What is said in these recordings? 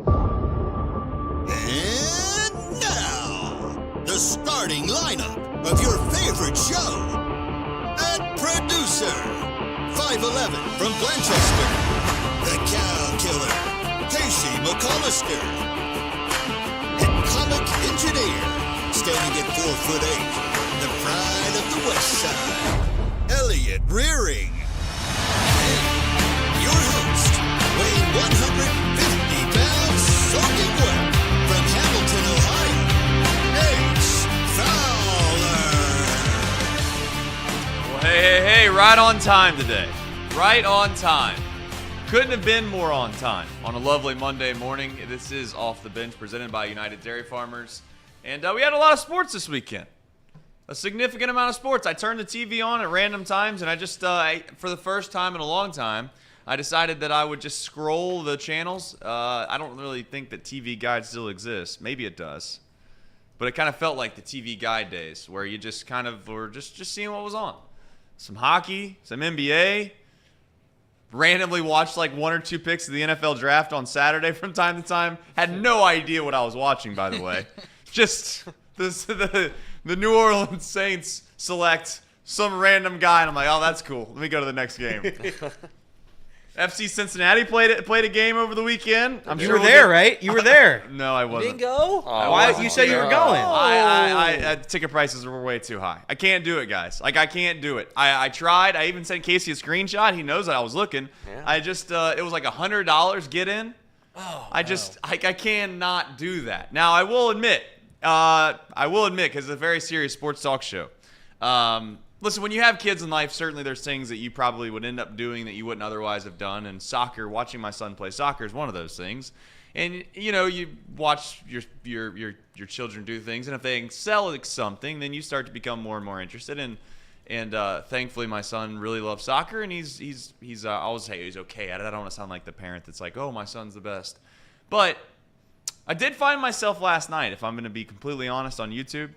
And now, the starting lineup of your favorite show. At producer, 5'11" from Blanchester, the Cow Killer, Casey McCollister. And comic engineer, standing at 4'8", the pride of the West Side, Elliot Rearing. And your host, weighing 150 pounds, soaking wet, from Hamilton, Ohio, Ace Fowler. Well, hey, right on time today. Right on time. Couldn't have been more on time on a lovely Monday morning. This is Off the Bench, presented by United Dairy Farmers. And we had a lot of sports this weekend. A significant amount of sports. I turned the TV on at random times, and I just, for the first time in a long time, I decided that I would just scroll the channels. I don't really think that TV Guide still exists. Maybe it does. But it kind of felt like the TV Guide days, where you just kind of were just seeing what was on. Some hockey, some NBA. Randomly watched like one or two picks of the NFL draft on Saturday from time to time. Had no idea what I was watching, by the way. Just the New Orleans Saints select some random guy, and I'm like, oh, that's cool. Let me go to the next game. FC Cincinnati played a game over the weekend. You were there, right? You were there. No, I wasn't. Didn't go? Why? You said you were going. Ticket prices were way too high. I can't do it, guys. Like, I can't do it. I tried. I even sent Casey a screenshot. He knows that I was looking. Yeah. I just, it was like $100 get in. I cannot do that. Now, I will admit, because it's a very serious sports talk show. Listen, when you have kids in life, certainly there's things that you probably would end up doing that you wouldn't otherwise have done. And soccer, watching my son play soccer is one of those things. And, you know, you watch your children do things, and if they excel at something, then you start to become more and more interested. And thankfully, my son really loves soccer, and he's I always say he's okay at it. I don't want to sound like the parent that's like, oh, my son's the best. But I did find myself last night, if I'm going to be completely honest, on YouTube,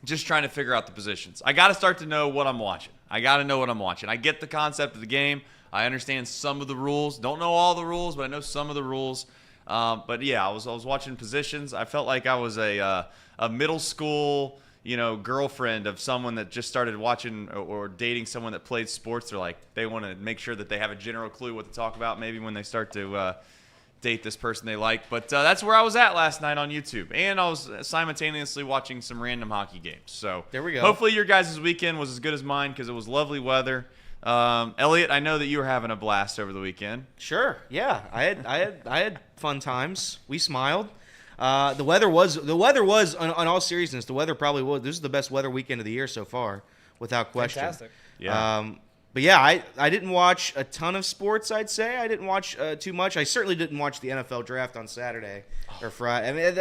just trying to figure out the positions. I got to start to know what I'm watching. I got to know what I'm watching. I get the concept of the game. I understand some of the rules. Don't know all the rules, but I know some of the rules. But yeah, I was watching positions. I felt like I was a middle school, girlfriend of someone that just started watching or dating someone that played sports. They're like, they want to make sure that they have a general clue what to talk about maybe when they start to date this person they like. But that's where I was at last night on YouTube. And I was simultaneously watching some random hockey games. So there we go. Hopefully your guys' weekend was as good as mine, because it was lovely weather. Elliot, I know that you were having a blast over the weekend. Sure. Yeah. I had fun times. We smiled. The weather was on all seriousness, the weather probably was. This is the best weather weekend of the year so far, without question. Fantastic. Yeah. But yeah, I didn't watch a ton of sports, I'd say. I didn't watch too much. I certainly didn't watch the NFL draft on Saturday or Friday. I mean,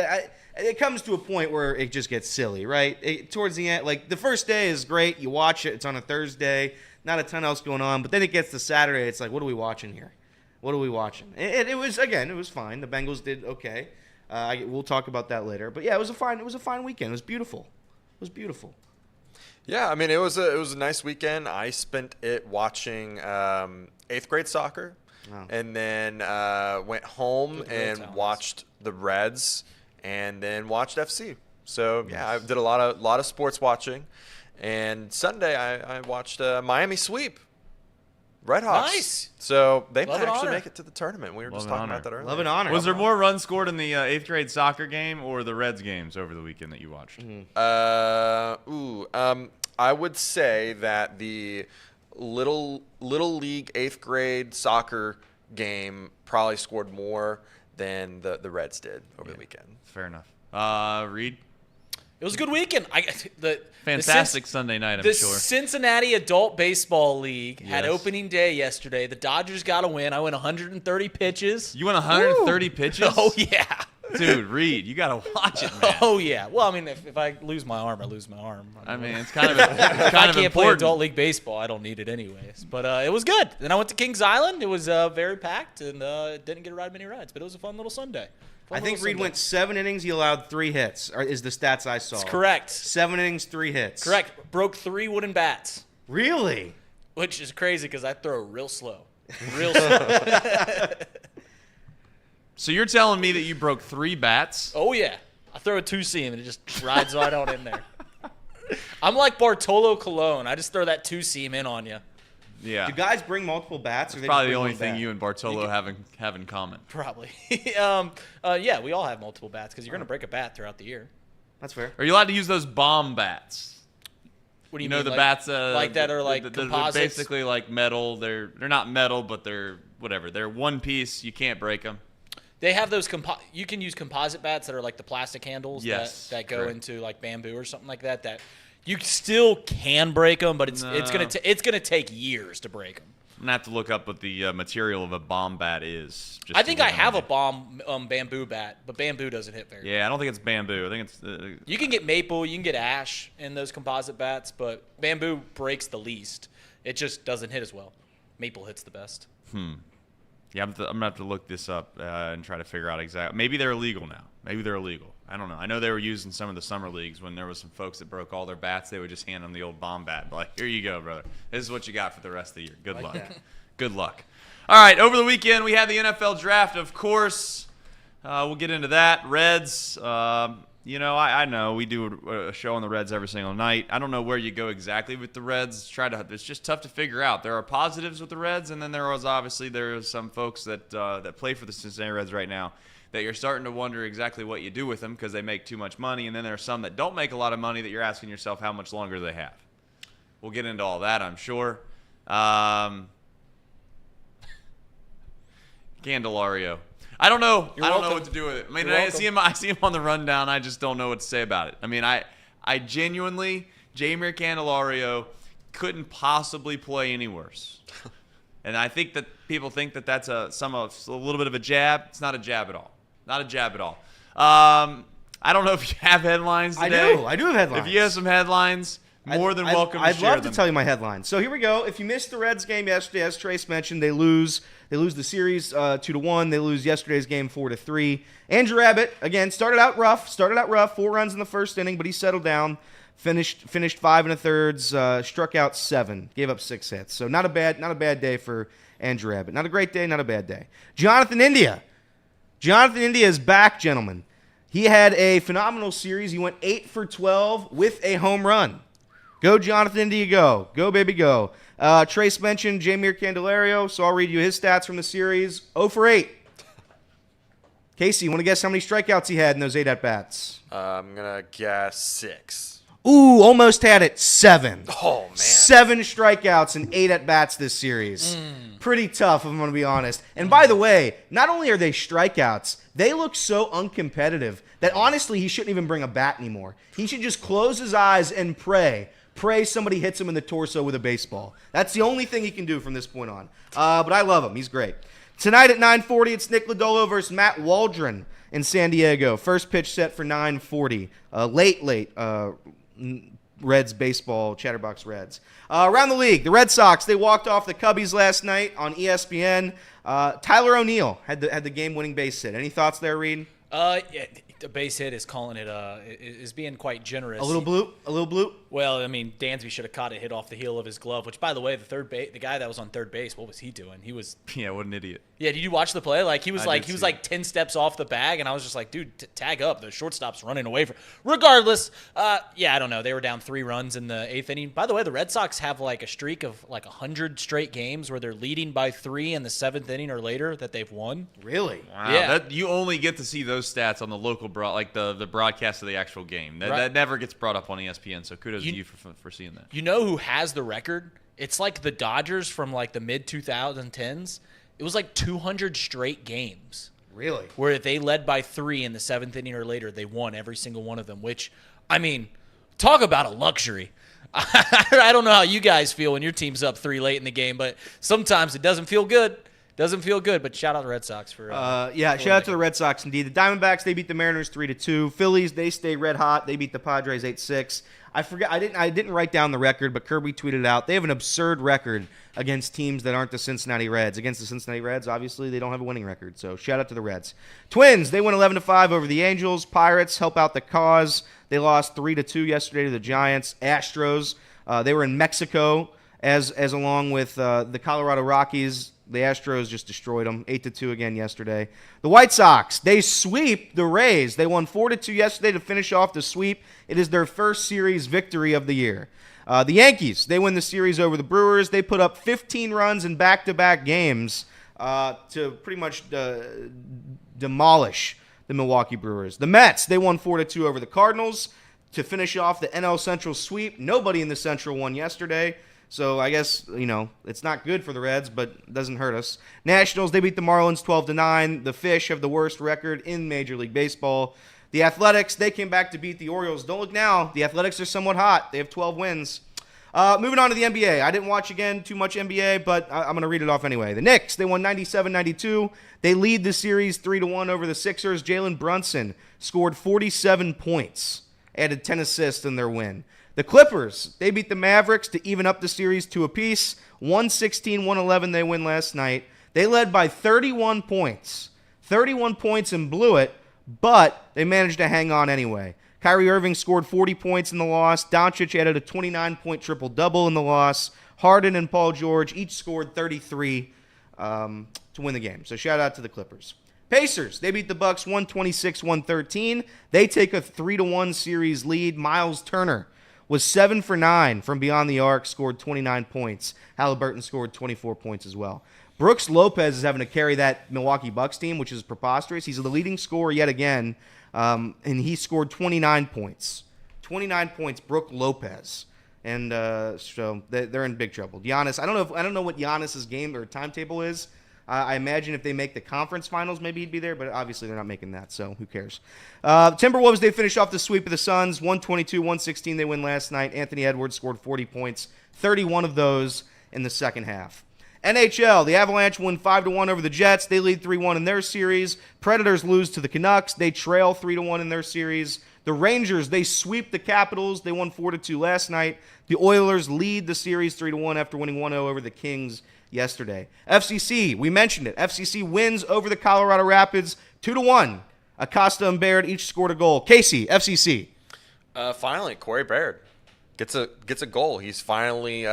it comes to a point where it just gets silly, right? Towards the end, like the first day is great. You watch it. It's on a Thursday. Not a ton else going on. But then it gets to Saturday. It's like, what are we watching here? What are we watching? It was fine. The Bengals did okay. We'll talk about that later. But yeah, it was a fine weekend. It was beautiful. Yeah, I mean, it was a nice weekend. I spent it watching 8th grade soccer, and then went home and watched the Reds, and then watched FC. So yeah, I did a lot of sports watching, and Sunday I watched Miami sweep Red Hawks. Nice. So they might actually make it to the tournament. We were just talking about that earlier. Love and honor. Was there more runs scored in the 8th grade soccer game or the Reds games over the weekend that you watched? I would say that the little league 8th grade soccer game probably scored more than the Reds did over the weekend. Fair enough. Reed? It was a good weekend. Fantastic Sunday night, I'm sure. The Cincinnati Adult Baseball League had opening day yesterday. The Dodgers got a win. I went 130 pitches. You went 130 pitches? Oh, yeah. Dude, Reed, you got to watch it, man. Oh, yeah. Well, I mean, if I lose my arm, I lose my arm. I mean, it's kind of If I can't important. play Adult League Baseball, I don't need it anyways. But it was good. Then I went to Kings Island. It was very packed, and didn't get to ride many rides. But it was a fun little Sunday. I think Reed went 7 innings. He allowed 3 hits, is the stats I saw. That's correct. 7 innings, 3 hits. Correct. Broke 3 wooden bats. Really? Which is crazy because I throw real slow. Real slow. So you're telling me that you broke 3 bats? Oh, yeah. I throw a 2-seam and it just rides right on in there. I'm like Bartolo Colon. I just throw that 2-seam in on you. Yeah. Do guys bring multiple bats? Or It's they probably just the bring only one thing bat? you and Bartolo have in common. Probably. Yeah, we all have multiple bats because you're going to break a bat throughout the year. That's fair. Are you allowed to use those bomb bats? What do You you know mean, the like, bats like that are like they're composites? basically like metal. They're not metal, but they're whatever. They're one piece. You can't break them. They have those you can use composite bats that are like the plastic handles Yes, that go correct. into like bamboo or something like that. That you still can break them, but it's gonna take years to break them. I'm gonna have to look up what the material of a bomb bat is. Just I to think get I an have a idea. bamboo bat, but bamboo doesn't hit very. Yeah, I don't think it's bamboo. I think it's. You can get maple, you can get ash in those composite bats, but bamboo breaks the least. It just doesn't hit as well. Maple hits the best. Yeah, I'm gonna have to look this up and try to figure out exactly. Maybe they're illegal now. Maybe they're illegal. I don't know. I know they were used in some of the summer leagues when there was some folks that broke all their bats. They would just hand them the old bomb bat. Like, here you go, brother. This is what you got for the rest of the year. Good luck. Good luck. All right, over the weekend we had the NFL draft, of course. We'll get into that. Reds. I know we do a show on the Reds every single night. I don't know where you go exactly with the Reds. It's just tough to figure out. There are positives with the Reds, and then there are some folks that play for the Cincinnati Reds right now that you're starting to wonder exactly what you do with them because they make too much money, and then there are some that don't make a lot of money that you're asking yourself how much longer they have. We'll get into all that, I'm sure. Candelario. I don't know. I don't know what to do with it. I mean, I see him on the rundown. I just don't know what to say about it. I mean, I genuinely, Jeimer Candelario couldn't possibly play any worse. And I think that people think that that's a little bit of a jab. It's not a jab at all. Not a jab at all. I don't know if you have headlines today. I do have headlines. If you have some headlines, more than welcome to I'd share love them. to tell you my headlines. So here we go. If you missed the Reds game yesterday, as Trace mentioned, they lose the series 2-1. They lose yesterday's game 4-3. Andrew Abbott again started out rough. 4 runs in the first inning, but he settled down. Finished 5 1/3. Struck out 7. Gave up 6 hits. So not a bad day for Andrew Abbott. Not a great day. Not a bad day. Jonathan India is back, gentlemen. He had a phenomenal series. He went 8 for 12 with a home run. Go, Jonathan India, go. Go, baby, go. Trace mentioned Jeimer Candelario, so I'll read you his stats from the series. 0 for 8. Casey, you want to guess how many strikeouts he had in those 8 at-bats? I'm going to guess 6. Ooh, almost had it. 7. Oh, man. 7 strikeouts and 8 at-bats this series. Pretty tough, if I'm going to be honest. And by the way, not only are they strikeouts, they look so uncompetitive that honestly he shouldn't even bring a bat anymore. He should just close his eyes and pray somebody hits him in the torso with a baseball. That's the only thing he can do from this point on. But I love him. He's great. Tonight at 9:40, it's Nick Lodoo versus Matt Waldron in San Diego. First pitch set for 9:40. Late Reds baseball, Chatterbox Reds. Around the league, the Red Sox, they walked off the Cubbies last night on ESPN. Tyler O'Neill had the game-winning base hit. Any thoughts there, Reed? Yeah, the base hit is calling it is being quite generous. A little bloop. Well, I mean, Dansby should have caught it, hit off the heel of his glove. Which, by the way, the guy that was on third base, what was he doing? He was What an idiot. Yeah, did you watch the play? Like he was I did see like 10 steps off the bag, and I was just like, dude, tag up. The shortstop's running away from. Regardless, yeah, I don't know. They were down 3 runs in the 8th inning. By the way, the Red Sox have like a streak of like 100 straight games where they're leading by 3 in the 7th inning or later that they've won. Really? Wow. Yeah. You only get to see those stats on the local the broadcast of the actual game. That never gets brought up on ESPN. So kudos to you for seeing that. You know who has the record? It's like the Dodgers from like the mid 2010s. It was like 200 straight games. Really? Where they led by 3 in the 7th inning or later. They won every single one of them, which, I mean, talk about a luxury. I don't know how you guys feel when your team's up 3 late in the game, but sometimes it doesn't feel good. Doesn't feel good, but shout out to the Red Sox for shout out to the Red Sox indeed. The Diamondbacks, they beat the Mariners 3-2. Phillies, they stay red hot. They beat the Padres 8-6. I forget. I didn't write down the record, but Kirby tweeted it out. They have an absurd record against teams that aren't the Cincinnati Reds. Against the Cincinnati Reds, obviously, they don't have a winning record. So shout out to the Reds. Twins, they win 11-5 over the Angels. Pirates help out the cause. They lost 3-2 yesterday to the Giants. Astros, they were in Mexico as along with the Colorado Rockies. The Astros just destroyed them, 8-2 again yesterday. The White Sox, they sweep the Rays. They won 4-2 yesterday to finish off the sweep. It is their first series victory of the year. The Yankees, they win the series over the Brewers. They put up 15 runs in back-to-back games to pretty much demolish the Milwaukee Brewers. The Mets, they won 4-2 over the Cardinals to finish off the NL Central sweep. Nobody in the Central won yesterday. So I guess, it's not good for the Reds, but it doesn't hurt us. Nationals, they beat the Marlins 12-9. The Fish have the worst record in Major League Baseball. The Athletics, they came back to beat the Orioles. Don't look now. The Athletics are somewhat hot. They have 12 wins. Moving on to the NBA. I didn't watch, again, too much NBA, but I'm going to read it off anyway. The Knicks, they won 97-92. They lead the series 3-1 over the Sixers. Jalen Brunson scored 47 points, added 10 assists in their win. The Clippers, they beat the Mavericks to even up the series 2 apiece. 116-111 they win last night. They led by 31 points. 31 points and blew it, but they managed to hang on anyway. Kyrie Irving scored 40 points in the loss. Doncic added a 29-point triple-double in the loss. Harden and Paul George each scored 33 to win the game. So shout out to the Clippers. Pacers, they beat the Bucks 126-113. They take a 3-1 series lead. Miles Turner was 7 for 9 from beyond the arc, scored 29 points. Halliburton scored 24 points as well. Brooks Lopez is having to carry that Milwaukee Bucks team, which is preposterous. He's the leading scorer yet again, and he scored 29 points. 29 points, Brooke Lopez. And so they're in big trouble. Giannis, I don't know what Giannis's game or timetable is. I imagine if they make the conference finals, maybe he'd be there, but obviously they're not making that, so who cares? Timberwolves, they finished off the sweep of the Suns, 122-116 they win last night. Anthony Edwards scored 40 points, 31 of those in the second half. NHL, the Avalanche won 5-1 over the Jets. They lead 3-1 in their series. Predators lose to the Canucks. They trail 3-1 in their series. The Rangers, they sweep the Capitals. They won 4-2 last night. The Oilers lead the series 3-1 after winning 1-0 over the Kings yesterday. FCC, we mentioned it. FCC wins over the Colorado Rapids 2-1. Acosta and Baird each scored a goal. Casey, FCC. Finally, Corey Baird gets a goal. He's finally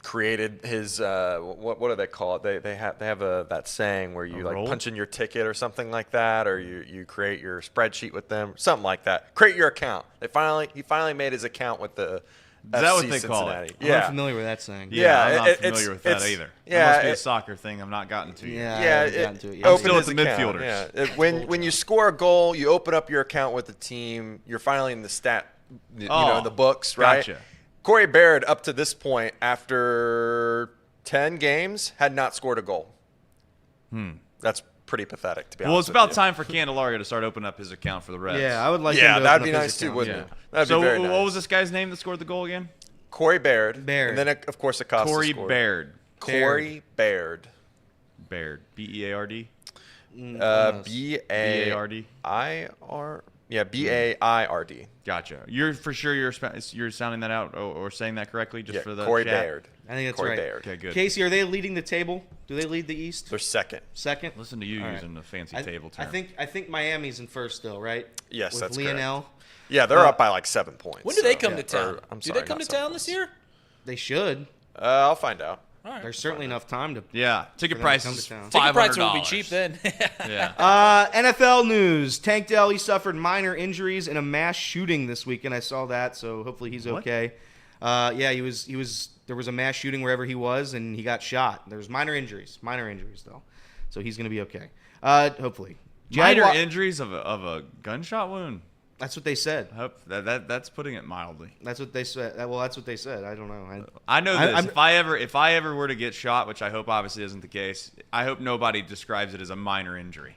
created his what do they call it? They have that saying where you like punch in your ticket or something like that, or you create your spreadsheet with them, something like that. Create your account. He finally made his account with the. Is that what they call it? I'm not familiar with that saying. Yeah, I'm not familiar with that either. Yeah, it must be a soccer thing I've not gotten to yet. Yeah, I haven't gotten to it yet. I'm still at the midfielders. Yeah. When you score a goal, you open up your account with the team. You're finally in the in the books, right? Gotcha. Corey Baird, up to this point, after 10 games, had not scored a goal. That's pretty pathetic, to be honest. Well, it's about time for Candelario to start opening up his account for the Reds. Yeah, I would like him to that'd open be up his nice too, account. wouldn't it? That'd be very nice. What was this guy's name that scored the goal again? Corey Baird. Baird. And then, of course, Acosta Corey scored. Baird. Corey Baird. Baird. B-E-A-R-D? B-A-R-D. Yeah, B-A-I-R-D. Gotcha. You're for sure you're sounding that out or saying that correctly just for the Corey chat? Baird. I think that's Corey right. Baird. Okay, good. Casey, are they leading the table? Do they lead the East? They're second. Second? Listen to you All right. using the fancy table term. I think Miami's in first still, right? Yes, With that's Lionel. correct. Yeah, they're up by like 7 points. When do they come to town? Or, I'm Do sorry, they come not to 7 town this points. year? They should. I'll find out. All right. There's certainly enough time to. Yeah, ticket For them to prices come to town. Ticket $500. prices will be cheap then. Yeah. NFL news. Tank Dell, he suffered minor injuries in a mass shooting this weekend. I saw that, so hopefully he's okay. Yeah, he was. There was a mass shooting wherever he was, and he got shot. There's minor injuries though, so he's gonna be okay. Hopefully. Minor injuries of a gunshot wound. That's what they said. I hope that's putting it mildly. That's what they said. Well, that's what they said. I don't know. I know this. If I ever were to get shot, which I hope obviously isn't the case, I hope nobody describes it as a minor injury.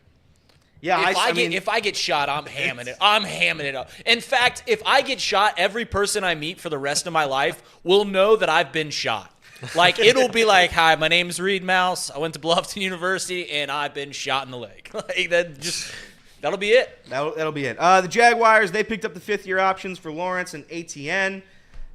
Yeah, if I get shot, I'm hamming it. I'm hamming it up. In fact, if I get shot, every person I meet for the rest of my life will know that I've been shot. Like, it'll be like, hi, my name's Reed Mouse. I went to Bluffton University, and I've been shot in the leg. Like, that'll be it. That'll be it. The Jaguars, they picked up the fifth-year options for Lawrence and ATN.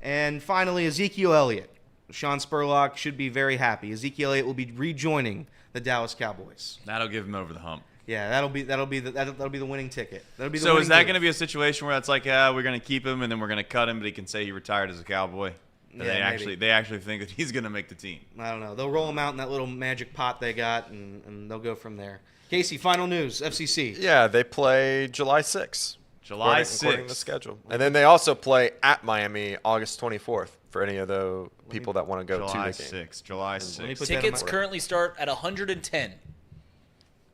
And finally, Ezekiel Elliott. Sean Spurlock should be very happy. Ezekiel Elliott will be rejoining the Dallas Cowboys. That'll give him over the hump. Yeah, that'll be the winning ticket. So is that going to be a situation where it's like, we're going to keep him and then we're going to cut him, but he can say he retired as a Cowboy? They actually think that he's going to make the team. I don't know. They'll roll him out in that little magic pot they got, and they'll go from there. Casey, final news, FCC. Yeah, they play July 6th. July according 6th. to the schedule. And then they also play at Miami August 24th for any of the people that want to go to the game. July 6th. Tickets currently start at $110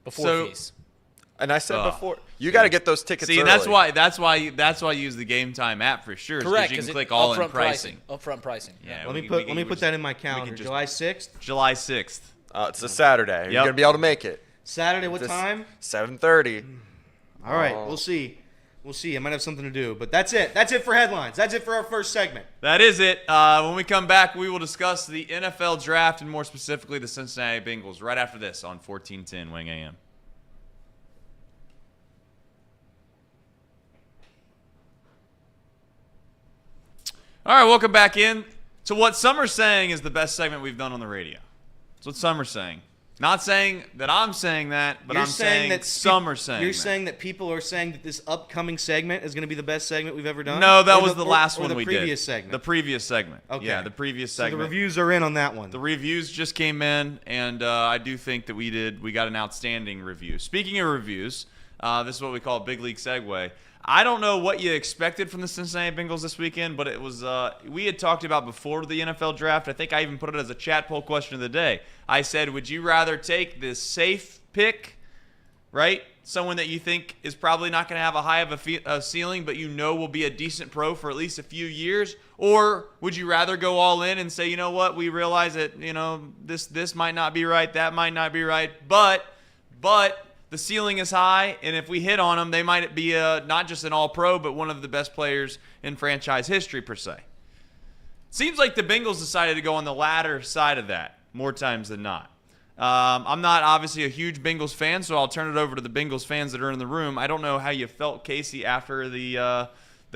before fees. And I said before, you got to get those tickets. See, early. that's why you use the Game Time app for sure. Correct, because you can click all in pricing. Upfront pricing. Yeah. Let me put that in my calendar. July 6th. July 6th. It's a Saturday. You're gonna be able to make it. Saturday, what time? 7:30. All right, we'll see. We'll see. I might have something to do, but that's it. That's it for headlines. That's it for our first segment. That is it. When we come back, we will discuss the NFL draft and more specifically the Cincinnati Bengals right after this on 1410 Wing AM. All right, welcome back in to what some are saying is the best segment we've done on the radio. That's what some are saying. Not saying that I'm saying that, but I'm saying that some are saying You're saying that people are saying that this upcoming segment is going to be the best segment we've ever done? No, that was the last one we did. The previous segment. The previous segment. Okay. Yeah, the previous segment. So the reviews are in on that one. The reviews just came in, and I do think that we got an outstanding review. Speaking of reviews, this is what we call a big league segue. I don't know what you expected from the Cincinnati Bengals this weekend, but it was we had talked about before the NFL draft. I think I even put it as a chat poll question of the day. I said, would you rather take this safe pick, right? Someone that you think is probably not going to have a high of a ceiling, but you know will be a decent pro for at least a few years? Or would you rather go all in and say, you know what, we realize that, this might not be right, that might not be right, but the ceiling is high, and if we hit on them, they might be not just an all-pro, but one of the best players in franchise history, per se. Seems like the Bengals decided to go on the latter side of that more times than not. I'm not obviously a huge Bengals fan, so I'll turn it over to the Bengals fans that are in the room. I don't know how you felt, Casey, after the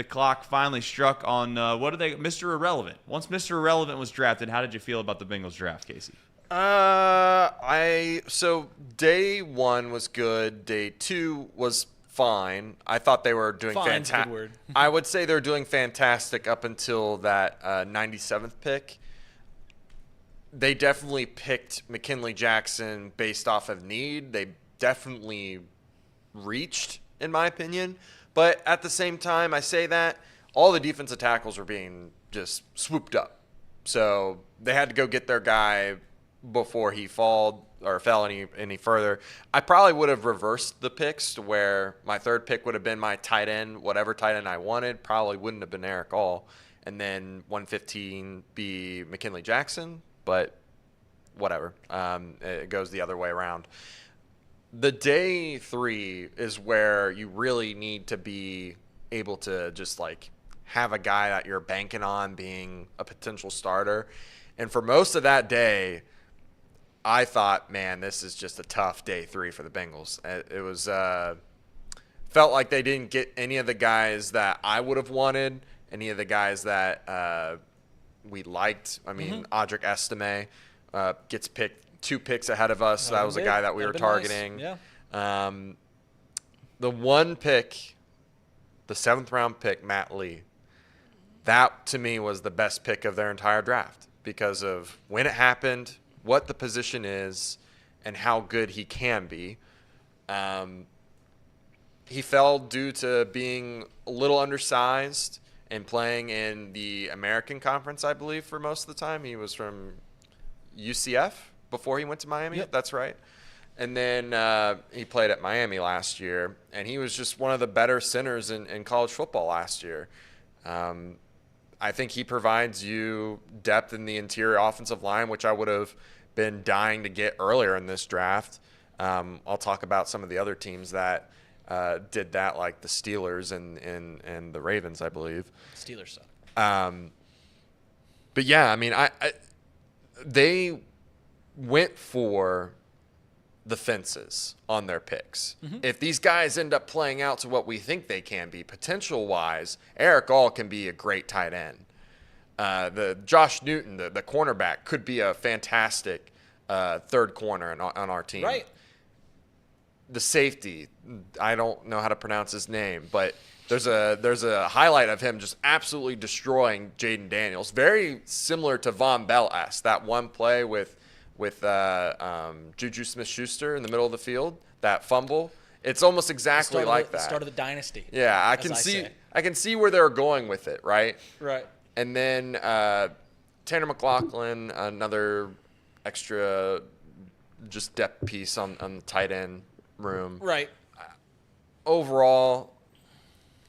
clock finally struck on Mr. Irrelevant. Once Mr. Irrelevant was drafted, how did you feel about the Bengals draft, Casey? So day 1 was good. Day 2 was fine. I thought they were doing fantastic. I would say they're doing fantastic up until that 97th pick. They definitely picked McKinley Jackson based off of need. They definitely reached, in my opinion. But at the same time, I say that all the defensive tackles were being just swooped up. So they had to go get their guy before he fell any further. I probably would have reversed the picks to where my third pick would have been my tight end, whatever tight end I wanted. Probably wouldn't have been Eric All. And then 115 be McKinley Jackson, but whatever. It goes the other way around. The day 3 is where you really need to be able to just have a guy that you're banking on being a potential starter. And for most of that day, I thought, man, this is just a tough day 3 for the Bengals. It was felt like they didn't get any of the guys that I would have wanted, any of the guys that we liked. I mean, Audric Estime gets picked 2 picks ahead of us. That was a guy that we were targeting. Nice. Yeah. The one pick, the 7th round pick, Matt Lee, that to me was the best pick of their entire draft because of when it happened, what the position is, and how good he can be. He fell due to being a little undersized and playing in the American Conference, I believe, for most of the time. He was from UCF before he went to Miami. Yep. That's right. And then he played at Miami last year, and he was just one of the better centers in college football last year. I think he provides you depth in the interior offensive line, which I would have been dying to get earlier in this draft. I'll talk about some of the other teams that did that, like the Steelers and the Ravens, I believe. Steelers suck. But yeah, I mean, they went for the fences on their picks. Mm-hmm. If these guys end up playing out to what we think they can be, potential-wise, Eric All can be a great tight end. The Josh Newton, the cornerback, could be a fantastic third corner on our team. Right. The safety, I don't know how to pronounce his name, but There's a highlight of him just absolutely destroying Jaden Daniels, very similar to Von Bell-esque. That one play with Juju Smith-Schuster in the middle of the field, that fumble. It's almost exactly like that. The start of the dynasty. Yeah, I can see where they're going with it, right? Right. And then Tanner McLaughlin, another extra just depth piece on the tight end room. Right. Overall,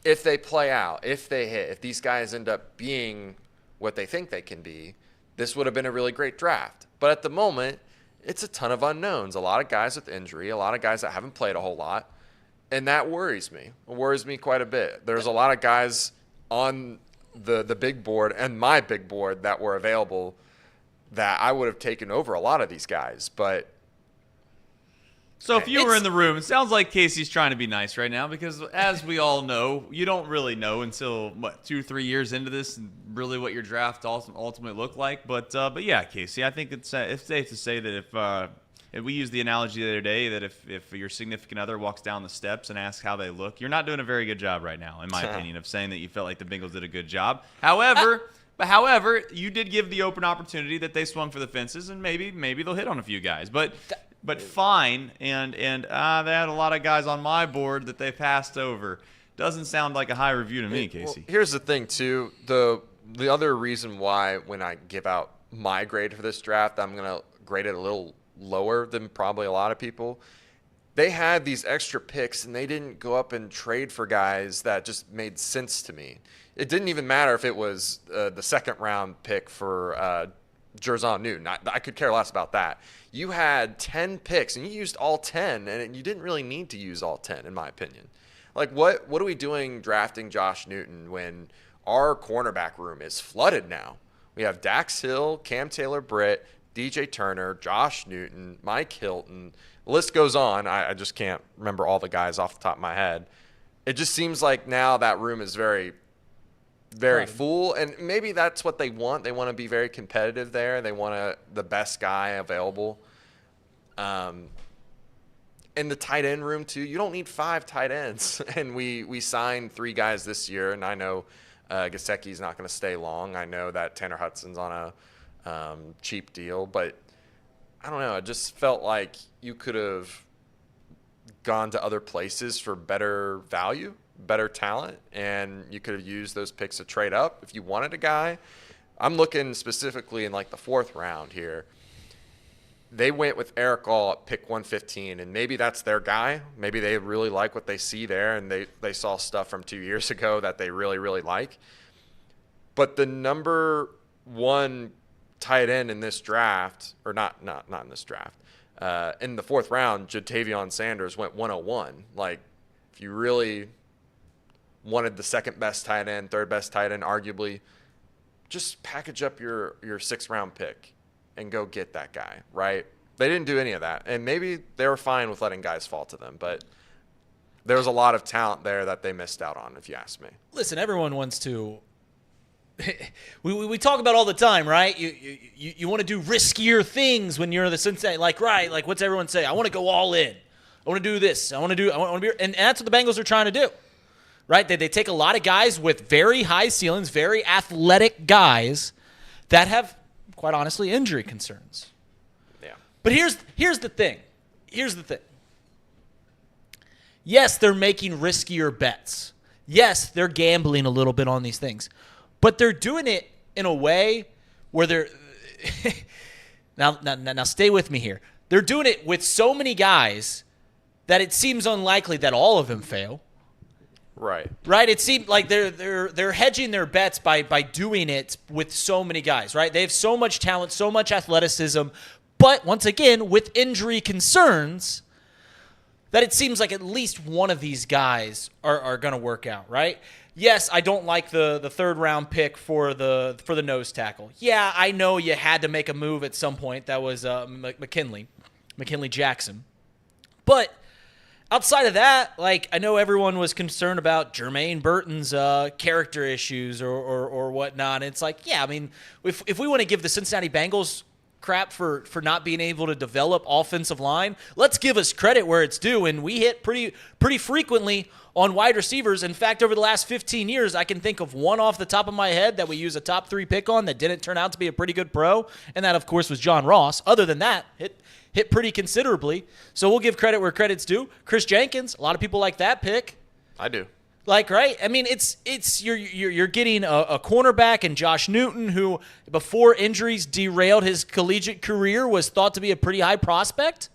if they play out, if they hit, if these guys end up being what they think they can be, this would have been a really great draft. But at the moment, it's a ton of unknowns. A lot of guys with injury, a lot of guys that haven't played a whole lot, and that worries me. It worries me quite a bit. There's a lot of guys on the big board and my big board that were available that I would have taken over a lot of these guys, but so if you were in the room, it sounds like Casey's trying to be nice right now because, as we all know, you don't really know until, 2-3 years into this really what your draft ultimately looked like. But yeah, Casey, I think it's safe to say that if we used the analogy the other day that if your significant other walks down the steps and asks how they look, you're not doing a very good job right now, in my opinion, of saying that you felt like the Bengals did a good job. However, you did give the open opportunity that they swung for the fences, and maybe they'll hit on a few guys. But fine, and they had a lot of guys on my board that they passed over. Doesn't sound like a high review to me, Casey. Well, here's the thing, too. The other reason why when I give out my grade for this draft, I'm going to grade it a little lower than probably a lot of people. They had these extra picks, and they didn't go up and trade for guys that just made sense to me. It didn't even matter if it was the second-round pick for Jer'zhan Newton. I could care less about that. You had 10 picks, and you used all 10, and you didn't really need to use all 10, in my opinion. Like, what are we doing drafting Josh Newton when our cornerback room is flooded now? We have Dax Hill, Cam Taylor-Britt, DJ Turner, Josh Newton, Mike Hilton. The list goes on. I just can't remember all the guys off the top of my head. It just seems like now that room is very full, and maybe that's what they want. They want to be very competitive there. They want the best guy available. In the tight end room, too, you don't need 5 tight ends. And we signed 3 guys this year, and I know Gesicki's not going to stay long. I know that Tanner Hudson's on a cheap deal, but I don't know. It just felt like you could have gone to other places for better value, better talent, and you could have used those picks to trade up if you wanted a guy. I'm looking specifically in like the 4th round here. They went with Eric All at pick 115, and maybe that's their guy. Maybe they really like what they see there, and they saw stuff from 2 years ago that they really, really like. But the number 1 tight end in this draft, or not in this draft, in the 4th round, Jatavion Sanders went 101. Like, if you really wanted the second best tight end, third best tight end, arguably, just package up your 6th round pick and go get that guy, right? They didn't do any of that. And maybe they were fine with letting guys fall to them, but there was a lot of talent there that they missed out on, if you ask me. Listen, everyone wants to we talk about all the time, right? You want to do riskier things when you're the Cincinnati, like what's everyone say? I want to go all in. I want to do this. I want to be, and that's what the Bengals are trying to do, right? They take a lot of guys with very high ceilings, very athletic guys that have, quite honestly, injury concerns. Yeah. But here's the thing. Yes, they're making riskier bets. Yes, they're gambling a little bit on these things. But they're doing it in a way where they're now stay with me here. They're doing it with so many guys that it seems unlikely that all of them fail. Right. It seems like they're hedging their bets by doing it with so many guys, right? They have so much talent, so much athleticism, but once again, with injury concerns, that it seems like at least one of these guys are going to work out, right? Yes, I don't like the 3rd round pick for the nose tackle. Yeah, I know you had to make a move at some point. That was McKinley Jackson. But outside of that, like, I know everyone was concerned about Jermaine Burton's character issues or whatnot. And it's like, yeah, I mean, if we want to give the Cincinnati Bengals crap for not being able to develop offensive line. Let's give us credit where it's due, and we hit pretty frequently on wide receivers. In fact, over the last 15 years, I can think of one off the top of my head that we use a top 3 pick on that didn't turn out to be a pretty good pro, and that, of course, was John Ross. Other than that, hit pretty considerably. So we'll give credit where credit's due. Chris Jenkins, a lot of people like that pick. I do. Like, right? I mean, it's you're getting a cornerback in Josh Newton, who before injuries derailed his collegiate career was thought to be a pretty high prospect.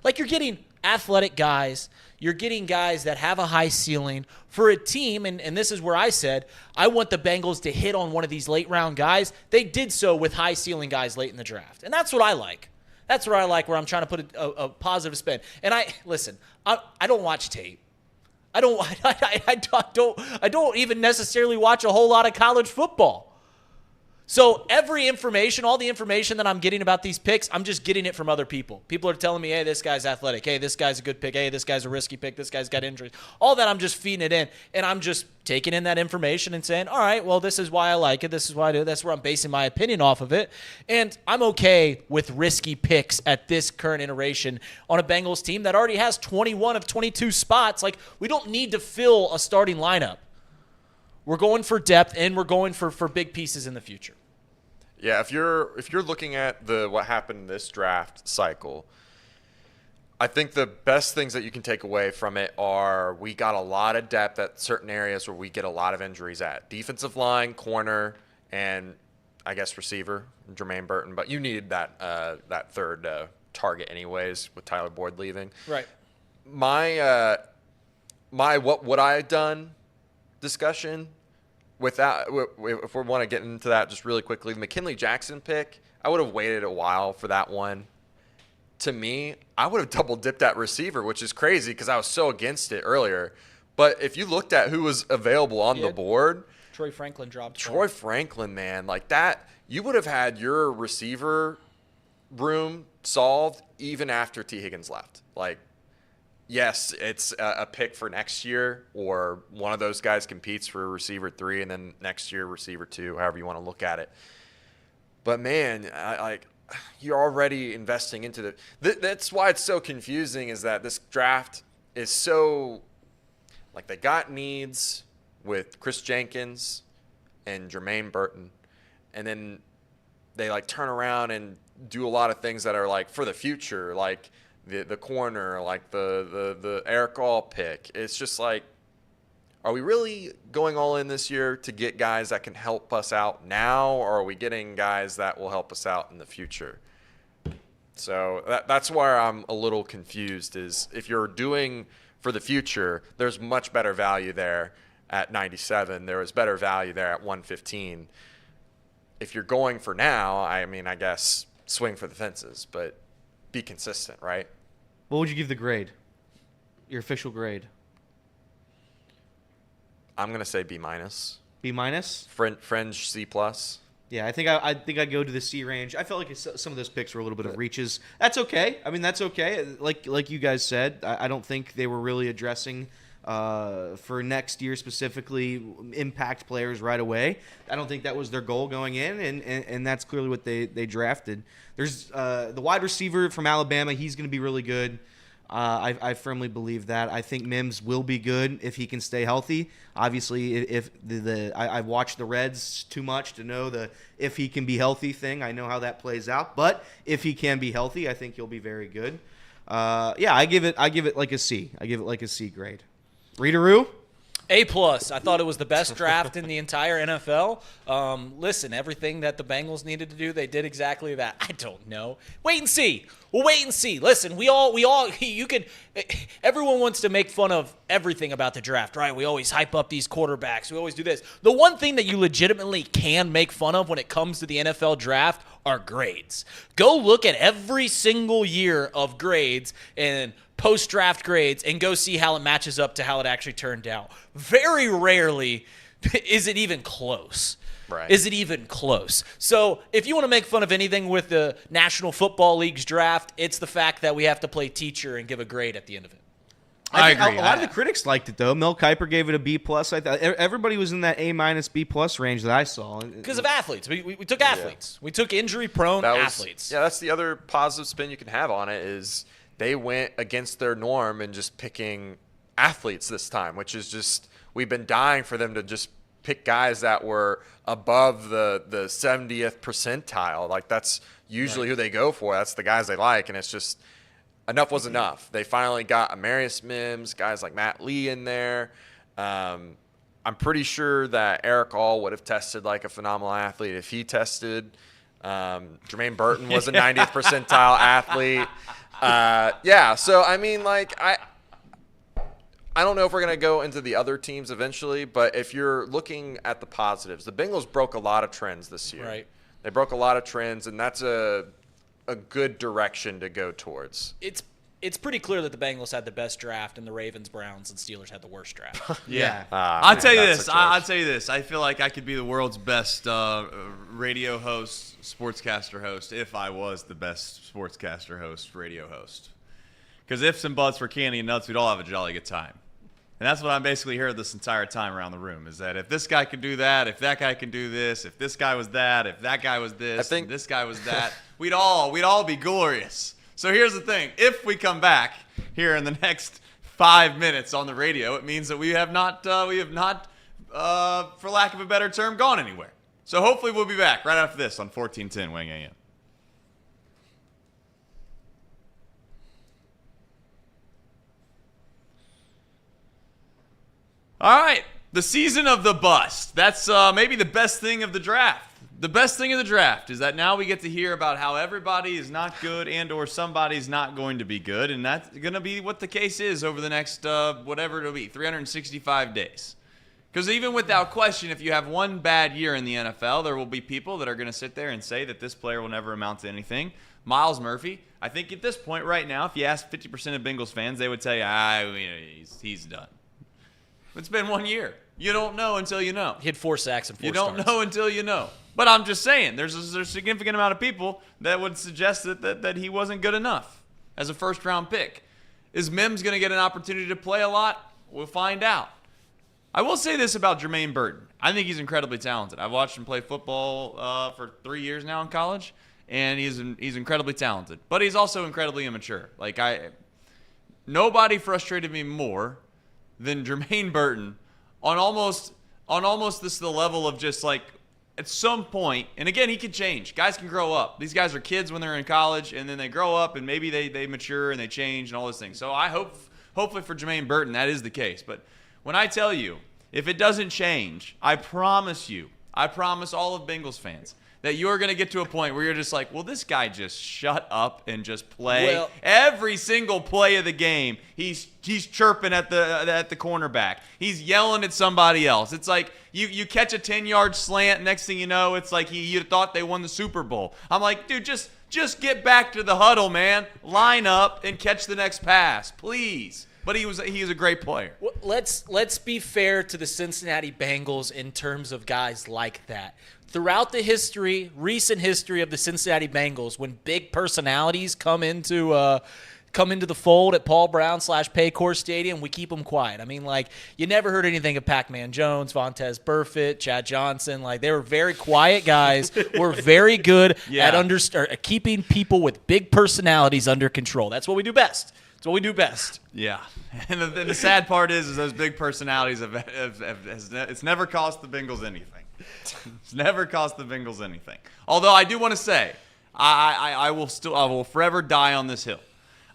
Like, you're getting athletic guys. You're getting guys that have a high ceiling for a team, and this is where I said I want the Bengals to hit on one of these late-round guys. They did so with high-ceiling guys late in the draft, and that's what I like. That's where I like, where I'm trying to put a positive spin. And I don't watch tape. I don't even necessarily watch a whole lot of college football. So all the information that I'm getting about these picks, I'm just getting it from other people. People are telling me, hey, this guy's athletic. Hey, this guy's a good pick. Hey, this guy's a risky pick. This guy's got injuries. All that, I'm just feeding it in. And I'm just taking in that information and saying, all right, well, this is why I like it. This is why I do it. That's where I'm basing my opinion off of it. And I'm okay with risky picks at this current iteration on a Bengals team that already has 21 of 22 spots. Like, we don't need to fill a starting lineup. We're going for depth, and we're going for big pieces in the future. Yeah, if you're looking at what happened in this draft cycle, I think the best things that you can take away from it are we got a lot of depth at certain areas where we get a lot of injuries at. Defensive line, corner, and I guess receiver, Jermaine Burton. But you needed that third target anyways with Tyler Boyd leaving. Right. My what would I have done discussion without, if we want to get into that just really quickly, the McKinley Jackson pick, I would have waited a while for that one. To me, I would have double dipped at receiver, which is crazy because I was so against it earlier. But if you looked at who was available on the board, Troy Franklin dropped. Troy Franklin, man, like that, you would have had your receiver room solved even after T. Higgins left. Like, yes, it's a pick for next year, or one of those guys competes for receiver 3, and then next year receiver 2, however you want to look at it. But man, you're already investing into that's why it's so confusing, is that this draft is so, like, they got needs with Chris Jenkins and Jermaine Burton, and then they like turn around and do a lot of things that are like for the future, like the corner, like the Eric All pick. It's just like, are we really going all in this year to get guys that can help us out now, or are we getting guys that will help us out in the future? So that's where I'm a little confused, is if you're doing for the future, there's much better value there at 97. There was better value there at 115. If you're going for now, I mean, I guess swing for the fences, but be consistent, right? What would you give the grade? Your official grade? I'm gonna say B-. B-? Fringe C+. Yeah, I think I'd go to the C range. I felt like some of those picks were a little bit of reaches. That's okay. I mean, that's okay. Like you guys said, I don't think they were really addressing for next year specifically impact players right away. I don't think that was their goal going in, and that's clearly what they drafted. There's the wide receiver from Alabama. He's going to be really good. I firmly believe that. I think Mims will be good if he can stay healthy. Obviously, if I've watched the Reds too much to know the if he can be healthy thing. I know how that plays out, but if he can be healthy, I think he'll be very good. Yeah, I give it like a C. I give it like a C grade. Readeroo? A+. I thought it was the best draft in the entire NFL. Listen, everything that the Bengals needed to do, they did exactly that. I don't know. Wait and see. We'll wait and see. Listen, everyone wants to make fun of everything about the draft, right? We always hype up these quarterbacks. We always do this. The one thing that you legitimately can make fun of when it comes to the NFL draft are grades. Go look at every single year of grades and post-draft grades and go see how it matches up to how it actually turned out. Very rarely is it even close. Right. Is it even close? So if you want to make fun of anything with the National Football League's draft, it's the fact that we have to play teacher and give a grade at the end of it. I think agree. A lot of the critics liked it though. Mel Kiper gave it a B+. I thought everybody was in that A-B+ range that I saw. Because of athletes. We took athletes. We took injury-prone athletes. Yeah, that's the other positive spin you can have on it is they went against their norm and just picking athletes this time, which is just we've been dying for them to just pick guys that were above the 70th percentile. Like that's usually who they go for. That's the guys they like, and it's just enough was enough. They finally got Amarius Mims, guys like Matt Lee in there. I'm pretty sure that Eric All would have tested like a phenomenal athlete if he tested. Jermaine Burton was a 90th percentile athlete. So I mean, like I don't know if we're going to go into the other teams eventually, but if you're looking at the positives, the Bengals broke a lot of trends this year. Right. They broke a lot of trends, and that's a good direction to go towards. It's pretty clear that the Bengals had the best draft, and the Ravens, Browns, and Steelers had the worst draft. Yeah. I'll tell you this. I'll tell you this. I feel like I could be the world's best radio host, sportscaster host, if I was the best sportscaster host, radio host. Because ifs and buts were candy and nuts, we'd all have a jolly good time. And that's what I'm basically hearing this entire time around the room, is that if this guy could do that, if that guy can do this, if this guy was that, if that guy was this, and this guy was that, we'd all be glorious. So here's the thing. If we come back here in the next 5 minutes on the radio, it means that we have not, for lack of a better term, gone anywhere. So hopefully we'll be back right after this on 1410 Wing AM. All right, the season of the bust. That's maybe the best thing of the draft. The best thing of the draft is that now we get to hear about how everybody is not good and or somebody's not going to be good, and that's going to be what the case is over the next, whatever it'll be, 365 days. Because even without question, if you have one bad year in the NFL, there will be people that are going to sit there and say that this player will never amount to anything. Myles Murphy, I think at this point right now, if you ask 50% of Bengals fans, they would tell you, he's done. It's been 1 year. You don't know until you know. He had 4 sacks and 4 You don't know until you know. But I'm just saying, there's a significant amount of people that would suggest that he wasn't good enough as a first-round pick. Is Mims going to get an opportunity to play a lot? We'll find out. I will say this about Jermaine Burton. I think he's incredibly talented. I've watched him play football for 3 years now in college, and he's incredibly talented. But he's also incredibly immature. Nobody frustrated me more than Jermaine Burton on almost the level of just like at some point, and again, he could change. Guys can grow up. These guys are kids when they're in college, and then they grow up, and maybe they mature and they change and all those things. So I hopefully for Jermaine Burton, that is the case. But when I tell you, if it doesn't change, I promise all of Bengals fans, that you're going to get to a point where you're just like, well, this guy just shut up and just play. Well, every single play of the game, he's chirping at the cornerback. He's yelling at somebody else. It's like you catch a 10-yard slant, next thing you know, it's like you thought they won the Super Bowl. I'm like, dude, just get back to the huddle, man. Line up and catch the next pass, please. But he was a great player. Well, let's be fair to the Cincinnati Bengals in terms of guys like that. Throughout the recent history of the Cincinnati Bengals, when big personalities come into the fold at Paul Brown / Paycor Stadium, we keep them quiet. I mean, like, you never heard anything of Pac-Man Jones, Vontaze Burfict, Chad Johnson. Like, they were very quiet guys. Were very good at keeping people with big personalities under control. That's what we do best. It's what we do best. Yeah, and the sad part is those big personalities it's never cost the Bengals anything. It's never cost the Bengals anything. Although I do want to say, I will forever die on this hill.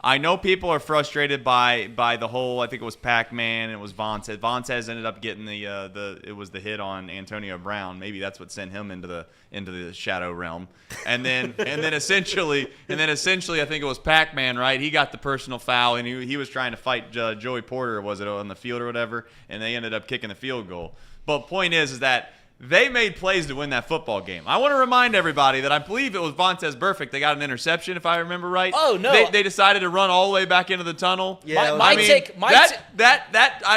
I know people are frustrated by the whole. I think it was Pac-Man and it was Vontaze. Vontaze ended up getting it was the hit on Antonio Brown. Maybe that's what sent him into the shadow realm. And then essentially I think it was Pac-Man, right? He got the personal foul and he was trying to fight Joey Porter, was it, on the field or whatever? And they ended up kicking the field goal. But point is that they made plays to win that football game. I want to remind everybody that I believe it was Vontaze Burfict. They got an interception, if I remember right. Oh, no. They decided to run all the way back into the tunnel. Yeah, I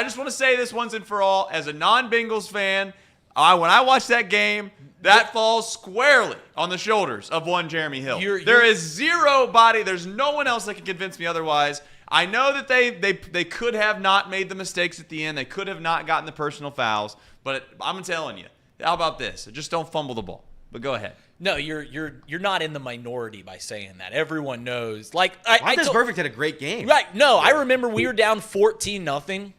just want to say this once and for all. As a non-Bengals fan, when I watch that game, that falls squarely on the shoulders of one Jeremy Hill. There is zero body. There's no one else that can convince me otherwise. I know that they could have not made the mistakes at the end. They could have not gotten the personal fouls. But I'm telling you, how about this? Just don't fumble the ball. But go ahead. No, you're not in the minority by saying that. Everyone knows. Montez Perfect had a great game. Right. No, I remember we were down 14-0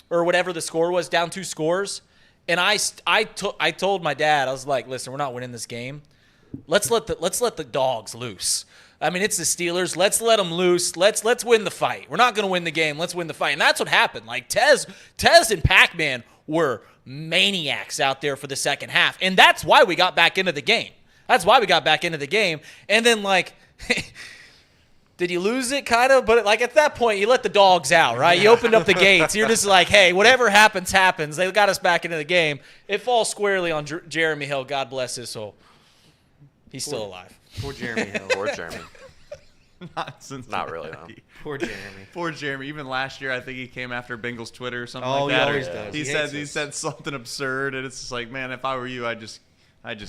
or whatever the score was, down 2 scores. And I told my dad, I was like, listen, we're not winning this game. Let's let the dogs loose. I mean, it's the Steelers. Let's let them loose. Let's win the fight. We're not going to win the game. Let's win the fight. And that's what happened. Like Tez and Pac-Man were maniacs out there for the second half. And that's why we got back into the game. And then, like, did you lose it? Kind of. But, like, at that point, you let the dogs out, right? You opened up the gates. You're just like, hey, whatever happens, happens. They got us back into the game. It falls squarely on Jeremy Hill. God bless his soul. He's still alive. Poor Jeremy Hill. Poor Jeremy. Not really, though. Poor Jeremy. Poor Jeremy. Even last year, I think he came after Bengals Twitter or something Oh, like that. he always does. He said something absurd, and it's just like, man, if I were you, I'd just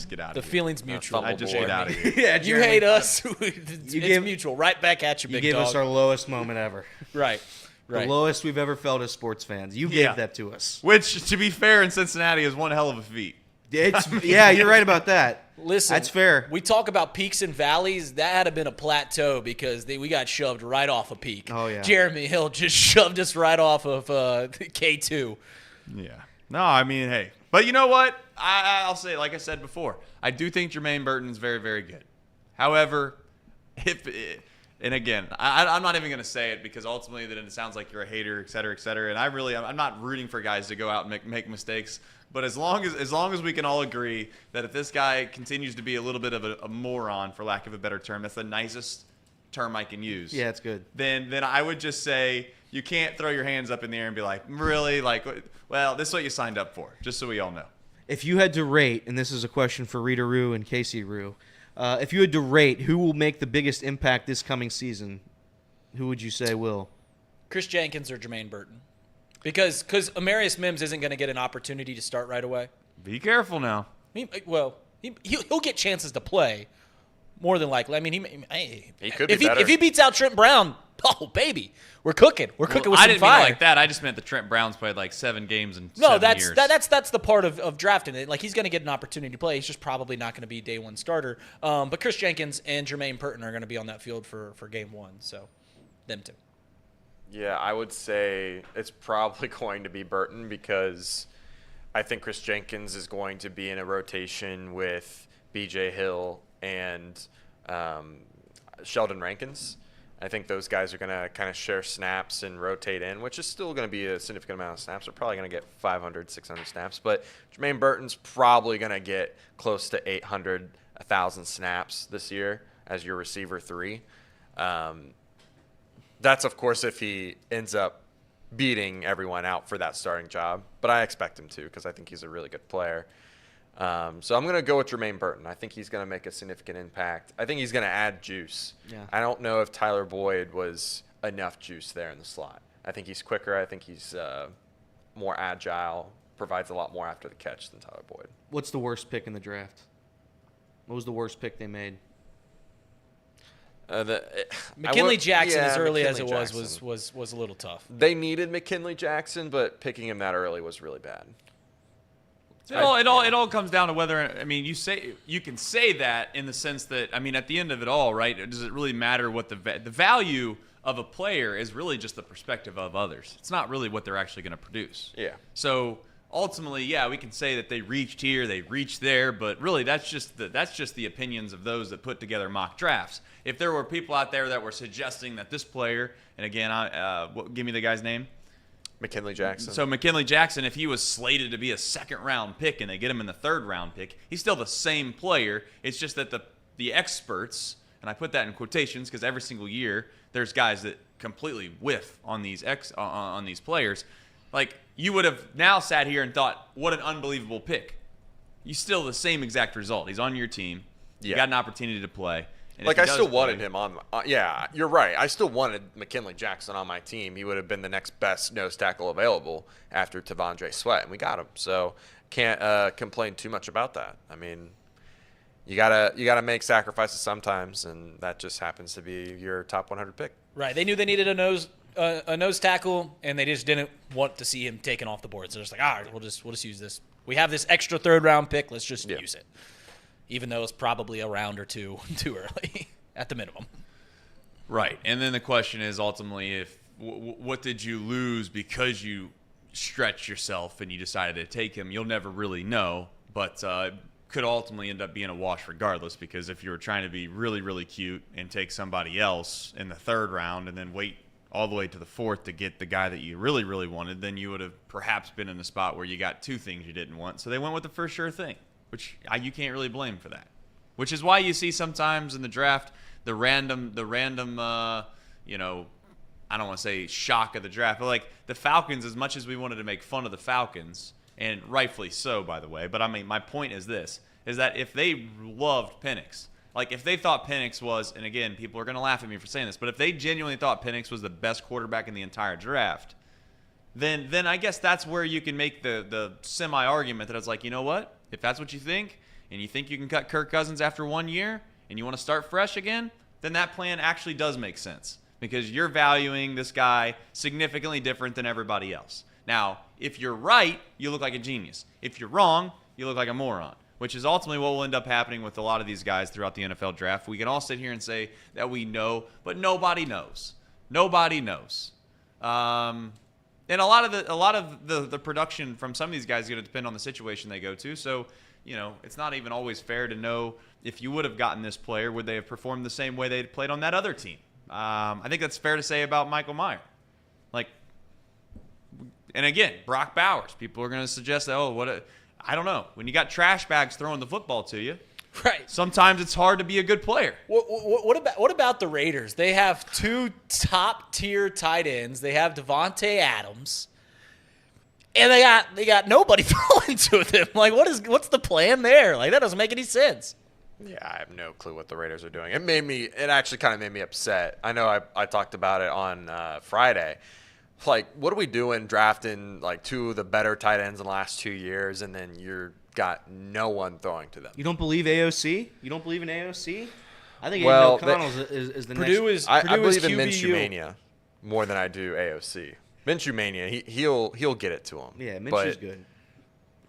get out of The here. feeling's mutual. I'd just get out of here. Yeah, You Jeremy. hate us. It's mutual. Right back at you, You big gave dog. us our lowest moment ever. Right. The lowest we've ever felt as sports fans. You Yeah. gave that to us. Which, to be fair, in Cincinnati is one hell of a feat. Yeah, you're right about that. Listen, That's fair. We talk about peaks and valleys. That had been a plateau because we got shoved right off a peak. Oh, yeah. Jeremy Hill just shoved us right off of K2. Yeah. No, I mean, hey. But you know what? I'll say, like I said before, I do think Jermaine Burton is very, very good. However, and again, I'm not even going to say it because ultimately then it sounds like you're a hater, et cetera, et cetera. And I'm not rooting for guys to go out and make mistakes. But as long as we can all agree that if this guy continues to be a little bit of a moron, for lack of a better term, that's the nicest term I can use. Yeah, it's good. Then I would just say you can't throw your hands up in the air and be like, really? Like, well, this is what you signed up for, just so we all know. If you had to rate, and this is a question for Rita Rue and Casey Rue, if you had to rate who will make the biggest impact this coming season, who would you say will? Chris Jenkins or Jermaine Burton? Because Amarius Mims isn't going to get an opportunity to start right away. Be careful now. He'll get chances to play more than likely. I mean, he could be better. If he beats out Trent Brown, oh, baby, we're cooking. We're cooking with I some didn't fire. mean like that. I just meant that Trent Brown's played like 7 games in 7 years. That's the part of drafting it. Like, he's going to get an opportunity to play. He's just probably not going to be day one starter. But Chris Jenkins and Jermaine Burton are going to be on that field for game 1. So, them two. Yeah, I would say it's probably going to be Burton because I think Chris Jenkins is going to be in a rotation with B.J. Hill and Sheldon Rankins. I think those guys are going to kind of share snaps and rotate in, which is still going to be a significant amount of snaps. They're probably going to get 500, 600 snaps. But Jermaine Burton's probably going to get close to 800, 1,000 snaps this year as your receiver 3. That's, of course, if he ends up beating everyone out for that starting job. But I expect him to because I think he's a really good player. So I'm going to go with Jermaine Burton. I think he's going to make a significant impact. I think he's going to add juice. Yeah. I don't know if Tyler Boyd was enough juice there in the slot. I think he's quicker. I think he's more agile, provides a lot more after the catch than Tyler Boyd. What's the worst pick in the draft? What was the worst pick they made? McKinley Jackson, as early as it McKinley was a little tough. They needed McKinley Jackson, but picking him that early was really bad. It all comes down to whether, I mean, you can say that in the sense that, I mean, at the end of it all, right, does it really matter what the value of a player is really just the perspective of others. It's not really what they're actually going to produce. Yeah. So ultimately, yeah, we can say that they reached here, they reached there, but really that's just the opinions of those that put together mock drafts. If there were people out there that were suggesting that this player, and again, give me the guy's name. McKinley Jackson. So McKinley Jackson, if he was slated to be a second-round pick and they get him in the third-round pick, he's still the same player. It's just that the experts, and I put that in quotations because every single year there's guys that completely whiff on these on these players. Like, you would have now sat here and thought, what an unbelievable pick. You still the same exact result. He's on your team. You got an opportunity to play. And like, I still wanted him on. Yeah, you're right. I still wanted McKinley Jackson on my team. He would have been the next best nose tackle available after Tavondre Sweat, and we got him. So can't complain too much about that. I mean, you gotta make sacrifices sometimes, and that just happens to be your top 100 pick. Right. They knew they needed a nose tackle, and they just didn't want to see him taken off the board. So they're just like, all right, we'll just use this. We have this extra 3rd round pick. Let's just use it, even though it's probably a round or two too early at the minimum. Right. And then the question is ultimately, if what did you lose because you stretched yourself and you decided to take him? You'll never really know, but could ultimately end up being a wash regardless, because if you were trying to be really, really cute and take somebody else in the 3rd round and then wait all the way to the 4th to get the guy that you really, really wanted, then you would have perhaps been in a spot where you got 2 things you didn't want. So they went with the first sure thing, which you can't really blame for that. Which is why you see sometimes in the draft the random, you know, I don't want to say shock of the draft, but like the Falcons, as much as we wanted to make fun of the Falcons, and rightfully so, by the way. But I mean, my point is this, is that if they loved Penix, like if they thought Penix was, and again, people are going to laugh at me for saying this, but if they genuinely thought Penix was the best quarterback in the entire draft, then I guess that's where you can make the semi-argument that it's like, you know what? If that's what you think, and you think you can cut Kirk Cousins after 1 year, and you want to start fresh again, then that plan actually does make sense, because you're valuing this guy significantly different than everybody else. Now, if you're right, you look like a genius. If you're wrong, you look like a moron, which is ultimately what will end up happening with a lot of these guys throughout the NFL draft. We can all sit here and say that we know, but nobody knows. Nobody knows. And a lot of the production from some of these guys is going to depend on the situation they go to. So, you know, it's not even always fair to know if you would have gotten this player, would they have performed the same way they played on that other team? I think that's fair to say about Michael Mayer. Like, and again, Brock Bowers. People are going to suggest that, I don't know. When you got trash bags throwing the football to you, right? Sometimes it's hard to be a good player. What about the Raiders? They have 2 top-tier tight ends. They have Devontae Adams, and they got nobody throwing to them. Like, what's the plan there? Like, that doesn't make any sense. Yeah, I have no clue what the Raiders are doing. It actually kind of made me upset. I know I talked about it on Friday. Like, what are we doing drafting like 2 of the better tight ends in the last 2 years, and then you're got no one throwing to them? You don't believe AOC? You don't believe in AOC? I think Aiden O'Connell is the Purdue next. I believe in Minshew Mania more than I do AOC. Minshew Mania, he'll get it to him. Yeah, Minshew's good.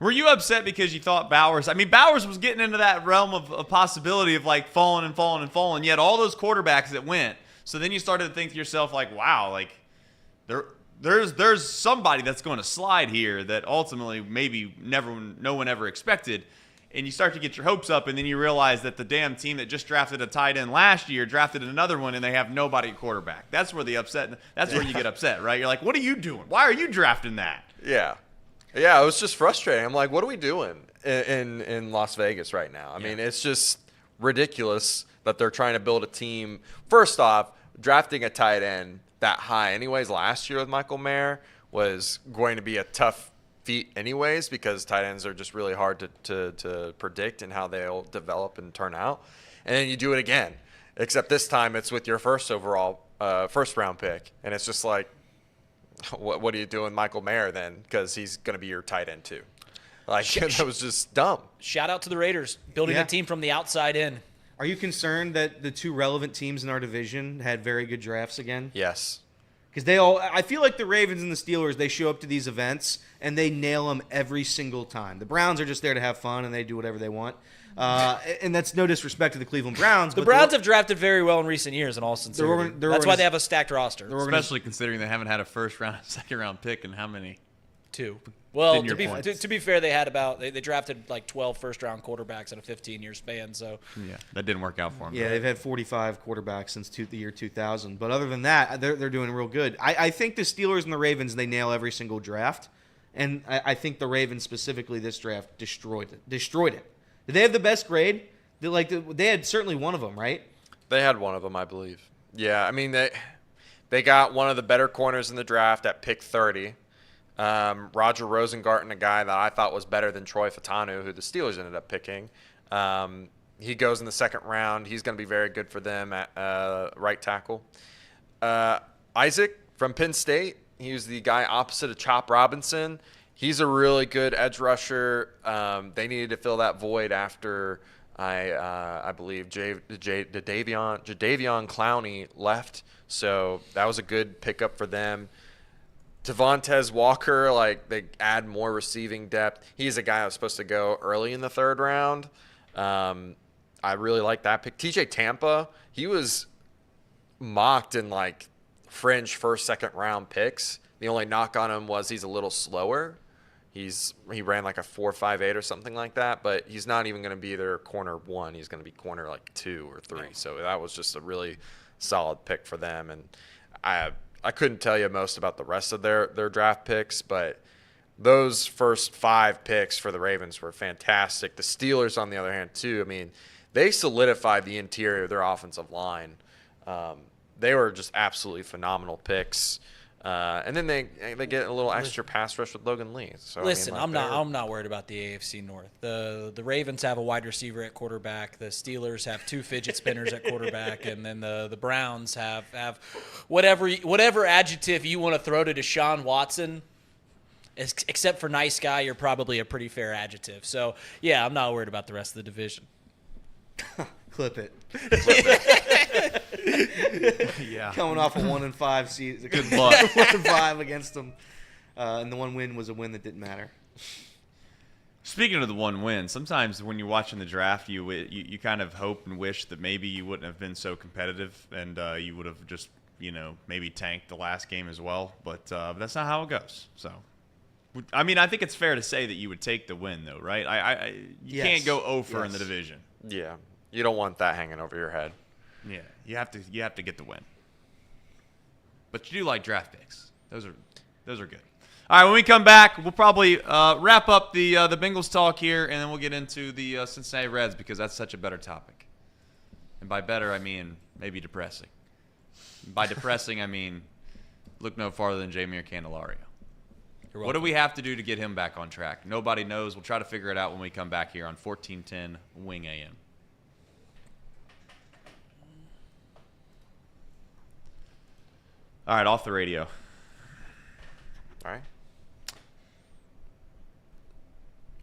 Were you upset because you thought Bowers? I mean, Bowers was getting into that realm of a possibility of like falling and falling and falling. Yet all those quarterbacks that went. So then you started to think to yourself like, wow, like there's somebody that's going to slide here that ultimately maybe no one ever expected. And you start to get your hopes up, and then you realize that the damn team that just drafted a tight end last year drafted another one, and they have nobody at quarterback. That's where that's where you get upset, right? You're like, what are you doing? Why are you drafting that? Yeah, it was just frustrating. I'm like, what are we doing in Las Vegas right now? I mean, it's just ridiculous that they're trying to build a team. First off, drafting a tight end that high anyways last year with Michael Mayer was going to be a tough feat anyways, because tight ends are just really hard to predict and how they'll develop and turn out. And then you do it again, except this time it's with your first round pick, and it's just like, what are you doing Michael Mayer then, because he's going to be your tight end too? Like, that was just dumb. Shout out to the Raiders, building a team from the outside in. Are you concerned that the 2 relevant teams in our division had very good drafts again? Yes. Because I feel like the Ravens and the Steelers, they show up to these events and they nail them every single time. The Browns are just there to have fun and they do whatever they want. And that's no disrespect to the Cleveland Browns. The Browns have drafted very well in recent years, in all sincerity. That's why they have a stacked roster. Especially considering they haven't had a first round, second round pick in how many? 2. Well, to be fair, they drafted like 12 first-round quarterbacks in a 15-year span. So yeah, that didn't work out for them. Yeah, they've had 45 quarterbacks since the year 2000. But other than that, they're doing real good. I think the Steelers and the Ravens, they nail every single draft. And I think the Ravens specifically this draft destroyed it. Did they have the best grade? They had certainly one of them, right? They had one of them, I believe. Yeah, I mean, they got one of the better corners in the draft at pick 30. Roger Rosengarten, a guy that I thought was better than Troy Fautanu, who the Steelers ended up picking. He goes in the second round. He's going to be very good for them at right tackle. Isaac from Penn State, he was the guy opposite of Chop Robinson. He's a really good edge rusher. They needed to fill that void after I believe Jadeveon Clowney left, so that was a good pickup for them. Devontae Walker, like, they add more receiving depth. He's a guy that was supposed to go early in the 3rd round. I really like that pick. TJ Tampa, he was mocked in like fringe 1st, 2nd round picks. The only knock on him was he's a little slower. He ran like a 4.58 or something like that, but he's not even going to be their corner 1. He's going to be corner like 2 or 3. So that was just a really solid pick for them. And I couldn't tell you most about the rest of their draft picks, but those first 5 picks for the Ravens were fantastic. The Steelers, on the other hand, too, I mean, they solidified the interior of their offensive line. They were just absolutely phenomenal picks. And then they get a little extra pass rush with Logan Lee. So listen, I'm not worried about the AFC North. The Ravens have a wide receiver at quarterback. The Steelers have 2 fidget spinners at quarterback, and then the Browns have whatever adjective you want to throw to Deshaun Watson. Except for nice guy, you're probably a pretty fair adjective. So yeah, I'm not worried about the rest of the division. Clip it. Yeah. Coming off a 1-5 season. Good luck. 1-5 against them. And the one win was a win that didn't matter. Speaking of the one win, sometimes when you're watching the draft, you kind of hope and wish that maybe you wouldn't have been so competitive and you would have just, maybe tanked the last game as well. But that's not how it goes. So, I mean, I think it's fair to say that you would take the win, though, right? You can't go over in the division. Yeah. You don't want that hanging over your head. Yeah, you have to get the win. But you do like draft picks. Those are good. All right, when we come back, we'll probably wrap up the Bengals talk here, and then we'll get into the Cincinnati Reds because that's such a better topic. And by better, I mean maybe depressing. By depressing, I mean look no farther than Jamir Candelario. What do we have to do to get him back on track? Nobody knows. We'll try to figure it out when we come back here on 1410 Wing AM. All right, off the radio. All right.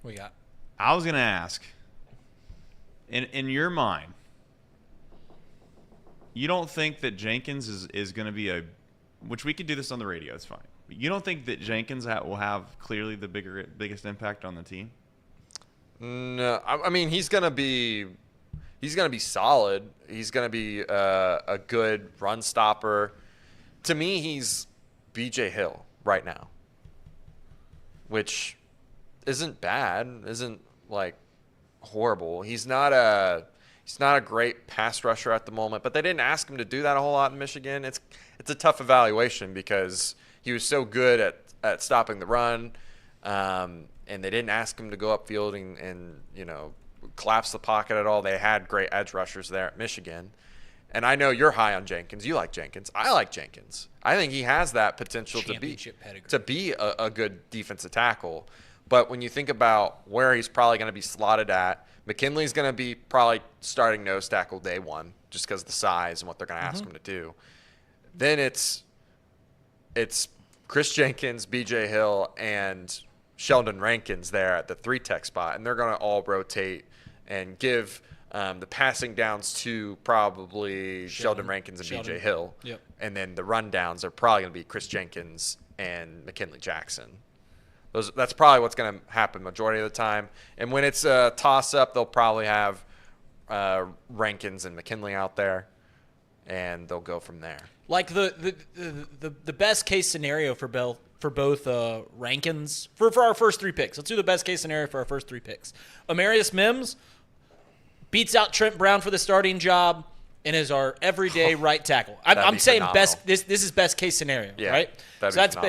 What you got? I was going to ask, in your mind, you don't think that Jenkins is going to be which we could do this on the radio, it's fine. But you don't think that Jenkins will have clearly the biggest impact on the team? No, I mean he's gonna be solid. He's gonna be a good run stopper. To me, he's B.J. Hill right now, which isn't bad, isn't like horrible. He's not a great pass rusher at the moment, but they didn't ask him to do that a whole lot in Michigan. It's a tough evaluation because he was so good at stopping the run, and they didn't ask him to go upfield and collapse the pocket at all. They had great edge rushers there at Michigan. And I know you're high on Jenkins. You like Jenkins. I like Jenkins. I think he has that potential to be a good defensive tackle. But when you think about where he's probably going to be slotted at, McKinley's going to be probably starting nose tackle day one just because of the size and what they're going to ask him to do. Then it's Chris Jenkins, B.J. Hill, and Sheldon Rankins there at the 3-tech spot. And they're going to all rotate and give the passing downs to probably Sheldon Rankins and B.J. Hill. Yep. And then the rundowns are probably going to be Chris Jenkins and McKinley Jackson. That's probably what's going to happen majority of the time. And when it's a toss-up, they'll probably have Rankins and McKinley out there, and they'll go from there. Like the best case scenario for both Rankins for our first 3 picks. Let's do the best case scenario for our first 3 picks. Amarius Mims beats out Trent Brown for the starting job and is our everyday right tackle. I'm saying phenomenal. best. This is best case scenario, right?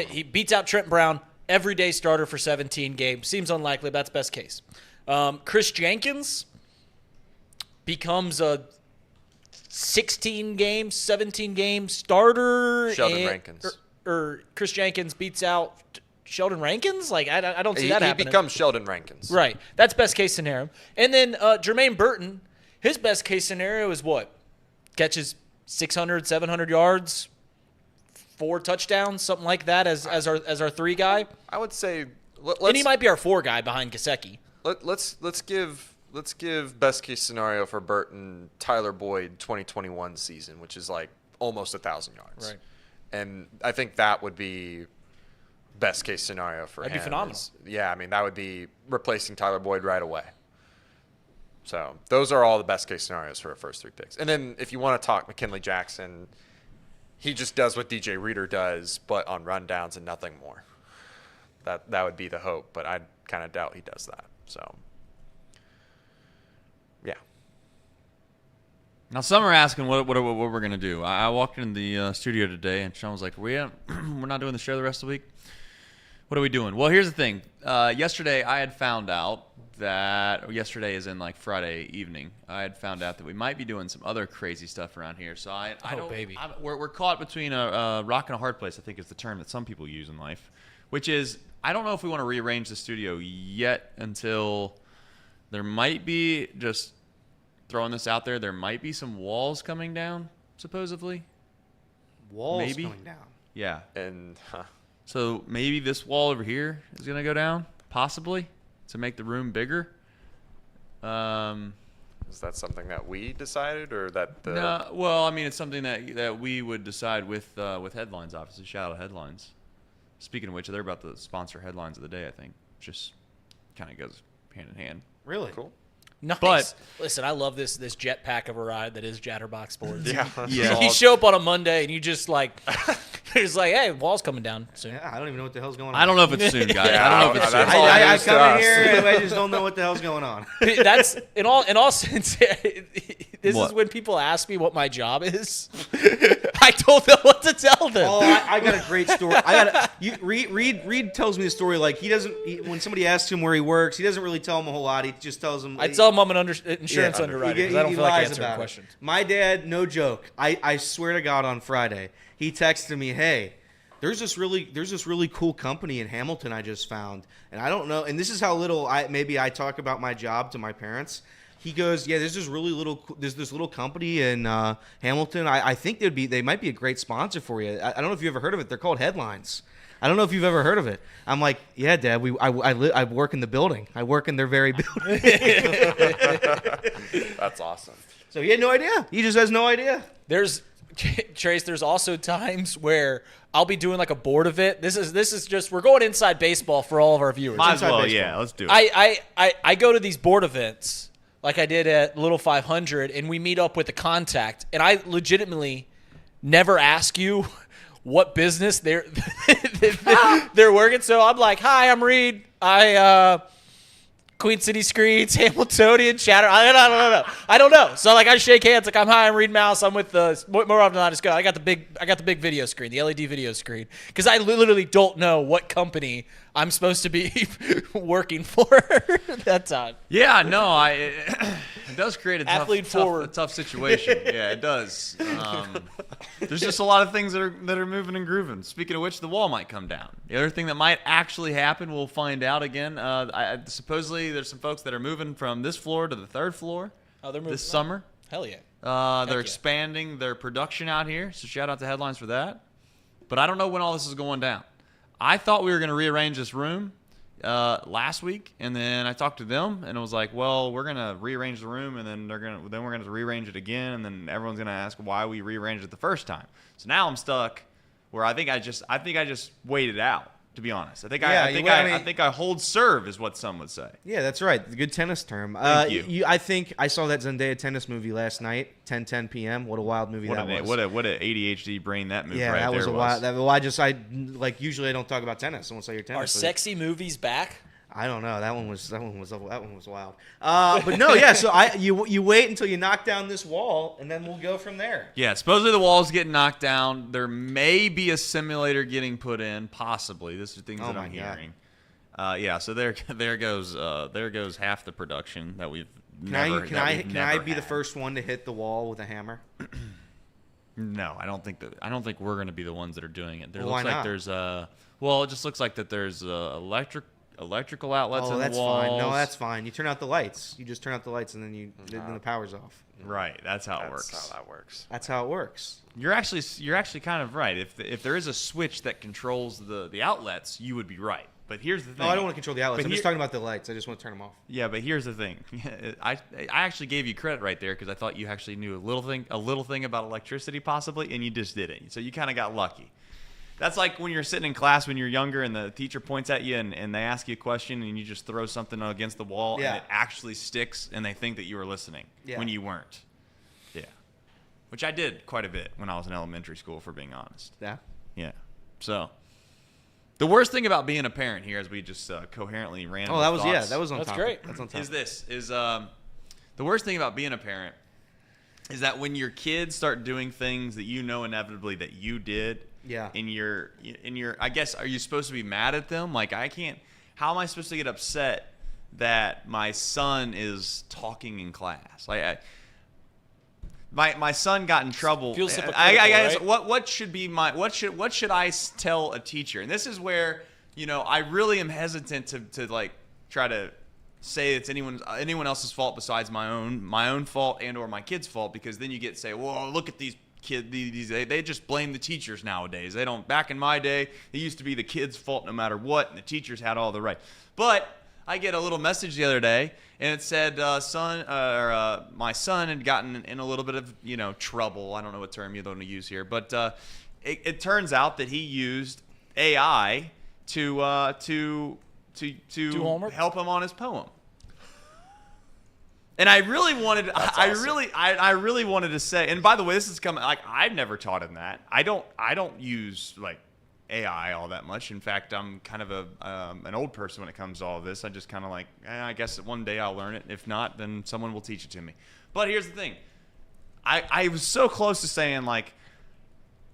He beats out Trent Brown, everyday starter for 17 games. Seems unlikely, but that's best case. Chris Jenkins becomes a 16-game, 17-game starter. Sheldon Rankins. Or Chris Jenkins beats out Sheldon Rankins? Like, I don't see that happening. He becomes Sheldon Rankins. Right. That's best case scenario. And then Jermaine Burton, his best case scenario is what? Catches 600, 700 yards, 4 touchdowns, something like that as our 3 guy. I would say and he might be our 4 guy behind Gesicki. Let's let's give best case scenario for Burton Tyler Boyd 2021 season, which is like almost 1,000 yards. Right. And I think that would be best case scenario for him. That'd be phenomenal. Yeah, I mean, that would be replacing Tyler Boyd right away. So those are all the best case scenarios for our first 3 picks. And then if you want to talk McKinley Jackson, he just does what DJ Reader does, but on rundowns and nothing more. That would be the hope, but I kind of doubt he does that. So, yeah. Now, some are asking what we're going to do. I walked in the studio today, and Sean was like, we're not doing the show the rest of the week? What are we doing? Well, here's the thing. Yesterday, I had found out that – yesterday is in, like, Friday evening. I had found out that we might be doing some other crazy stuff around here. So we're caught between a rock and a hard place, I think is the term that some people use in life, which is I don't know if we want to rearrange the studio yet until there might be – just throwing this out there, there might be some walls coming down, supposedly. Walls maybe coming down. Yeah. And So maybe this wall over here is going to go down, possibly, to make the room bigger. is that something that we decided or that the – No, well, I mean, it's something that we would decide with Headlines, obviously. Shout out Headlines. Speaking of which, they're about to sponsor Headlines of the Day, I think. Just kind of goes hand in hand. Really? Cool. Nice. But- listen, I love this jetpack of a ride that is Jatterbox Sports. Yeah. Yeah. You show up on a Monday and you just like, it's like, hey, wall's coming down soon. Yeah, I don't even know what the hell's going on. I don't know if it's soon, guys. Yeah, I don't know if it's soon. that's all it I is to come in us. here and I just don't know what the hell's going on. That's in all sincerity. This What? is when people ask me what my job is. I don't know what to tell them. Oh, I got a great story. Reed tells me the story like when somebody asks him where he works, he doesn't really tell them a whole lot. He just tells them. I tell them I'm an insurance underwriter because I don't feel like lies answering about it. questions. My dad, no joke. I swear to God, on Friday, he texted me, "Hey, there's this really cool company in Hamilton I just found, and I don't know. And this is how little I talk about my job to my parents." He goes, "Yeah, there's this little company in Hamilton. I think they might be a great sponsor for you. I don't know if you ever heard of it. They're called Headlines. I don't know if you've ever heard of it." I'm like, "Yeah, Dad. I work in the building. I work in their very building." That's awesome. So he had no idea. He just has no idea. Trace, there's also times where I'll be doing like a board event. This is just we're going inside baseball for all of our viewers. Might as Inside well, baseball. yeah. Let's do it. I go to these board events like I did at Little 500, and we meet up with the contact, and I legitimately never ask you what business they're working. So I'm like, "Hi, I'm Reed. Queen City Screens, Hamiltonian, Chatter." I don't know. So like I shake hands like I'm Reed Mouse. I'm with the more often than not. Just go. I got the big video screen, the LED video screen, because I literally don't know what company I'm supposed to be working for at that time. Yeah, no, it does create a Athlete forward. tough situation. Yeah, it does. There's just a lot of things that are moving and grooving. Speaking of which, the wall might come down. The other thing that might actually happen, we'll find out again. Supposedly, there's some folks that are moving from this floor to the third floor. Oh, they're moving this summer. Hell yeah. They're yeah. expanding their production out here, so shout out to Headlines for that. But I don't know when all this is going down. I thought we were going to rearrange this room last week, and then I talked to them, and it was like, well, we're going to rearrange the room, and then we're going to rearrange it again, and then everyone's going to ask why we rearranged it the first time. So now I'm stuck where I think I just waited out. To be honest, I think I hold serve is what some would say. Yeah, that's right. The good tennis term. Thank you. I think I saw that Zendaya tennis movie last night, 10:10 p.m. What a wild movie that was. What a ADHD brain that movie yeah, right that there was a wild. Usually I don't talk about tennis. I won't say your tennis. Are sexy movies back? I don't know. That one was wild. But no, yeah. So you wait until you knock down this wall, and then we'll go from there. Yeah, supposedly the walls getting knocked down. There may be a simulator getting put in, possibly. This is things that I'm hearing. Yeah, so there goes half the production that we've never. Can I be the first one to hit the wall with a hammer? No, I don't think we're going to be the ones that are doing it. There Well, looks why like not? there's it just looks like that there's electrical outlets in the That's walls. fine. No, that's fine. You turn out the lights. You just turn out the lights, and then then the power's off. Right. That's how it That's works. how that works. That's how it works. You're actually kind of right. If there is a switch that controls the outlets, you would be right. But here's the thing. No, I don't want to control the outlets. But I'm just talking about the lights. I just want to turn them off. Yeah, but here's the thing. I actually gave you credit right there because I thought you actually knew a little thing about electricity possibly, and you just didn't. So you kind of got lucky. That's like when you're sitting in class when you're younger and the teacher points at you and they ask you a question and you just throw something against the wall and it actually sticks and they think that you were listening when you weren't. Yeah. Which I did quite a bit when I was in elementary school, for being honest. Yeah. Yeah. So the worst thing about being a parent here, as we just coherently ran. Oh, that was thoughts, that was on That's topic. great. That's on topic. is the worst thing about being a parent is that when your kids start doing things that you know inevitably that you did. Yeah. In your, I guess, are you supposed to be mad at them? Like, I can't. How am I supposed to get upset that my son is talking in class? Like, my son got in trouble. Feels hypocritical, I guess right? what should be what should I tell a teacher? And this is where I really am hesitant to like try to say it's anyone else's fault besides my own fault and or my kid's fault, because then you get say, well, look at these kids, they just blame the teachers nowadays. They don't. Back in my day, it used to be the kids' fault no matter what, and the teachers had all the right. But I get a little message the other day, and it said, my son had gotten in a little bit of trouble. I don't know what term you're going to use here, but it turns out that he used AI to homework? help him on his poem. And I really wanted, I really wanted to say. And by the way, this is coming. Like, I've never taught him that. I don't use like AI all that much. In fact, I'm kind of an old person when it comes to all this. I just kind of like, I guess one day I'll learn it. If not, then someone will teach it to me. But here's the thing. I was so close to saying like,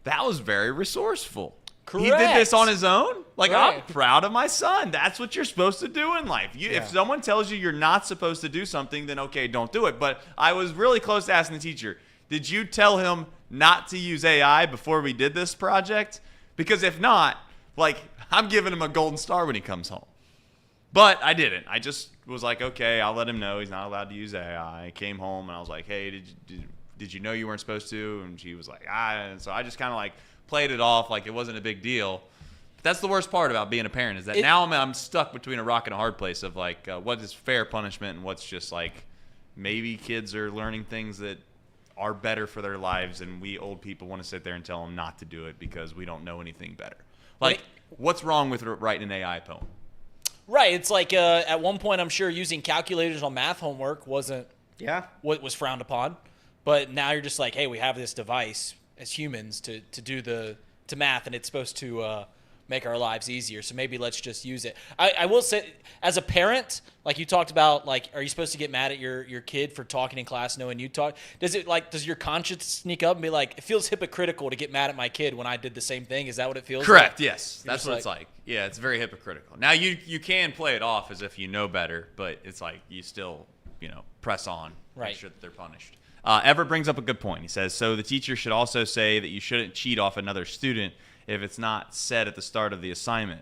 that was very resourceful. Correct. He did this on his own. Like, Right. I'm proud of my son. That's what you're supposed to do in life. If someone tells you you're not supposed to do something, then okay, don't do it. But I was really close to asking the teacher, did you tell him not to use AI before we did this project? Because if not, like, I'm giving him a golden star when he comes home. But I didn't. I just was like, okay, I'll let him know he's not allowed to use AI. I came home and I was like, hey, did you know you weren't supposed to? And she was like, and so I just kind of like played it off like it wasn't a big deal. But that's the worst part about being a parent, is that now I'm stuck between a rock and a hard place of like what is fair punishment and what's just like maybe kids are learning things that are better for their lives, and we old people want to sit there and tell them not to do it because we don't know anything better. Like, what's wrong with writing an AI poem? Right. It's like at one point, I'm sure using calculators on math homework wasn't what was frowned upon. But now you're just like, hey, we have this device as humans to do to math, and it's supposed to make our lives easier. So maybe let's just use it. I will say, as a parent, like you talked about, like, are you supposed to get mad at your kid for talking in class knowing you talk? Does your conscience sneak up and be like, it feels hypocritical to get mad at my kid when I did the same thing? Is that what it feels Correct, like? yes. That's what it's like. Yeah, it's very hypocritical. Now, you can play it off as if you know better, but it's like you still, press on. Right. Make sure that they're punished. Everett brings up a good point. He says, so the teacher should also say that you shouldn't cheat off another student if it's not said at the start of the assignment.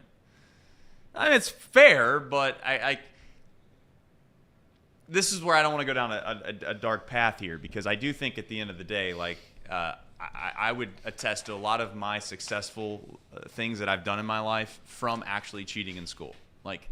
I mean, it's fair, but this is where I don't want to go down a dark path here, because I do think at the end of the day, like, I would attest to a lot of my successful things that I've done in my life from actually cheating in school. Like,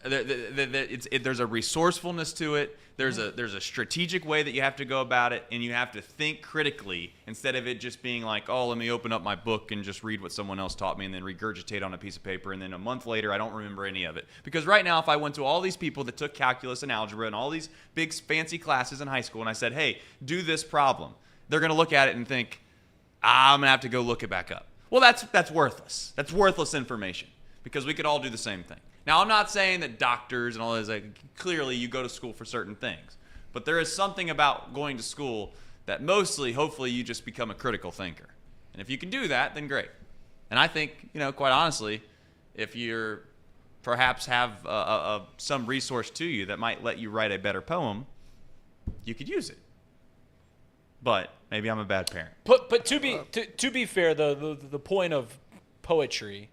there's a resourcefulness to it. There's a strategic way that you have to go about it, and you have to think critically instead of it just being like, oh, let me open up my book and just read what someone else taught me and then regurgitate on a piece of paper, and then a month later I don't remember any of it. Because right now, if I went to all these people that took calculus and algebra and all these big fancy classes in high school and I said, hey, do this problem, they're going to look at it and think, I'm going to have to go look it back up. Well, that's worthless. That's worthless information, because we could all do the same thing. Now, I'm not saying that doctors and all this, like, clearly you go to school for certain things. But there is something about going to school that mostly, hopefully, you just become a critical thinker. And if you can do that, then great. And I think, quite honestly, if you're perhaps have some resource to you that might let you write a better poem, you could use it. But maybe I'm a bad parent. But to be fair, the point of poetry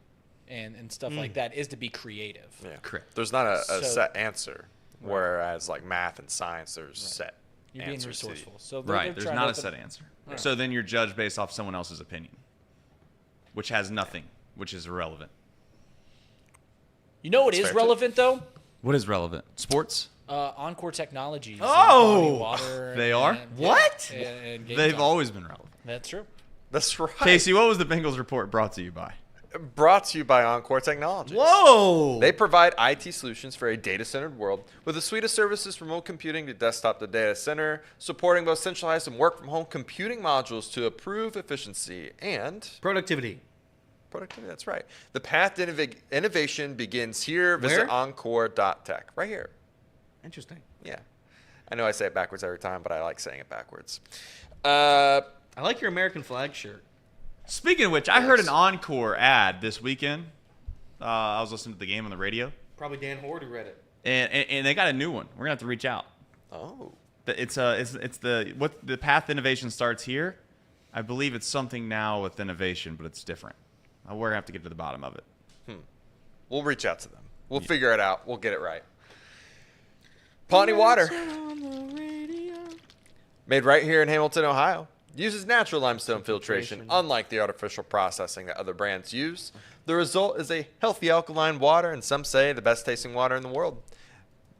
and stuff like that is to be creative. Yeah. Correct. There's not a set answer, whereas like math and science, there's set You're being answers to you. resourceful. So Right. There's not a set answer. Right. So then you're judged based off someone else's opinion, which has nothing, which is irrelevant. You know what That's is fair, relevant though? What is relevant? Sports? Encore Technologies. Oh! Water They are? What? And Game They've Time. always been relevant. That's true. That's right. Casey, what was the Bengals report brought to you by? Brought to you by Encore Technologies. Whoa! They provide IT solutions for a data-centered world with a suite of services from remote computing to desktop to data center, supporting both centralized and work-from-home computing modules to improve efficiency and Productivity. productivity. That's right. The path to innovation begins here. Visit Where? encore.tech. Right here. Interesting. Yeah. I know I say it backwards every time, but I like saying it backwards. I like your American flag shirt. Speaking of which, I heard an Encore ad this weekend. I was listening to the game on the radio, Probably Dan Horde who read it. and they got a new one. We're gonna have to reach out. Oh. It's the path to innovation starts here. I believe it's something now with innovation, but it's different. We're gonna have to get to the bottom of it. We'll reach out to them. We'll figure it out. We'll get it right. Pawnee Water. Made right here in Hamilton, Ohio. Uses natural limestone filtration, unlike the artificial processing that other brands use. The result is a healthy alkaline water, and some say the best tasting water in the world.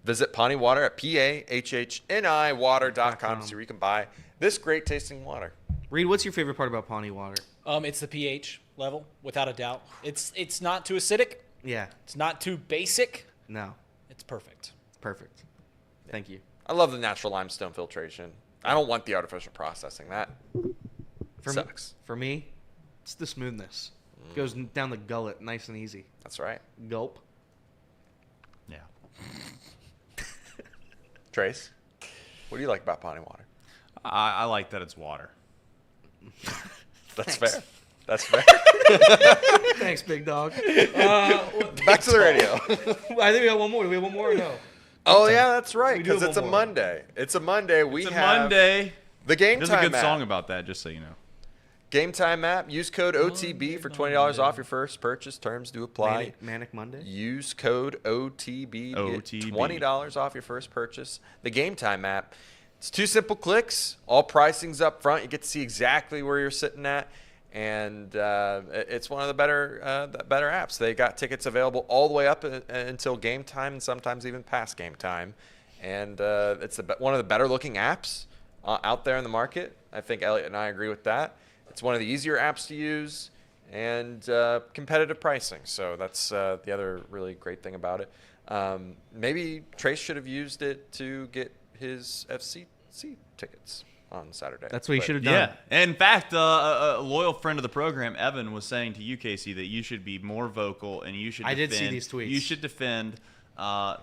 Visit Pawnee Water at PAHHNIwater.com to see where you can buy this great tasting water. Reed, what's your favorite part about Pawnee Water? It's the pH level, without a doubt. It's not too acidic. Yeah. It's not too basic. No. It's perfect. Perfect. Thank you. I love the natural limestone filtration. I don't want the artificial processing. That sucks. For me, it's the smoothness. Goes down the gullet nice and easy. That's right. Gulp. Yeah. Trace, what do you like about Pawnee Water? I like that it's water. That's Thanks. fair. That's fair. Thanks, big dog. Back to the radio. I think we got one more. Do we have one more or no? Oh, yeah, that's right, We do because have it's a one more. Monday. It's a Monday. We It's a have Monday. the Game There's Time a good app. song about that, just so you know. Game Time app. Use code OTB for $20 off your first purchase. Terms do apply. Manic Monday? Use code OTB to get OTB. $20 off your first purchase. The Game Time app. It's 2 simple clicks. All pricing's up front. You get to see exactly where you're sitting at. And it's one of the better apps. They got tickets available all the way up until game time and sometimes even past game time. And it's one of the better looking apps out there in the market. I think Elliot and I agree with that. It's one of the easier apps to use and competitive pricing. So that's the other really great thing about it. Maybe Trace should have used it to get his FCC tickets on Saturday. That's what you But- should have done. Yeah. In fact, a loyal friend of the program, Evan, was saying to you, Casey, that you should be more vocal and you should I defend, did see these tweets. You should defend the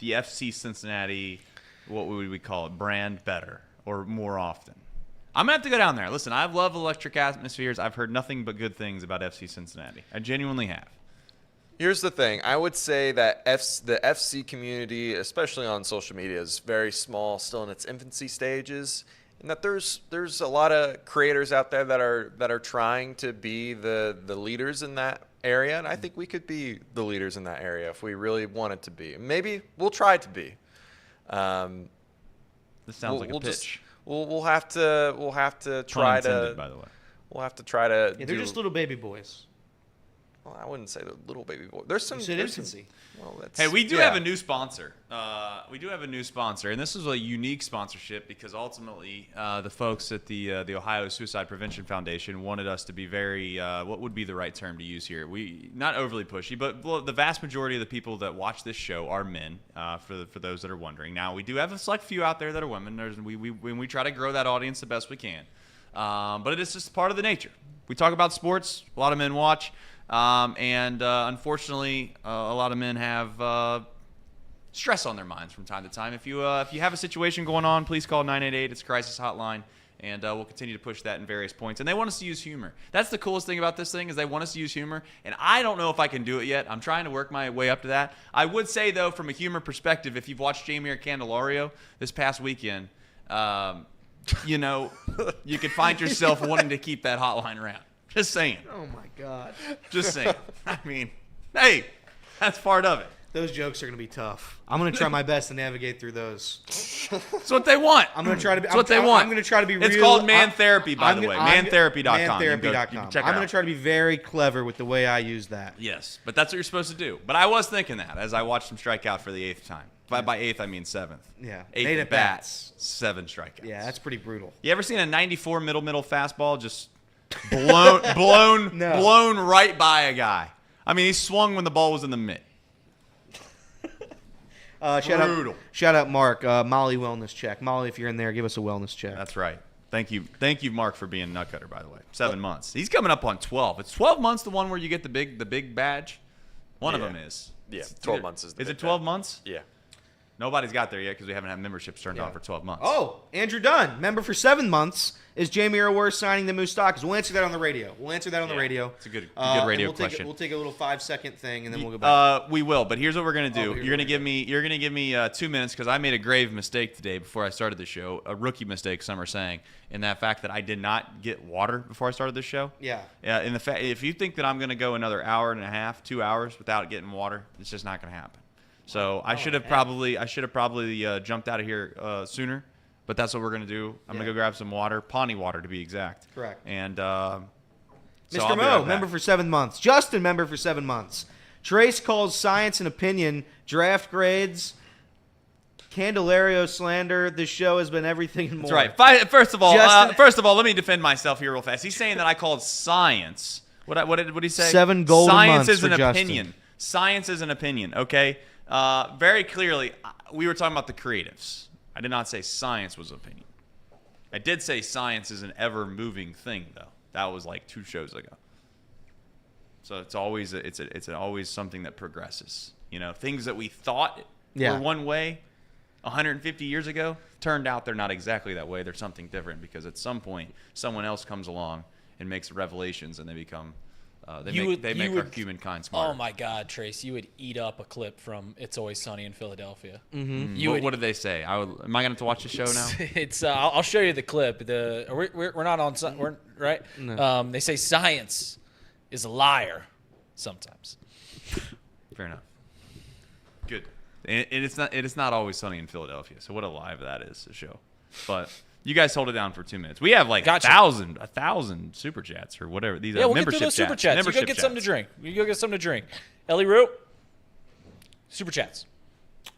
FC Cincinnati, what would we call it, brand better or more often. I'm going to have to go down there. Listen, I've loved electric atmospheres. I've heard nothing but good things about FC Cincinnati. I genuinely have. Here's the thing. I would say that the FC community, especially on social media, is very small, still in its infancy stages, and that there's a lot of creators out there that are trying to be the leaders in that area, and I think we could be the leaders in that area if we really wanted to be. Maybe we'll try to be. This sounds like a pitch. We'll have to try Intended, to. by the way. We'll have to try to. Yeah, they're just little baby boys. Well, I wouldn't say the little baby boy. There's some. You said there's some- infancy. well, that's, Hey, we do yeah. have a new sponsor. And this is a unique sponsorship because ultimately the folks at the Ohio Suicide Prevention Foundation wanted us to be very, what would be the right term to use here? We not overly pushy, but the vast majority of the people that watch this show are men. For those that are wondering, now we do have a select few out there that are women. We try to grow that audience the best we can, but it is just part of the nature. We talk about sports. A lot of men watch. Unfortunately, a lot of men have stress on their minds from time to time. If you have a situation going on, please call 988. It's a crisis hotline, and we'll continue to push that in various points. And they want us to use humor. That's the coolest thing about this thing is they want us to use humor, and I don't know if I can do it yet. I'm trying to work my way up to that. I would say, though, from a humor perspective, if you've watched Jamie or Candelario this past weekend, you could find yourself wanting to keep that hotline around. Just saying. Oh my God. Just saying. I mean, hey, that's part of it. Those jokes are going to be tough. I'm going to try my best to navigate through those. That's what they want. I'm going to try to be. That's what they want. I'm going to try to be real. It's called Man Therapy, by the way. Mantherapy.com. Mantherapy.com. You can check it I'm going out. to try to be very clever with the way I use that. Yes, but that's what you're supposed to do. But I was thinking that as I watched him strike out for the 8th time. By 8th, I mean 7th. Yeah. 8th Eight at bats, 7 strikeouts. Yeah, that's pretty brutal. You ever seen a 94 middle fastball just blown right by a guy? I mean, he swung when the ball was in the mitt. Shout out Mark. Molly wellness check. Molly, if you're in there, give us a wellness check. That's right. Thank you, Mark, for being Nutcutter, by the way. 7 months. He's coming up on 12. It's 12 months the one where you get the big badge? One of them is. Yeah, 12 months is the Is big it 12 badge. months? Yeah. Nobody's got there yet because we haven't had memberships turned on for 12 months. Oh, Andrew Dunn, member for 7 months. Is Jamie Orr signing the Moustakas? We'll answer that on the radio. It's a good radio question. We'll take a little 5-second thing and then we'll go back. We will, but here's what we're gonna do. You're gonna give me 2 minutes because I made a grave mistake today before I started the show. A rookie mistake, some are saying, in that fact that I did not get water before I started the show. Yeah. Yeah. In the fact, if you think that I'm gonna go another hour and a half, 2 hours without getting water, it's just not gonna happen. So I should have probably jumped out of here sooner. But that's what we're going to do. I'm going to go grab some water, Pawnee water to be exact. Correct. And Mr. I'll be Mo, right back. member for 7 months. Justin, member for 7 months. Trace calls science and opinion, draft grades, Candelario slander. This show has been everything and more. That's right. First of all, Justin- let me defend myself here real fast. He's saying that I called science. What did he say? 7 golden Science months is for an Justin. opinion. Science is an opinion. Okay. Very clearly, we were talking about the creatives. I did not say science was opinion. I did say science is an ever-moving thing, though. That was like 2 shows ago. So it's always always something that progresses. You know, things that we thought were one way 150 years ago turned out they're not exactly that way. They're something different because at some point someone else comes along and makes revelations and they become they make our humankind smarter. Oh my God, Trace, you would eat up a clip from "It's Always Sunny in Philadelphia." What did they say? Am I going to have to watch the show now? It's I'll show you the clip. We're not on right. No. They say science is a liar sometimes. Fair enough. Good. And it's not always sunny in Philadelphia. So what a live that is, a show. But you guys hold it down for 2 minutes. We have like Gotcha. 1,000 super chats or whatever. These We'll membership get through those super chats. You go get something to drink. Ellie Root, super chats.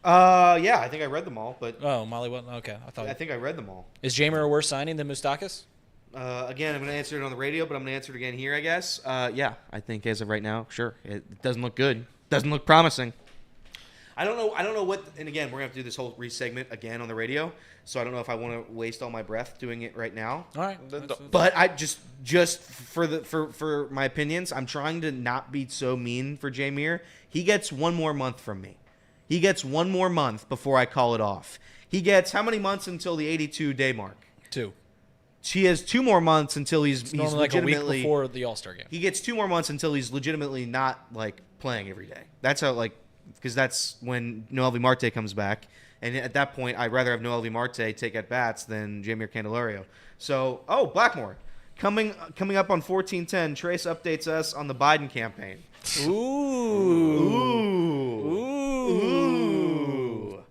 Yeah, I think I read them all, but Oh, Molly, what? Okay, I think I read them all. Is Jamer worse signing than Moustakas? Again, I'm going to answer it on the radio, but I'm going to answer it again here, I guess. Yeah, I think as of right now, sure. It doesn't look good. Doesn't look promising. I don't know what, and again, we're going to have to do this whole re-segment again on the radio, so I don't know if I want to waste all my breath doing it right now. All right. But I just for my opinions, I'm trying to not be so mean for Jameer. He gets 1 more month from me. He gets 1 more month before I call it off. He gets how many months until the 82-day mark? 2. He has 2 more months until he's Normally like a legitimately week before the All-Star game. He gets 2 more months until he's legitimately not like playing every day. That's how because that's when Noel V. Marte comes back. And at that point, I'd rather have Noel V. Marte take at-bats than Jameer Candelario. So, Blackmore. Coming up on 1410, Trace updates us on the Biden campaign. Ooh.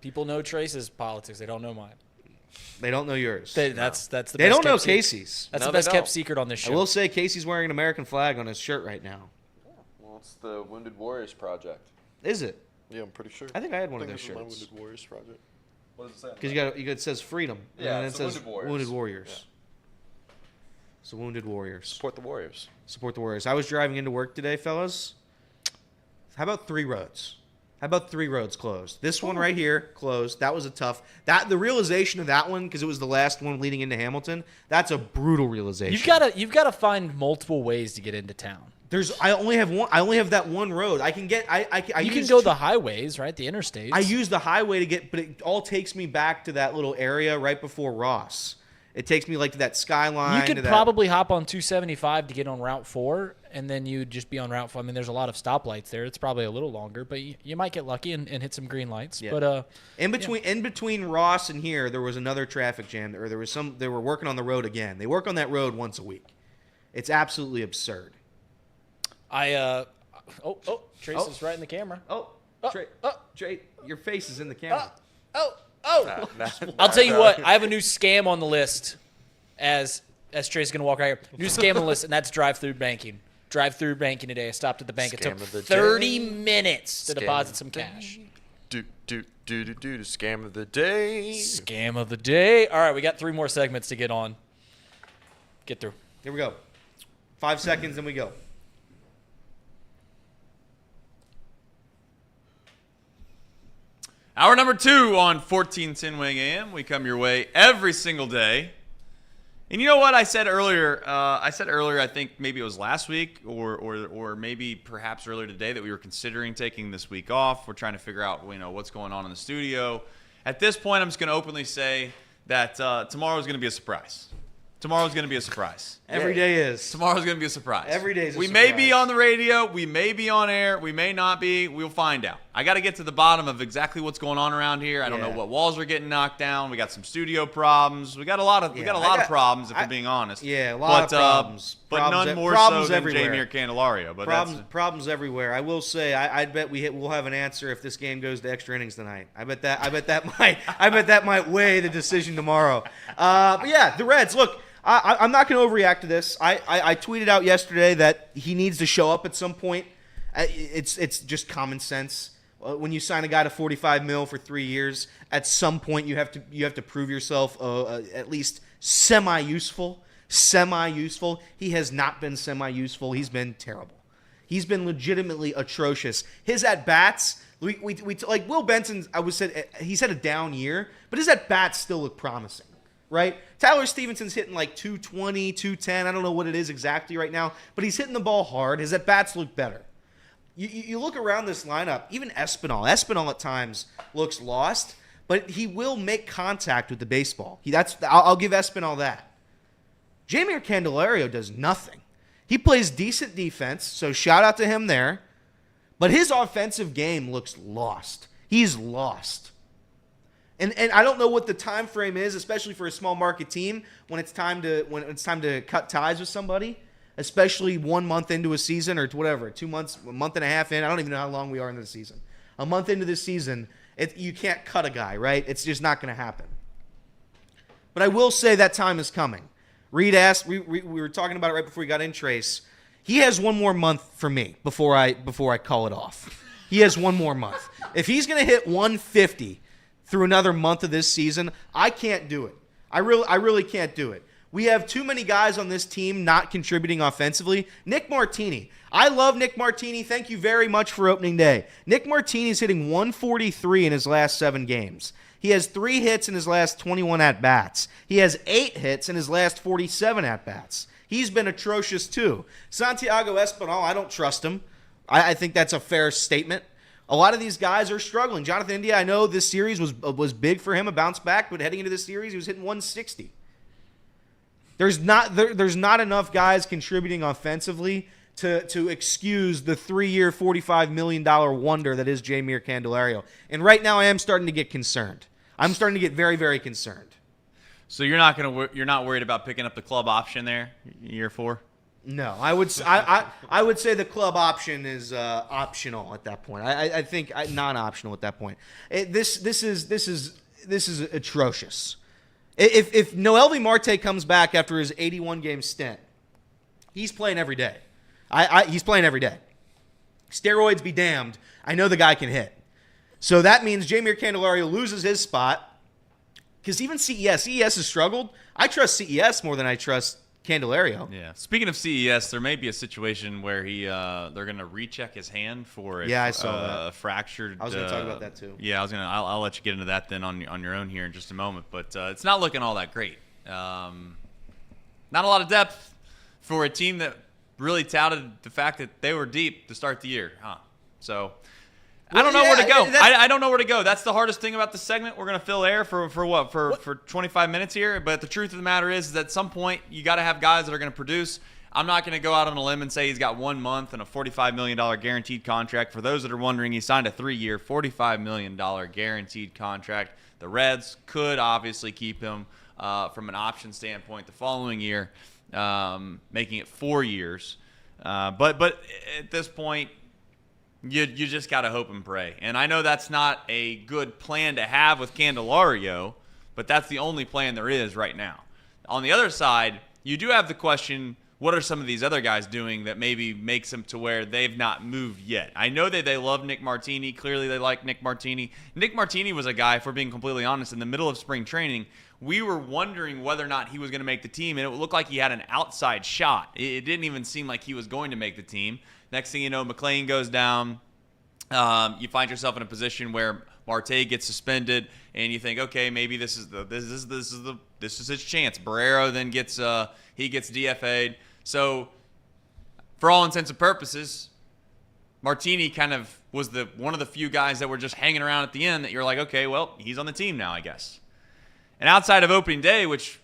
People know Trace's politics. They don't know mine. They don't know yours. That's the best They don't know kept secret. Casey's. That's No, the they best kept don't. secret on this show. I will say Casey's wearing an American flag on his shirt right now. Well, it's the Wounded Warriors Project. Is it? Yeah, I'm pretty sure. I think I had one of those this is my shirts. Wounded Warriors Project. What does it say? Because it says freedom. Yeah, and then it's it the says Wounded Warriors. Wounded Warriors. So Wounded Warriors. Support the Warriors. Support the Warriors. I was driving into work today, fellas. How about 3 roads? How about 3 roads closed? This one right here closed. That was a tough. The realization of that one, because it was the last one leading into Hamilton. That's a brutal realization. You've got to find multiple ways to get into town. I only have one. I only have that one road. I can get. You can go the highways, right? The interstates. I use the highway to get, but it all takes me back to that little area right before Ross. It takes me like to that skyline. You could probably hop on 275 to get on Route 4, and then you'd just be on Route 4. I mean, there's a lot of stoplights there. It's probably a little longer, but you might get lucky and hit some green lights. Yeah. But in between Ross and here, there was another traffic jam, or they were working on the road again. They work on that road once a week. It's absolutely absurd. Trace is right in the camera. Oh, Trey, your face is in the camera. I'll tell you what. I have a new scam on the list as Trey's going to walk right here. New scam on the list, and that's drive-through banking. Drive-through banking today. I stopped at the bank. It took 30 minutes to deposit some cash. Scam of the day. Scam of the day. All right, we got 3 more segments to get on. Get through. Here we go. 5 seconds, and we go. Hour number 2 on 1410 Wing AM. We come your way every single day. And you know what I said earlier? I think maybe it was last week or maybe perhaps earlier today that we were considering taking this week off. We're trying to figure out what's going on in the studio. At this point, I'm just going to openly say that tomorrow is going to be a surprise. Tomorrow's going to be a surprise. Every day is. Tomorrow's going to be a surprise. Every day is a We surprise. may be on the radio. We may be on air. We may not be. We'll find out. I got to get to the bottom of exactly what's going on around here. I don't know what walls are getting knocked down. We got some studio problems. We got a lot of of problems, if we're being honest. Yeah, a lot of problems. But none more problems so than everywhere. Jer'zhan Candelario. But Problems everywhere. I will say, I bet we'll have an answer if this game goes to extra innings tonight. I bet that might weigh the decision tomorrow. But yeah, the Reds. Look. I'm not going to overreact to this. I tweeted out yesterday that he needs to show up at some point. It's just common sense. When you sign a guy to $45 million for 3 years, at some point you have to prove yourself at least semi-useful. Semi-useful. He has not been semi-useful. He's been terrible. He's been legitimately atrocious. His at-bats, we like Will Benson, he's had a down year, but his at-bats still look promising. Right? Tyler Stevenson's hitting like 220, 210. I don't know what it is exactly right now, but he's hitting the ball hard. His at-bats look better. You look around this lineup, even Espinal. Espinal at times looks lost, but he will make contact with the baseball. I'll give Espinal that. Jer'zhan Candelario does nothing. He plays decent defense, so shout out to him there. But his offensive game looks lost. He's lost. And I don't know what the time frame is, especially for a small market team, when it's time to cut ties with somebody, especially 1 month into a season or whatever, 2 months, a month and a half in. I don't even know how long we are into the season. A month into the season, you can't cut a guy, right? It's just not going to happen. But I will say that time is coming. Reed asked, we were talking about it right before we got in, Trace. He has 1 more month for me before I call it off. He has 1 more month. If he's going to hit 150 through another month of this season, I can't do it. I really can't do it. We have too many guys on this team not contributing offensively. Nick Martini. I love Nick Martini. Thank you very much for opening day. Nick Martini's hitting 143 in his last 7 games. He has 3 hits in his last 21 at-bats. He has 8 hits in his last 47 at-bats. He's been atrocious too. Santiago Espinal, I don't trust him. I think that's a fair statement. A lot of these guys are struggling. Jonathan India, I know this series was big for him, a bounce back, but heading into this series, he was hitting 160. There's not enough guys contributing offensively to excuse the 3-year, $45 million wonder that is Jer'zhan Candelario. And right now, I am starting to get concerned. I'm starting to get very, very concerned. So you're not worried about picking up the club option there, year 4? No, I would say the club option is optional at that point. I think non-optional at that point. This is atrocious. If Noelvi Marte comes back after his 81-game stint, he's playing every day. He's playing every day. Steroids be damned. I know the guy can hit. So that means Jer'zhan Candelario loses his spot because even CES has struggled. I trust CES more than I trust Candelario. Yeah. Speaking of CES, there may be a situation where they're going to recheck his hand for I saw that. A fractured. I was going to talk about that too. Yeah, I'll let you get into that then on your own here in just a moment. But it's not looking all that great. Not a lot of depth for a team that really touted the fact that they were deep to start the year, huh? So I don't know where to go. I don't know where to go. That's the hardest thing about this segment. We're going to fill air for 25 minutes here. But the truth of the matter is that at some point you got to have guys that are going to produce. I'm not going to go out on a limb and say he's got 1 month and a $45 million guaranteed contract. For those that are wondering, he signed a 3-year, $45 million guaranteed contract. The Reds could obviously keep him from an option standpoint the following year, making it 4 years. But at this point, You just got to hope and pray. And I know that's not a good plan to have with Candelario, but that's the only plan there is right now. On the other side, you do have the question, what are some of these other guys doing that maybe makes them to where they've not moved yet? I know that they love Nick Martini. Clearly they like Nick Martini. Nick Martini was a guy, if we're being completely honest, in the middle of spring training, we were wondering whether or not he was going to make the team, and it looked like he had an outside shot. It didn't even seem like he was going to make the team. Next thing you know, McClain goes down. You find yourself in a position where Marte gets suspended, and you think, okay, maybe this is his chance. Barrero then gets DFA'd. So, for all intents and purposes, Martini kind of was one of the few guys that were just hanging around at the end that you're like, okay, well, he's on the team now, I guess. And outside of opening day, which,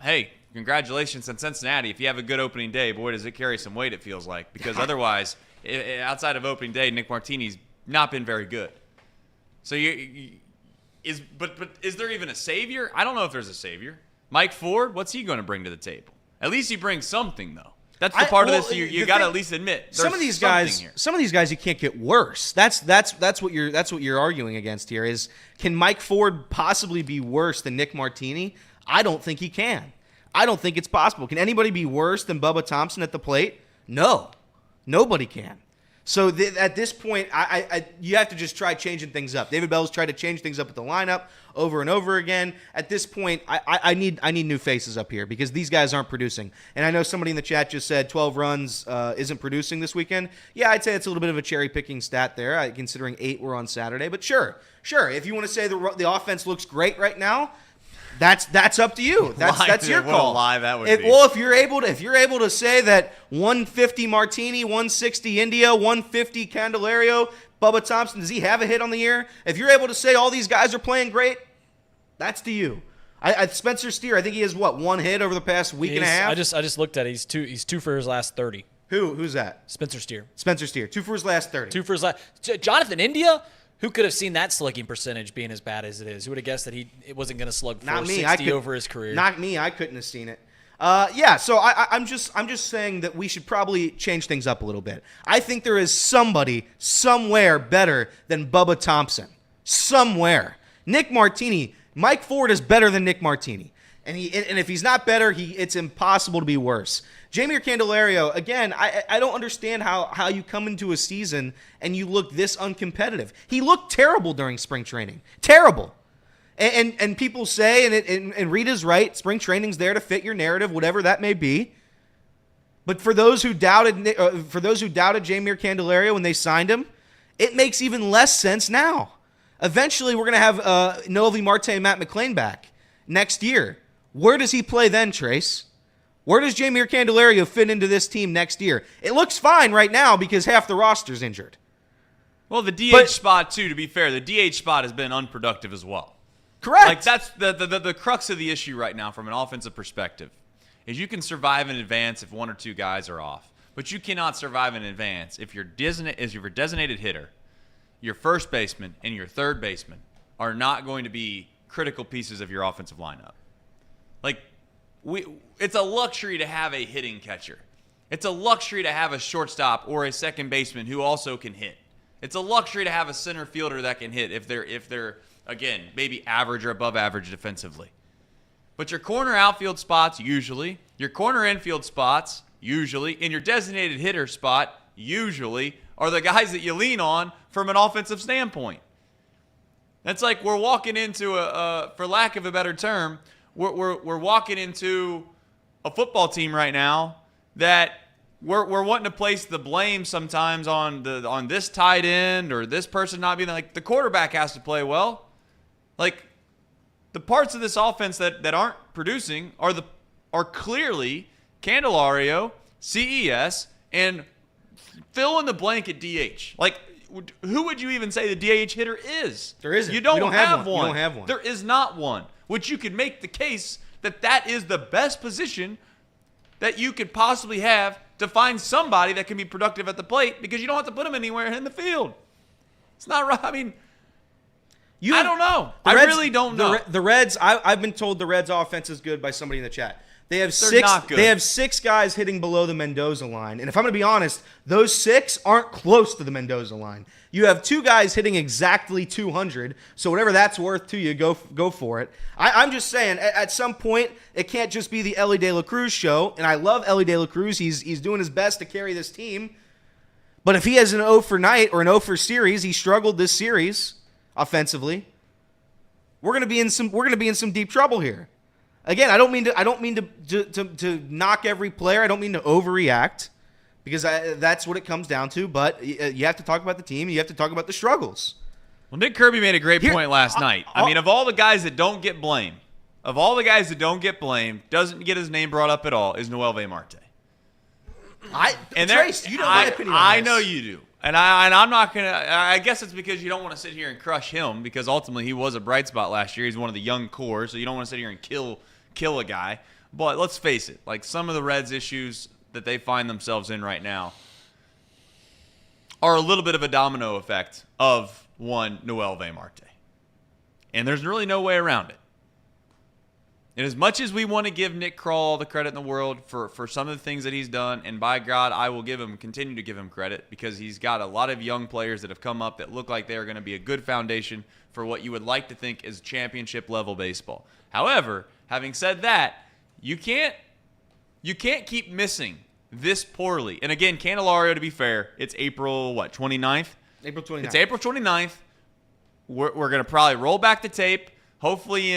hey, congratulations on Cincinnati. If you have a good opening day, boy, does it carry some weight, it feels like. Because otherwise, outside of opening day, Nick Martini's not been very good. So but is there even a savior? I don't know if there's a savior. Mike Ford, what's he going to bring to the table? At least he brings something, though. That's the part of this you got to at least admit. Some of these guys you can't get worse. That's what you're arguing against here. Is can Mike Ford possibly be worse than Nick Martini? I don't think he can. I don't think it's possible. Can anybody be worse than Bubba Thompson at the plate? No, nobody can. So at this point, you have to just try changing things up. David Bell's tried to change things up at the lineup over and over again. At this point, I need new faces up here because these guys aren't producing. And I know somebody in the chat just said 12 runs isn't producing this weekend. Yeah, I'd say it's a little bit of a cherry-picking stat there, considering 8 were on Saturday. But sure. If you want to say the offense looks great right now, that's up to you. That's your call. What a lie that would be. Well, if you're able to say that 150 Martini, 160 India, 150 Candelario, Bubba Thompson, does he have a hit on the year? If you're able to say all these guys are playing great, that's to you. Spencer Steer, I think he has one hit over the past week and a half. I just looked at it. He's two for his last 30. Who's that? Spencer Steer. 2 for his last 30. 2 for his last. Jonathan India. Who could have seen that slugging percentage being as bad as it is? Who would have guessed that it wasn't going to slug 460 over his career? Not me. I couldn't have seen it. So I'm just saying that we should probably change things up a little bit. I think there is somebody somewhere better than Bubba Thompson. Somewhere. Nick Martini. Mike Ford is better than Nick Martini. And if he's not better, it's impossible to be worse. Jeimer Candelario, again, I don't understand how you come into a season and you look this uncompetitive. He looked terrible during spring training. Terrible. And people say, and Rita's right, spring training's there to fit your narrative, whatever that may be. But for those who doubted Jeimer Candelario when they signed him, it makes even less sense now. Eventually, we're going to have Noelvi Marte and Matt McClain back next year. Where does he play then, Trace? Where does Jeimer Candelario fit into this team next year? It looks fine right now because half the roster's injured. Well, the DH spot, too, to be fair, the DH spot has been unproductive as well. Correct. Like, that's the crux of the issue right now from an offensive perspective, is you can survive in advance if 1 or 2 guys are off. But you cannot survive in advance if your designated hitter, your first baseman, and your third baseman are not going to be critical pieces of your offensive lineup. Like, it's a luxury to have a hitting catcher. It's a luxury to have a shortstop or a second baseman who also can hit. It's a luxury to have a center fielder that can hit if they're again, maybe average or above average defensively. But your corner outfield spots, usually, your corner infield spots, usually, and your designated hitter spot, usually, are the guys that you lean on from an offensive standpoint. That's like we're walking into for lack of a better term, we're walking into a football team right now that we're wanting to place the blame sometimes on this tight end or this person not being like the quarterback has to play well. Like the parts of this offense that aren't producing are clearly Candelario, CES, and fill in the blank at DH. Like who would you even say the DH hitter is? There isn't. You don't have one. You don't have one. There is not one. Which you could make the case that is the best position that you could possibly have to find somebody that can be productive at the plate because you don't have to put them anywhere in the field. It's not right. I mean, I don't know. I really don't know. The Reds. I've been told the Reds' offense is good by somebody in the chat. They have They're six. not good. They have 6 guys hitting below the Mendoza line, and if I'm going to be honest, those 6 aren't close to the Mendoza line. You have 2 guys hitting exactly 200, so whatever that's worth to you, go for it. I'm just saying, at some point, it can't just be the Ellie De La Cruz show, and I love Ellie De La Cruz. He's doing his best to carry this team, but if he has an 0 for night or an 0 for series, he struggled this series offensively. We're going to be in some deep trouble here. Again, I don't mean to knock every player. I don't mean to overreact, because that's what it comes down to. But you have to talk about the team. You have to talk about the struggles. Well, Nick Kirby made a great point last night. I mean, of all the guys that don't get blamed, doesn't get his name brought up at all, is Noel Marte. Trace, you know my opinion on I this. know you do. And I'm not going to – I guess it's because you don't want to sit here and crush him, because ultimately he was a bright spot last year. He's one of the young core, so you don't want to sit here and kill a guy. But let's face it, like, some of the Reds' issues that they find themselves in right now are a little bit of a domino effect of one Noel Marte. And there's really no way around it. And as much as we want to give Nick Krall all the credit in the world for some of the things that he's done, and by God, I will continue to give him credit, because he's got a lot of young players that have come up that look like they are going to be a good foundation for what you would like to think is championship level baseball. However, having said that, you can't keep missing this poorly. And again, Candelario, to be fair, it's April 29th? April 29th. It's April 29th. We're going to probably roll back the tape. Hopefully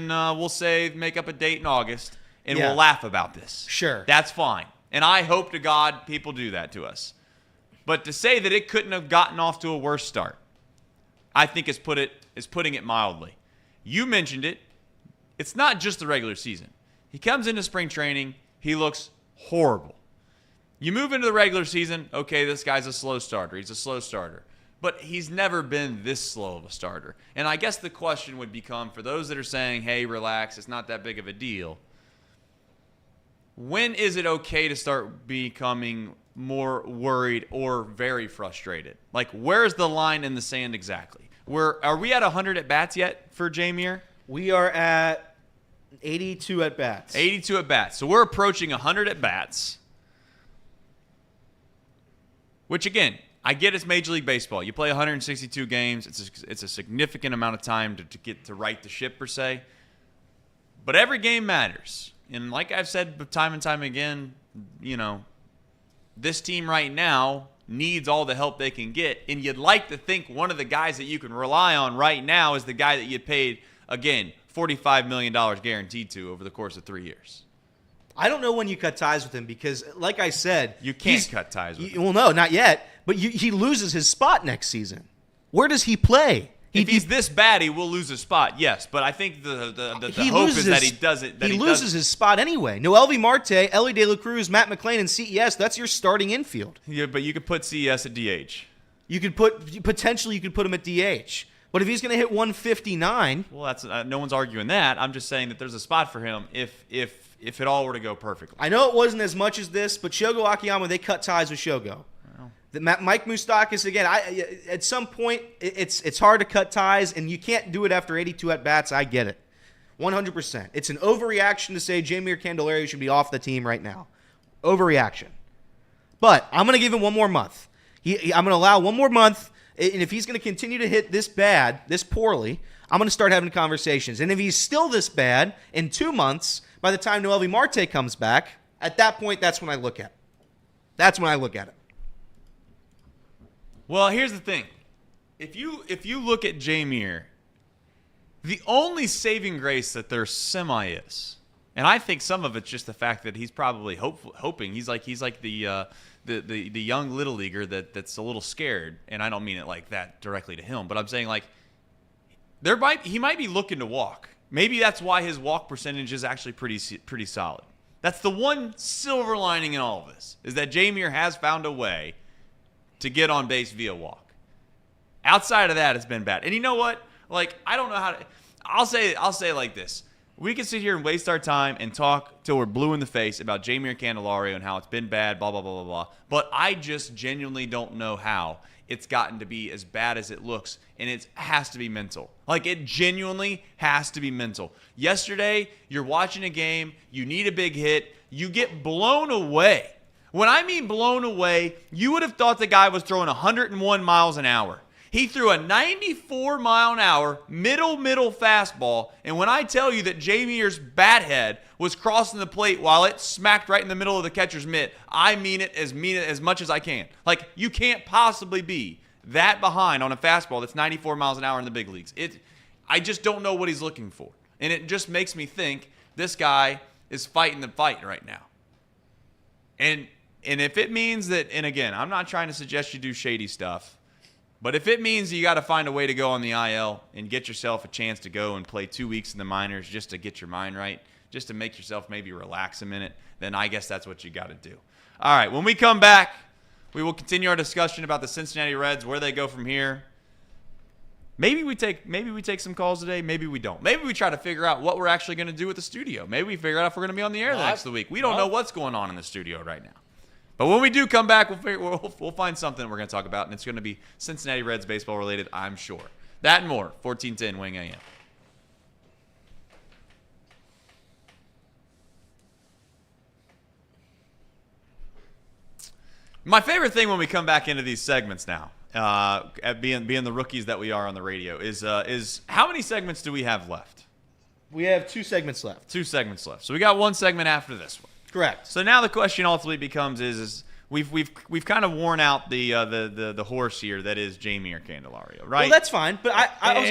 we'll say make up a date in August, and we'll laugh about this. Sure. That's fine. And I hope to God people do that to us. But to say that it couldn't have gotten off to a worse start, I think is putting it mildly. You mentioned it. It's not just the regular season. He comes into spring training, he looks horrible. You move into the regular season, okay, this guy's a slow starter. He's a slow starter. But he's never been this slow of a starter. And I guess the question would become, for those that are saying, hey, relax, it's not that big of a deal, when is it okay to start becoming more worried or very frustrated? Like, where's the line in the sand exactly? Are we at 100 at-bats yet for Jameer? We are at 82 at-bats. 82 at-bats. So we're approaching 100 at-bats, which, again, I get it's Major League Baseball. You play 162 games. It's a significant amount of time to get to right the ship, per se. But every game matters. And like I've said time and time again, this team right now needs all the help they can get. And you'd like to think one of the guys that you can rely on right now is the guy that you paid, again, $45 million guaranteed to over the course of 3 years. I don't know when you cut ties with him, because, like I said, you can't cut ties with him. Well, no, not yet. But he loses his spot next season. Where does he play? If he's this bad, he will lose his spot. Yes, but I think the hope is that he doesn't. He loses his spot anyway. Noel Marte, Ellie De La Cruz, Matt McClain, and CES. That's your starting infield. Yeah, but you could put CES at DH. You could potentially put him at DH. But if he's going to hit 159, well, that's no one's arguing that. I'm just saying that there's a spot for him if it all were to go perfectly. I know it wasn't as much as this, but Shogo Akiyama, they cut ties with Shogo. Mike Moustakas, again, at some point, it's hard to cut ties, and you can't do it after 82 at-bats. I get it. 100%. It's an overreaction to say Jeimer Candelario should be off the team right now. Overreaction. But I'm going to give him one more month. I'm going to allow one more month, and if he's going to continue to hit this bad, this poorly, I'm going to start having conversations. And if he's still this bad in 2 months, by the time Noel Marte comes back, at that point, that's when I look at it. That's when I look at it. Well, here's the thing. If you look at Jameer, the only saving grace that there semi is, and I think some of it's just the fact that he's probably hoping he's like the young little leaguer that's a little scared, and I don't mean it like that directly to him, but I'm saying like he might be looking to walk. Maybe that's why his walk percentage is actually pretty solid. That's the one silver lining in all of this, is that Jameer has found a way to get on base via walk. Outside of that, it's been bad. And you know what? Like, I don't know how to. I'll say it like this. We can sit here and waste our time and talk till we're blue in the face about Jeimer Candelario and how it's been bad, blah, blah, blah, blah, blah. But I just genuinely don't know how. it's gotten to be as bad as it looks, and it has to be mental. Like, it genuinely has to be mental. Yesterday, you're watching a game, you need a big hit, you get blown away. When I mean blown away, you would have thought the guy was throwing 101 miles an hour. He threw a 94-mile-an-hour middle fastball, and when I tell you that Jameer's bat head was crossing the plate while it smacked right in the middle of the catcher's mitt, I mean it as much as I can. Like, you can't possibly be that behind on a fastball that's 94 miles an hour in the big leagues. I just don't know what he's looking for, and it just makes me think this guy is fighting the fight right now. And if it means that, and again, I'm not trying to suggest you do shady stuff, but if it means you got to find a way to go on the IL and get yourself a chance to go and play 2 weeks in the minors just to get your mind right, just to make yourself maybe relax a minute, then I guess that's what you got to do. All right, when we come back, we will continue our discussion about the Cincinnati Reds, where they go from here. Maybe we take some calls today. Maybe we don't. Maybe we try to figure out what we're actually going to do with the studio. Maybe we figure out if we're going to be on the air the next week. We don't know what's going on in the studio right now. But when we do come back, we'll find something we're going to talk about, and it's going to be Cincinnati Reds baseball related, I'm sure. That and more. 1410 Wing AM. My favorite thing when we come back into these segments now, at being the rookies that we are on the radio, is how many segments do we have left? We have 2 segments left. 2 segments left. So we got 1 segment after this one. Correct. So now the question ultimately becomes is we've kind of worn out the horse here that is Jeimer Candelario, right? Well, that's fine, but I was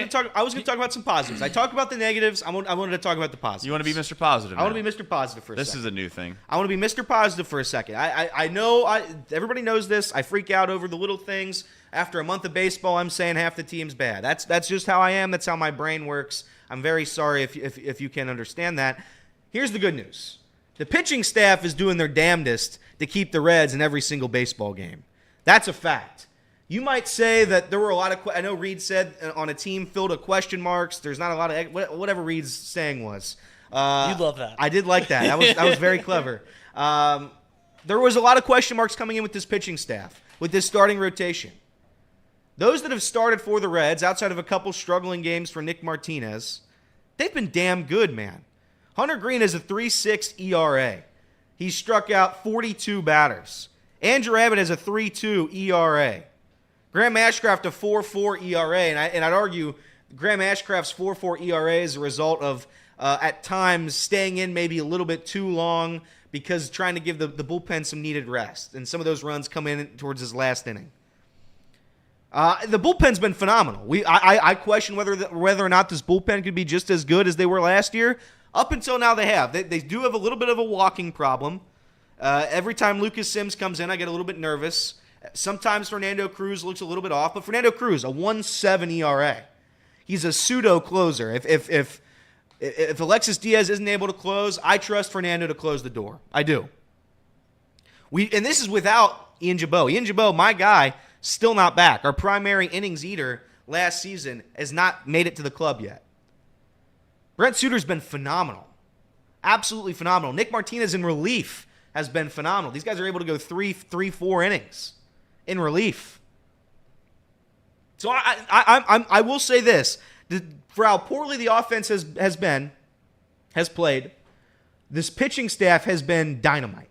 going to talk about some positives. I talked about the negatives. I wanted to talk about the positives. You want to be Mr. Positive? I want to be Mr. Positive for a second. This is a new thing. I want to be Mr. Positive for a second. I know everybody knows this. I freak out over the little things. After a month of baseball, I'm saying half the team's bad. That's just how I am. That's how my brain works. I'm very sorry if you can't understand that. Here's the good news. The pitching staff is doing their damnedest to keep the Reds in every single baseball game. That's a fact. You might say that there were a lot of I know Reed said on a team filled with question marks. There's not a lot of whatever Reed's saying was. You love that. I did like that. That was very clever. There was a lot of question marks coming in with this pitching staff, with this starting rotation. Those that have started for the Reds, outside of a couple struggling games for Nick Martinez, they've been damn good, man. Hunter Green has a 3.6 ERA. He's struck out 42 batters. Andrew Abbott has a 3.2 ERA. Graham Ashcraft a 4.4 ERA, and I'd argue Graham Ashcraft's 4.4 ERA is a result of at times staying in maybe a little bit too long because trying to give the bullpen some needed rest, and some of those runs come in towards his last inning. The bullpen's been phenomenal. I question whether or not this bullpen could be just as good as they were last year. Up until now, they have. They do have a little bit of a walking problem. Every time Lucas Sims comes in, I get a little bit nervous. Sometimes Fernando Cruz looks a little bit off, but Fernando Cruz, a 1.7 ERA. He's a pseudo closer. If Alexis Diaz isn't able to close, I trust Fernando to close the door. I do. And this is without Ian Jabot. Ian Jabot, my guy, still not back. Our primary innings eater last season has not made it to the club yet. Brent Suter's been phenomenal. Absolutely phenomenal. Nick Martinez in relief has been phenomenal. These guys are able to go 3-4 innings in relief. So I will say this. For how poorly the offense has played, this pitching staff has been dynamite.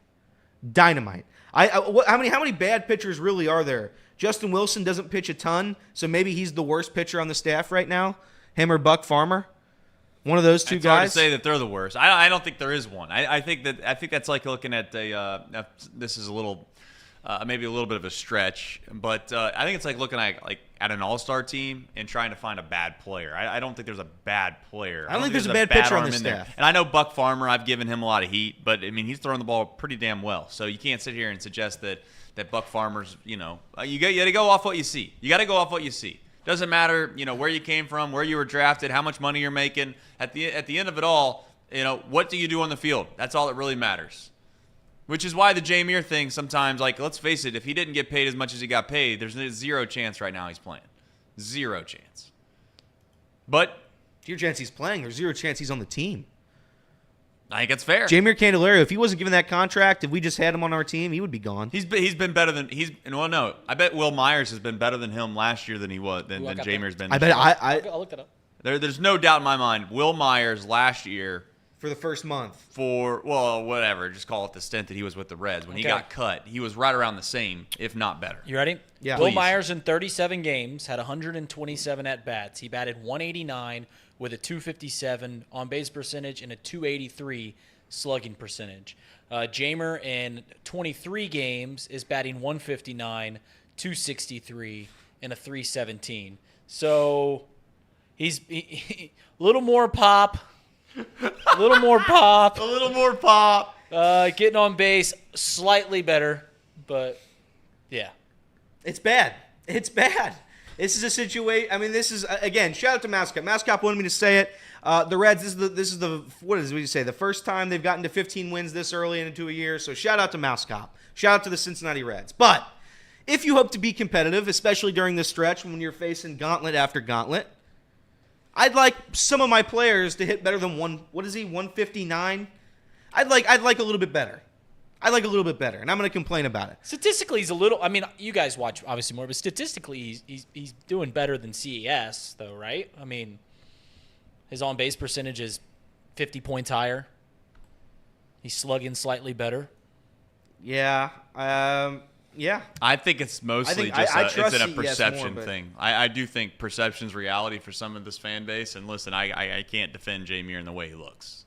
Dynamite. How many bad pitchers really are there? Justin Wilson doesn't pitch a ton, so maybe he's the worst pitcher on the staff right now. Him or Buck Farmer. One of those two guys. It's hard to say that they're the worst. I don't think there is one. I think that's like looking at this is a little maybe a little bit of a stretch, but I think it's like looking at an all-star team and trying to find a bad player. I don't think there's a bad player. I don't think there's a bad pitcher on the staff. There. And I know Buck Farmer, I've given him a lot of heat, but I mean he's throwing the ball pretty damn well. So you can't sit here and suggest that Buck Farmer's you got to go off what you see. You got to go off what you see. Doesn't matter, where you came from, where you were drafted, how much money you're making. At the end of it all, what do you do on the field? That's all that really matters. Which is why the Jeimer thing sometimes, let's face it, if he didn't get paid as much as he got paid, there's zero chance right now he's playing. Zero chance. But zero chance he's playing. There's zero chance he's on the team. I think it's fair. Jeimer Candelario, if he wasn't given that contract, if we just had him on our team, he would be gone. He's been better than no. I bet Will Myers has been better than him last year than Jeimer's been. I bet I'll look that up. There's no doubt in my mind. Will Myers last year for the first month whatever, just call it the stint that he was with the Reds. When he got cut, he was right around the same, if not better. You ready? Yeah. Will Please. Myers in 37 games had 127 at bats. He batted 189 with a 257 on base percentage and a 283 slugging percentage. Jeimer in 23 games is batting 159, 263, and a 317. So he's a little more pop. A little more pop. A little more pop. Getting on base slightly better, but yeah. It's bad. It's bad. This is a situation. I mean, this is again. Shout out to Mascot. Mascot wanted me to say it. The Reds. This is the what is we say the first time they've gotten to 15 wins this early into a year. So shout out to Mascot. Shout out to the Cincinnati Reds. But if you hope to be competitive, especially during this stretch when you're facing gauntlet after gauntlet, I'd like some of my players to hit better than 159. I'd like a little bit better. I'd like a little bit better, and I'm going to complain about it. Statistically, he's a little. I mean, you guys watch obviously more, but statistically, he's doing better than CES, though, right? I mean, his on base percentage is 50 points higher. He's slugging slightly better. Yeah. Yeah. I think it's mostly it's a CES perception more, thing. I do think perception's reality for some of this fan base. And listen, I can't defend Jeimer in the way he looks.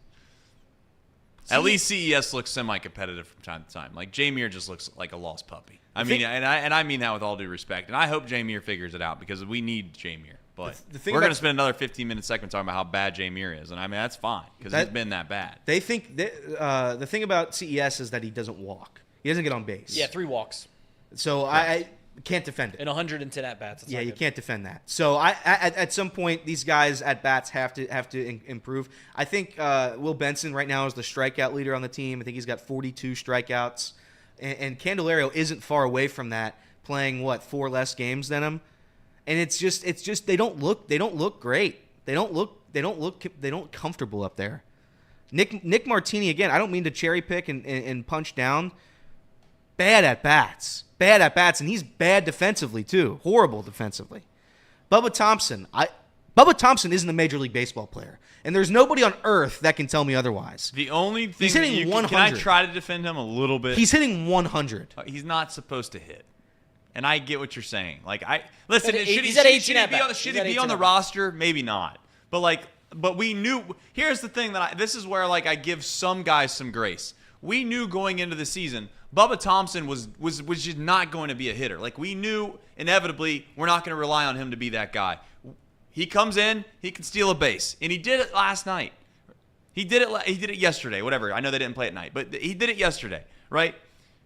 At least CES looks semi-competitive from time to time. Like Jeimer just looks like a lost puppy. I mean I mean that with all due respect. And I hope Jeimer figures it out because we need Jeimer. But we're going to spend another 15-minute segment talking about how bad Jeimer is. And I mean, that's fine because he's been that bad. They think the thing about CES is that he doesn't walk. He doesn't get on base. Yeah, 3 walks. So I can't defend it. And 110 at bats. Yeah, you can't defend that. So at some point these guys at bats have to improve. I think Will Benson right now is the strikeout leader on the team. I think he's got 42 strikeouts, and Candelario isn't far away from that, playing 4 less games than him. And it's just they don't look great. They don't look comfortable up there. Nick Martini again. I don't mean to cherry pick and punch down. Bad at bats, and he's bad defensively too. Horrible defensively. Bubba Thompson isn't a Major League Baseball player, and there's nobody on earth that can tell me otherwise. The only thing he's hitting 100. Can I try to defend him a little bit? He's hitting 100. He's not supposed to hit, and I get what you're saying. Like listen, should he be on the roster? Maybe not. But we knew. Here's the thing this is where I give some guys some grace. We knew going into the season, Bubba Thompson was just not going to be a hitter. We knew inevitably we're not going to rely on him to be that guy. He comes in, he can steal a base, and he did it last night. He did it yesterday, whatever. I know they didn't play at night, but he did it yesterday, right?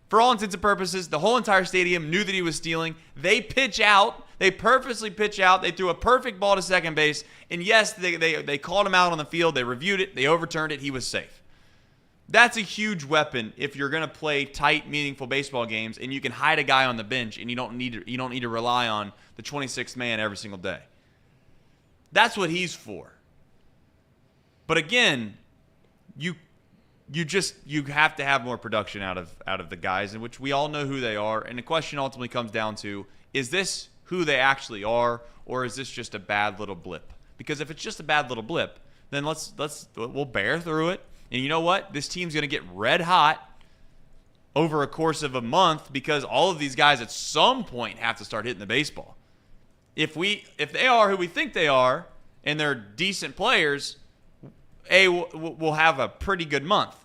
For all intents and purposes, the whole entire stadium knew that he was stealing. They pitch out. They purposely pitch out. They threw a perfect ball to second base, and yes, they called him out on the field. They reviewed it. They overturned it. He was safe. That's a huge weapon if you're going to play tight, meaningful baseball games, and you can hide a guy on the bench, and you don't need to rely on the 26th man every single day. That's what he's for. But again, you have to have more production out of the guys, in which we all know who they are, and the question ultimately comes down to: is this who they actually are, or is this just a bad little blip? Because if it's just a bad little blip, then we'll bear through it. And you know what? This team's going to get red hot over a course of a month because all of these guys at some point have to start hitting the baseball. If they are who we think they are and they're decent players, we'll have a pretty good month.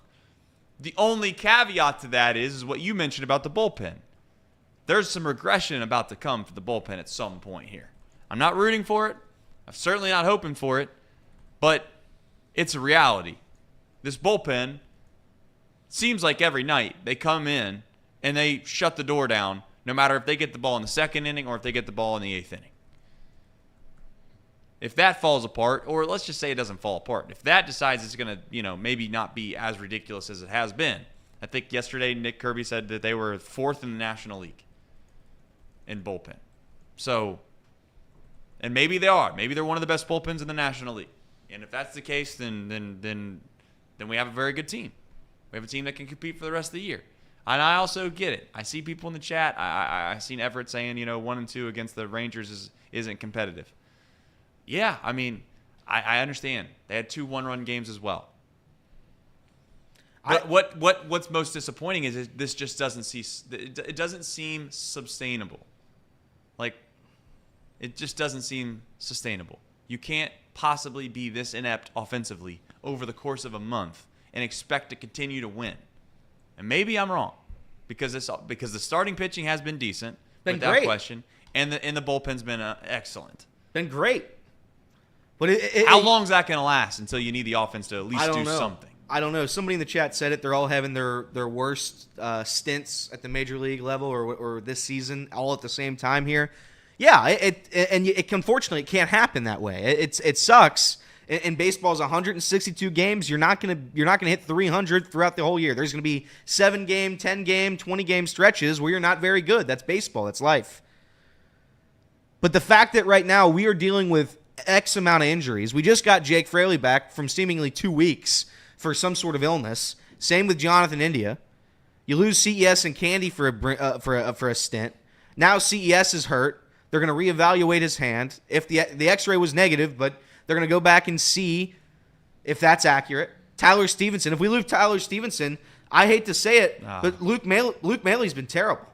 The only caveat to that is what you mentioned about the bullpen. There's some regression about to come for the bullpen at some point here. I'm not rooting for it. I'm certainly not hoping for it, but it's a reality. This bullpen seems like every night they come in and they shut the door down, no matter if they get the ball in the second inning or if they get the ball in the 8th inning. If that falls apart, or let's just say it doesn't fall apart, if that decides it's going to, maybe not be as ridiculous as it has been. I think yesterday Nick Kirby said that they were 4th in the National League in bullpen. So, and maybe they are. Maybe they're one of the best bullpens in the National League. And if that's the case, then then we have a very good team. We have a team that can compete for the rest of the year. And I also get it. I see people in the chat. I've seen Everett saying, 1-2 against the Rangers isn't competitive. Yeah, I mean, I understand. They had 2 one-run games as well. But what's most disappointing is this just doesn't seem sustainable. Like, it just doesn't seem sustainable. You can't possibly be this inept offensively over the course of a month and expect to continue to win. And maybe I'm wrong, because the starting pitching has been decent, without question, and the bullpen's been excellent. Been great. But how long is that going to last until you need the offense to at least do something? I don't know. Somebody in the chat said it. They're all having their worst stints at the major league level or this season all at the same time here. Yeah, unfortunately it can't happen that way. It sucks. In baseball's 162 games, you're not gonna hit 300 throughout the whole year. There's gonna be 7-game, 10-game, 20-game stretches where you're not very good. That's baseball. That's life. But the fact that right now we are dealing with X amount of injuries. We just got Jake Fraley back from seemingly 2 weeks for some sort of illness. Same with Jonathan India. You lose CES and Candy for a stint. Now CES is hurt. They're going to reevaluate his hand. If the X-ray was negative, but they're going to go back and see if that's accurate. Tyler Stevenson. If we lose Tyler Stevenson, I hate to say it, but Luke Maley's been terrible.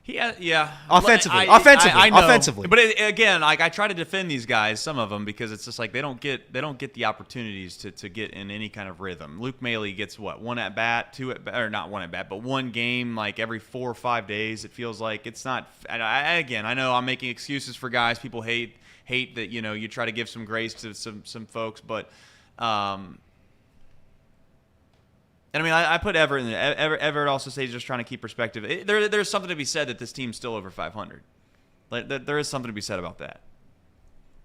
Yeah. Offensively. I know. Offensively. But again, like, I try to defend these guys, some of them, because it's just like they don't get the opportunities to get in any kind of rhythm. Luke Maley gets what, 1 at bat, 2 at bat, or not 1 at bat, but 1 game like every 4 or 5 days. It feels like it's not. I know I'm making excuses for guys. People hate that you try to give some grace to some folks, but. And I mean, I put Everett in there. Everett also says he's just trying to keep perspective. There's something to be said that this team's still over 500. Like, there is something to be said about that.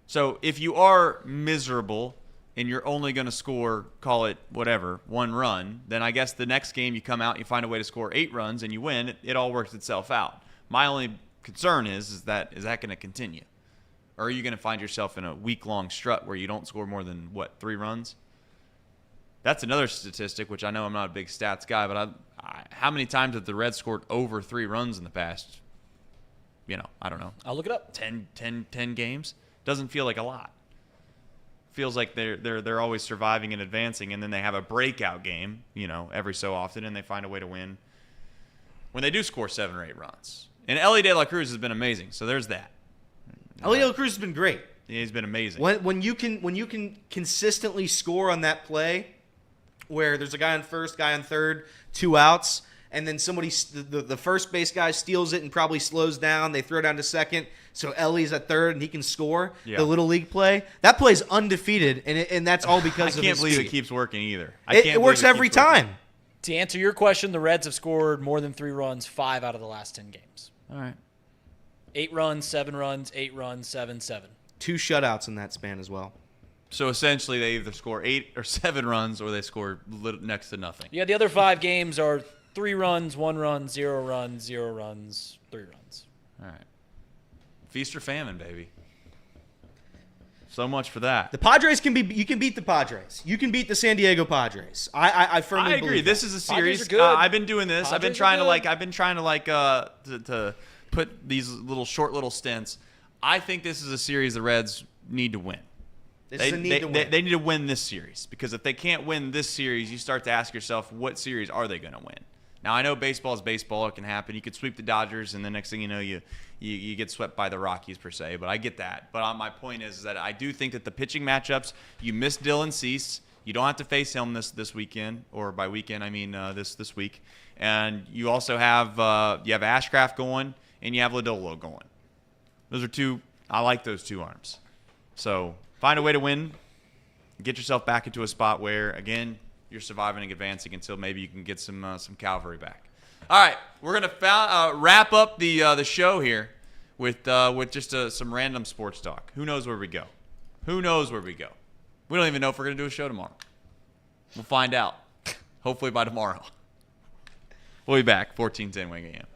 So if you are miserable and you're only going to score, call it whatever, 1 run, then I guess the next game you come out, you find a way to score 8 runs and you win. It all works itself out. My only concern is that going to continue? Or are you going to find yourself in a week-long strut where you don't score more than, 3 runs? That's another statistic, which I know I'm not a big stats guy, but how many times have the Reds scored over 3 runs in the past, I don't know. I'll look it up. 10 games? Doesn't feel like a lot. Feels like they're always surviving and advancing, and then they have a breakout game, every so often, and they find a way to win when they do score 7 or 8 runs. And Ellie De La Cruz has been amazing, so there's that. Ellie De La Cruz has been great. He's been amazing. When you can consistently score on that play, where there's a guy on first, guy on third, 2 outs, and then the first base guy steals it and probably slows down. They throw down to second, so Ellie's at third and he can score. Yeah. The little league play, that play's undefeated, and that's all because of his speed. I can't believe it keeps working either. It works every time. To answer your question, the Reds have scored more than 3 runs 5 out of the last 10 games. All right. 8 runs, 7 runs, 8 runs, 7. 2 shutouts in that span as well. So essentially, they either score 8 or 7 runs, or they score next to nothing. Yeah, the other 5 games are 3 runs, 1 run, 0 runs, 0 runs, 3 runs. All right. Feast or famine, baby. So much for that. The Padres you can beat the Padres. You can beat the San Diego Padres. I firmly agree. believe this that. is a series. Padres are good. I've been doing this. I've been trying to put these short little stints. I think this is a series the Reds need to win. They need to win this series, because if they can't win this series, you start to ask yourself, what series are they going to win? Now, I know baseball is baseball. It can happen. You could sweep the Dodgers, and the next thing you know, you get swept by the Rockies, per se. But I get that. But my point is that I do think that the pitching matchups, you miss Dylan Cease. You don't have to face him this weekend, or by weekend, I mean this week. And you also have Ashcraft going, and you have Lodolo going. Those are 2. I like those 2 arms. So find a way to win. Get yourself back into a spot where, again, you're surviving and advancing until maybe you can get some cavalry back. All right, we're gonna wrap up the show here with just some random sports talk. Who knows where we go? We don't even know if we're gonna do a show tomorrow. We'll find out. Hopefully by tomorrow. We'll be back. 14:10 Wing AM.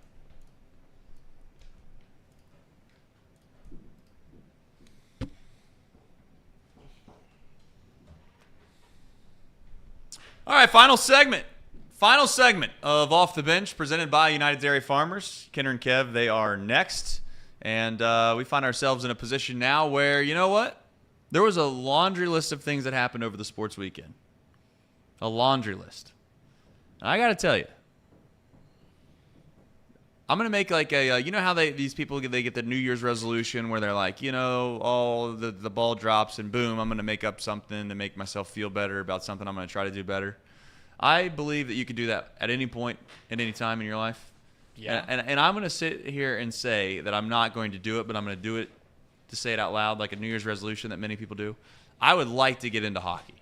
All right, final segment. Final segment of Off the Bench presented by United Dairy Farmers. Kenner and Kev, they are next. And we find ourselves in a position now where, you know what? There was a laundry list of things that happened over the sports weekend. A laundry list. And I got to tell you, I'm going to make like a, you know how these people, they get the New Year's resolution where they're like, you know, all the ball drops and boom, I'm going to make up something to make myself feel better about something I'm going to try to do better. I believe that you could do that at any point, at any time in your life. Yeah. And I'm going to sit here and say that I'm not going to do it, but I'm going to do it to say it out loud, like a New Year's resolution that many people do. I would like to get into hockey.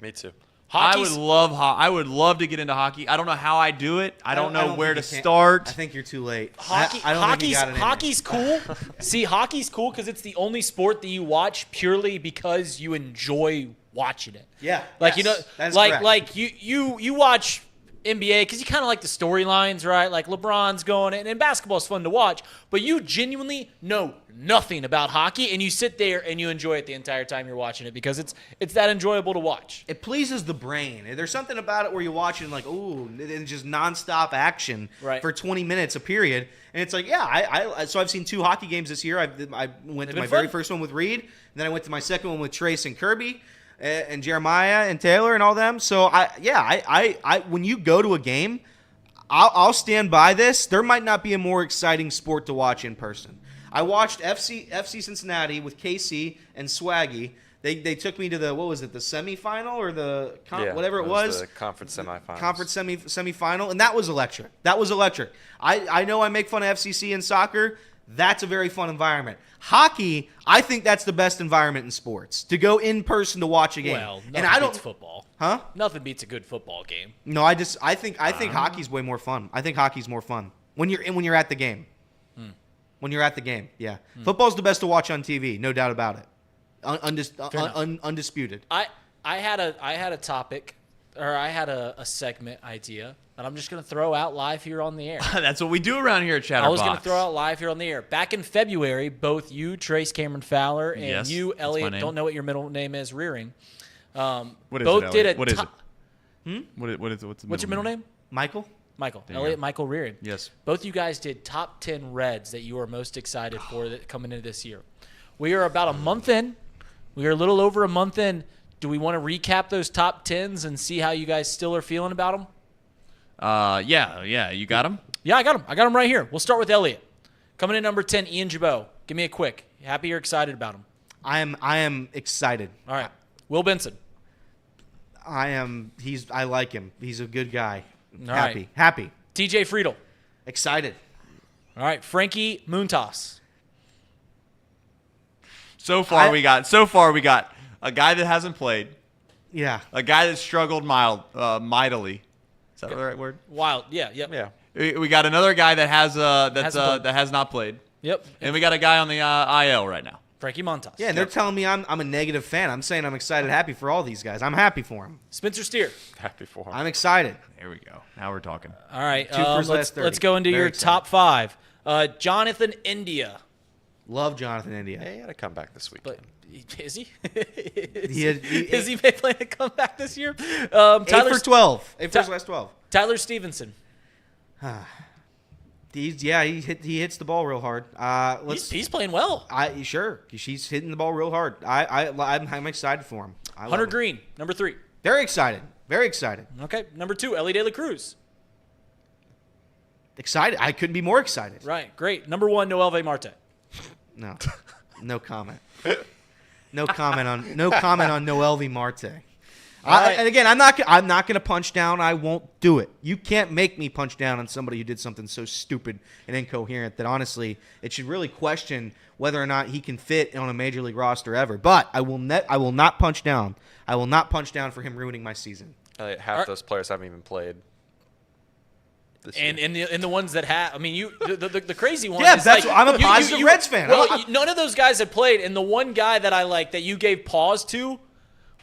Me too. I would love to get into hockey. I don't know how I do it. I don't know where to start. I think you're too late. Hockey's cool. See, hockey's cool because it's the only sport that you watch purely because you enjoy watching it. Yeah. Like, yes, you know, that's like correct. like you watch NBA because you kind of like the storylines, right? Like LeBron's going, and basketball's fun to watch, but you genuinely know nothing about hockey, and you sit there and you enjoy it the entire time you're watching it because it's that enjoyable to watch. It pleases the brain. There's something about it where you watch it and like, ooh, and just nonstop action for 20 minutes a period. And it's like, yeah, so I've seen 2 hockey games this year. I went to my very first one with Reed, and then I went to my second one with Trace and Kirby and Jeremiah and Taylor and all them. So I when you go to a game, I'll stand by this. There might not be a more exciting sport to watch in person. I watched FC Cincinnati with KC and Swaggy. They took me to the, what was it, the semifinal or the whatever it was. The conference semifinals. Conference semifinal, and that was electric. I know I make fun of FCC in soccer. That's a very fun environment. Hockey, I think that's the best environment in sports, to go in person to watch a game. Well, nothing beats football. Huh? Nothing beats a good football game. No, I think hockey's way more fun. I think hockey's more fun when you're at the game. When you're at the game, yeah. Football's the best to watch on TV, no doubt about it. Undisputed. I had a topic, or I had a segment idea that I'm just going to throw out live here on the air. That's what we do around here at Chatterbox. I was going to throw out live here on the air. Back in February, both you, Trace Cameron Fowler, and Yes, you, that's my Elliot, name. don't know what your middle name is, Rearing. What is both it, did Elliot? a What is top- it? What's the What's your middle name? Michael? Michael. There you Elliot go. Michael Rearing. Yes. Both you guys did top 10 Reds that you are most excited for that coming into this year. We are about a month in. We are a little over a month in. Do we want to recap those top 10s and see how you guys still are feeling about them? Yeah. You got him? Yeah, I got them. I got them right here. We'll start with Elliot. Coming in number 10, Ian Jabot. Give me a quick. Happy or excited about him? I am excited. All right. Will Benson. I like him. He's a good guy. All Happy. right. Happy. TJ Friedel. Excited. All right. Frankie Muntas. So far we got a guy that hasn't played, Yeah. a guy that struggled mightily. Is that the right word? Wild. Yeah. Yep. Yeah. We got another guy that Hasn't played. that has not played, Yep. and we got a guy on the IL right now. Frankie Montas. Yeah, and they're telling me I'm a negative fan. I'm saying I'm excited, happy for all these guys. I'm happy for them. Spencer Steer. Happy for him. I'm excited. There we go. Now we're talking. All right. Two for his last 30. Let's go into Very your excited. top 5. Jonathan India. Love Jonathan India. Hey, he had a comeback this weekend. But is he? Is he planning to come back this year? 8 for 12. 8 for his last 12. Tyler Stevenson. He hits the ball real hard. He's playing well. Sure. She's hitting the ball real hard. I'm excited for him. I love Hunter him. Green, number 3. Very excited. Very excited. Okay, number 2, Ellie De La Cruz. Excited. I couldn't be more excited. Right, great. Number 1, Noel V. Marte. No. No comment. No comment on Noel V. Marte. right. And again, I'm not going to punch down. I won't do it. You can't make me punch down on somebody who did something so stupid and incoherent that honestly, it should really question whether or not he can fit on a major league roster ever. But I will not punch down. I will not punch down for him ruining my season. Half those players haven't even played. And the ones that have, I mean, the crazy one. Yeah, is that's like, I'm a positive Reds fan. Well, none of those guys have played, and the one guy that I like that you gave pause to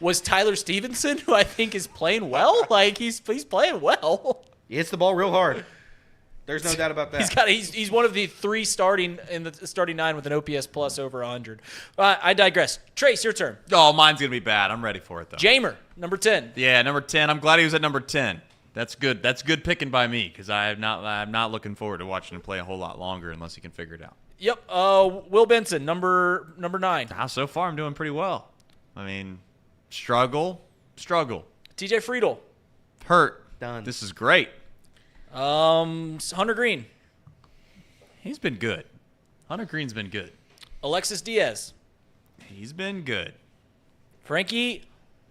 was Tyler Stevenson, who I think is playing well. Like he's playing well. He hits the ball real hard. There's no doubt about that. He's one of the 3 starting in the starting 9 with an OPS plus over 100. I digress. Trace, your turn. Oh, mine's gonna be bad. I'm ready for it though. Jamer, number 10. Yeah, number 10. I'm glad he was at number 10. That's good. That's good picking by me because I'm not looking forward to watching him play a whole lot longer unless he can figure it out. Yep. Will Benson, number 9. So far, I'm doing pretty well. I mean, struggle. TJ Friedel. Hurt. Done. This is great. Hunter Green. He's been good. Hunter Green's been good. Alexis Diaz. He's been good. Frankie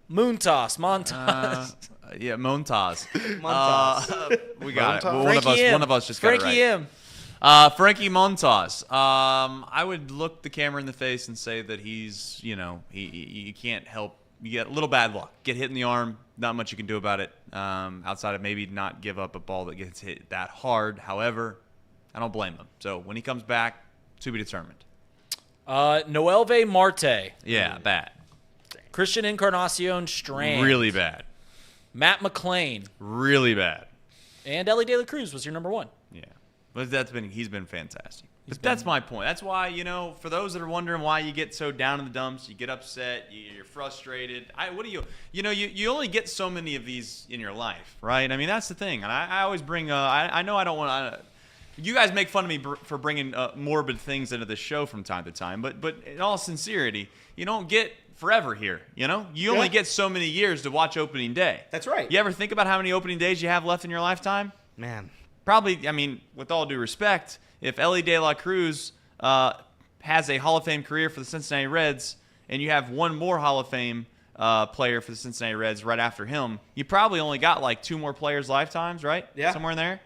Montas. Yeah, Montas. We got Montas. it. One of us just got it right. Frankie M. Frankie Montas. I would look the camera in the face and say that he's, he can't help. You get a little bad luck. Get hit in the arm. Not much you can do about it outside of maybe not give up a ball that gets hit that hard. However, I don't blame him. So when he comes back, to be determined. Noelve Marte. Yeah, bad. Christian Encarnacion Strand. Really bad. Matt McClain. Really bad. And Ellie De La Cruz was your number 1. Yeah. But he's been fantastic. That's my point. That's why, for those that are wondering why you get so down in the dumps, you get upset, you're frustrated. You only get so many of these in your life, right? I mean, that's the thing. And I always bring, I know I don't want to, you guys make fun of me for bringing morbid things into the show from time to time, but in all sincerity, you don't get forever here, You only get so many years to watch opening day. That's right. You ever think about how many opening days you have left in your lifetime? Man. Probably, with all due respect, if Ellie De La Cruz has a Hall of Fame career for the Cincinnati Reds and you have one more Hall of Fame player for the Cincinnati Reds right after him, you probably only got like 2 more players' lifetimes, right? Yeah. Somewhere in there?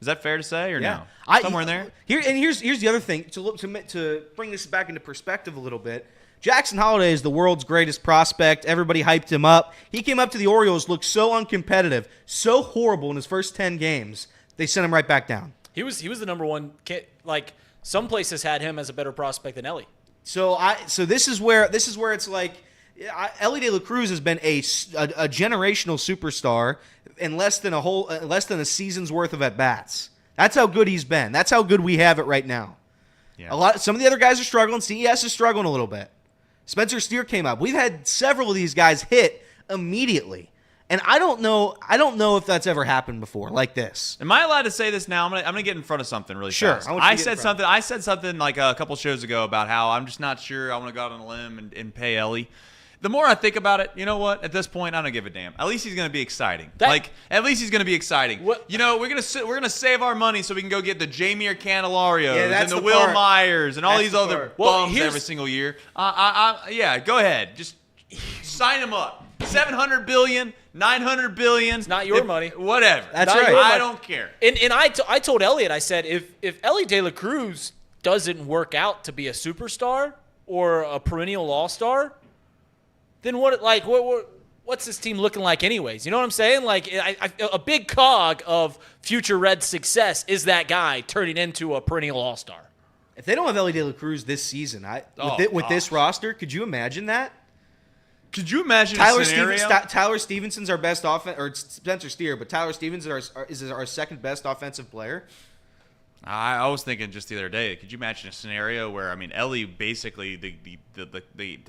Is that fair to say or no? Somewhere in there? Here's the other thing, to bring this back into perspective a little bit. Jackson Holliday is the world's greatest prospect. Everybody hyped him up. He came up to the Orioles, looked so uncompetitive, so horrible in his first 10 games. They sent him right back down. He was the number 1. Like some places had him as a better prospect than Ellie. So this is where it's like Ellie De La Cruz has been a generational superstar in less than a season's worth of at bats. That's how good he's been. That's how good we have it right now. Yeah. Some of the other guys are struggling. CES is struggling a little bit. Spencer Steer came up. We've had several of these guys hit immediately. And I don't know if that's ever happened before like this. Am I allowed to say this now? I'm gonna get in front of something really fast. I said something like a couple shows ago about how I'm just not sure. I want to go out on a limb and pay Ellie. The more I think about it, you know what? At this point, I don't give a damn. At least he's gonna be exciting. At least he's gonna be exciting. What? We're gonna save our money so we can go get the Jamie Candelarios and the Will Will Myers and all these other Well, bums every single year. Yeah, go ahead. Just sign him up. $700 billion, $900 billion. It's not your money. Whatever. That's right. I don't care. And I told Elliot, I said, if Ellie De La Cruz doesn't work out to be a superstar or a perennial all-star, then what's this team looking like anyways? You know what I'm saying? Like a big cog of future Red success is that guy turning into a perennial all-star. If they don't have Ellie De La Cruz this season, with this roster, could you imagine that? Could you imagine a scenario? Tyler Stevenson's our best offense, or Spencer Steer, but Tyler Stevenson is our second best offensive player. I was thinking just the other day, could you imagine a scenario where, Ellie basically, the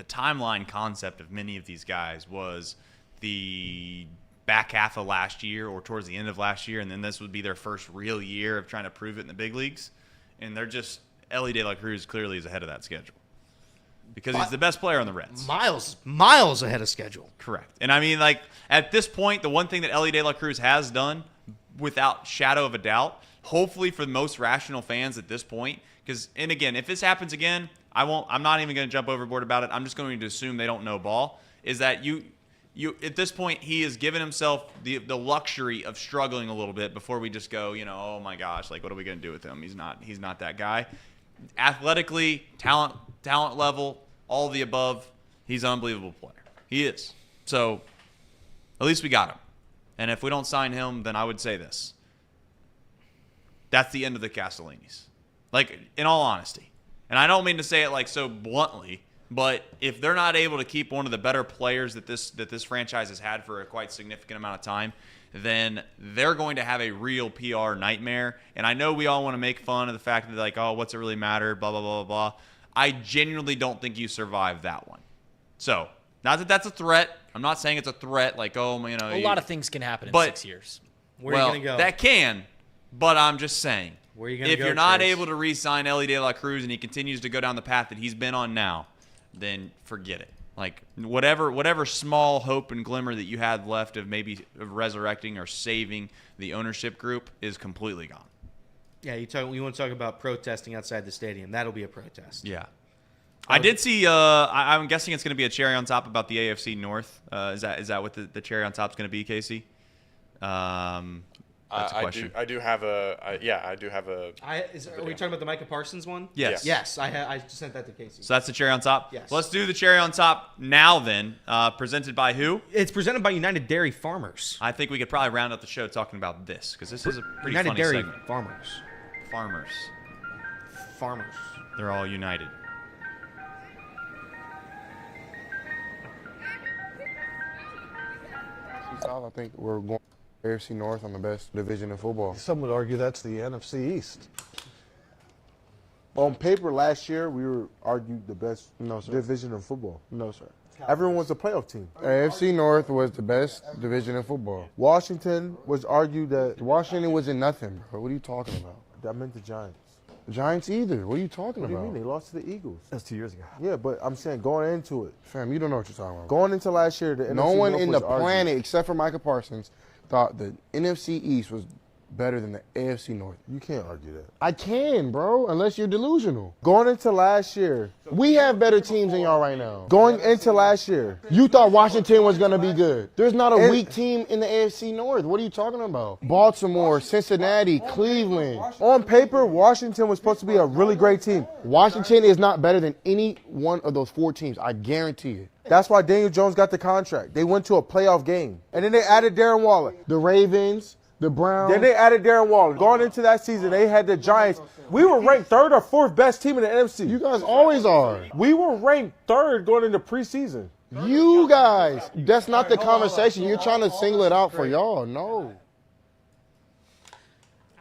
timeline concept of many of these guys was the back half of last year or towards the end of last year, and then this would be their first real year of trying to prove it in the big leagues. And Ellie De La Cruz clearly is ahead of that schedule. Because he's the best player on the Reds. Miles ahead of schedule. Correct. And at this point, the one thing that Ellie De La Cruz has done, without shadow of a doubt, hopefully for the most rational fans at this point, and again, if this happens again, I'm not even going to jump overboard about it. I'm just going to assume they don't know ball, is that you at this point, he has given himself the luxury of struggling a little bit before we just go, oh my gosh, what are we going to do with him? He's not that guy. Athletically, talent level, all the above, he's an unbelievable player. He is. So at least we got him. And if we don't sign him, then I would say this. That's the end of the Castellinis. In all honesty. And I don't mean to say it so bluntly, But if they're not able to keep one of the better players that this franchise has had for a quite significant amount of time, then they're going to have a real PR nightmare. And I know we all want to make fun of the fact that, like, oh, what's it really matter, blah, blah, blah, blah, blah. I genuinely don't think you survive that one. So, not that that's a threat. I'm not saying it's a threat, like, oh, you know. A lot of things can happen in 6 years. Where are you going to go? That can, but I'm just saying. Where are you going to go, If you're not Chris? able to re-sign Ellie De La Cruz and he continues to go down the path that he's been on now, then forget it. Like, whatever small hope and glimmer that you had left of maybe resurrecting or saving the ownership group is completely gone. Yeah, you want to talk about protesting outside the stadium. That'll be a protest. Yeah. I did see, I'm guessing it's going to be a cherry on top about the AFC North. Is that what the cherry on top is going to be, Casey? That's a question. I do have a. Are we talking about the Micah Parsons one? Yes. Yes, I just sent that to Casey. So that's the cherry on top? Yes. Let's do the cherry on top now then. Presented by who? It's presented by United Dairy Farmers. I think we could probably round out the show talking about this because this is a pretty United funny Dairy segment. Farmers. Farmers. They're all united. I think we're going AFC North on the best division in football. Some would argue that's the NFC East. On paper, last year we were argued the best division in football. No, sir. Everyone was a playoff team. AFC North was the best division in football. Washington was argued that Washington wasn't nothing, bro. What are you talking about? That meant the Giants. The Giants either. What are you talking What do about? you mean? They lost to the Eagles. That's 2 years ago. Yeah, but I'm saying going into it. Fam, you don't know what you're talking about. Going into last year, the No NFC one North in the was argued. planet except for Micah Parsons thought the NFC East was better than the AFC North. You can't argue that. I can, bro, unless you're delusional. Going into last year, we have better teams than y'all right now. Going into last year, you thought Washington was going to be good. There's not a weak team in the AFC North. What are you talking about? Baltimore, Cincinnati, Cleveland. On paper, Washington was supposed to be a really great team. Washington is not better than any one of those 4 teams. I guarantee it. That's why Daniel Jones got the contract. They went to a playoff game. And then they added Darren Waller. The Ravens, the Browns. Then they added Darren Waller. Going into that season, they had the Giants. We were ranked 3rd or 4th best team in the NFC. You guys always are. We were ranked 3rd going into preseason. You guys. That's not the conversation. You're trying to single it out for y'all. No.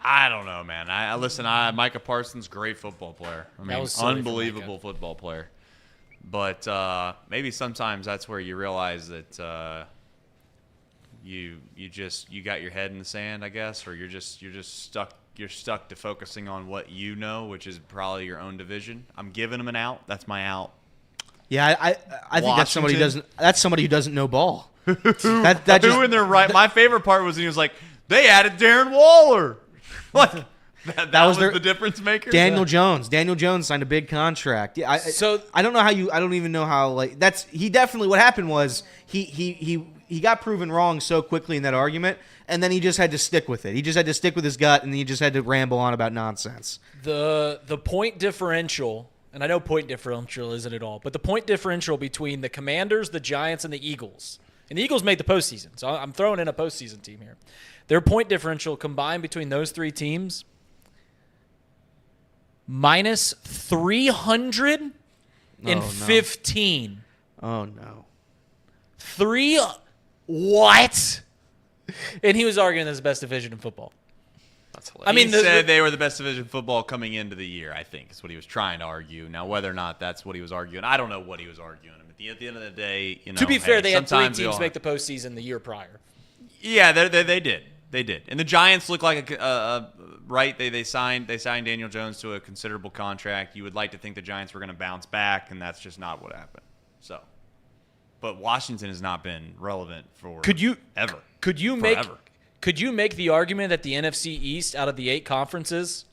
I don't know, man. Listen, Micah Parsons, great football player. I mean, was silly for unbelievable Micah. football player. But maybe sometimes that's where you realize that you got your head in the sand, I guess, or you're just stuck. You're stuck to focusing on what you know, which is probably your own division. I'm giving him an out. That's my out. Yeah, I think that's somebody who Washington. doesn't know ball. Who in their right? My favorite part was when he was like, "They added Darren Waller." Like that was the difference maker. Daniel Jones. Daniel Jones signed a big contract. Yeah, I don't know how I don't even know how. Like he definitely. What happened was he got proven wrong so quickly in that argument, and then he just had to stick with it. He just had to stick with his gut, and he just had to ramble on about nonsense. The point differential, and I know point differential isn't it all, but the point differential between the Commanders, the Giants, and the Eagles, and the Eagles made the postseason, so I'm throwing in a postseason team here. Their point differential combined between those 3 teams, minus 315. Oh no. What? And he was arguing that's the best division in football. That's hilarious. I mean, he said they were the best division of football coming into the year, I think, is what he was trying to argue. Now, whether or not that's what he was arguing, I don't know what he was arguing. At the end of the day, you know. To be fair, they had 3 sometimes teams make the postseason the year prior. Yeah, they did. They did. And the Giants look like right. They signed Daniel Jones to a considerable contract. You would like to think the Giants were going to bounce back, and that's just not what happened. So, but Washington has not been relevant for ever. Could you make the argument that the NFC East out of the 8 conferences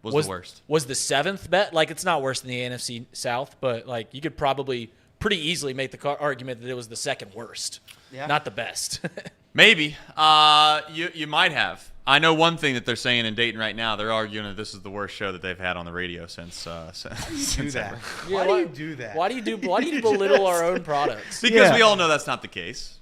was the worst? Was the 7th bet? Like, it's not worse than the NFC South, but like you could probably pretty easily make the argument that it was the 2nd worst, not the best. Maybe. You might have. I know one thing that they're saying in Dayton right now. They're arguing that this is the worst show that they've had on the radio since ever. Why do you do that? Why do you belittle our own products? Because we all know that's not the case.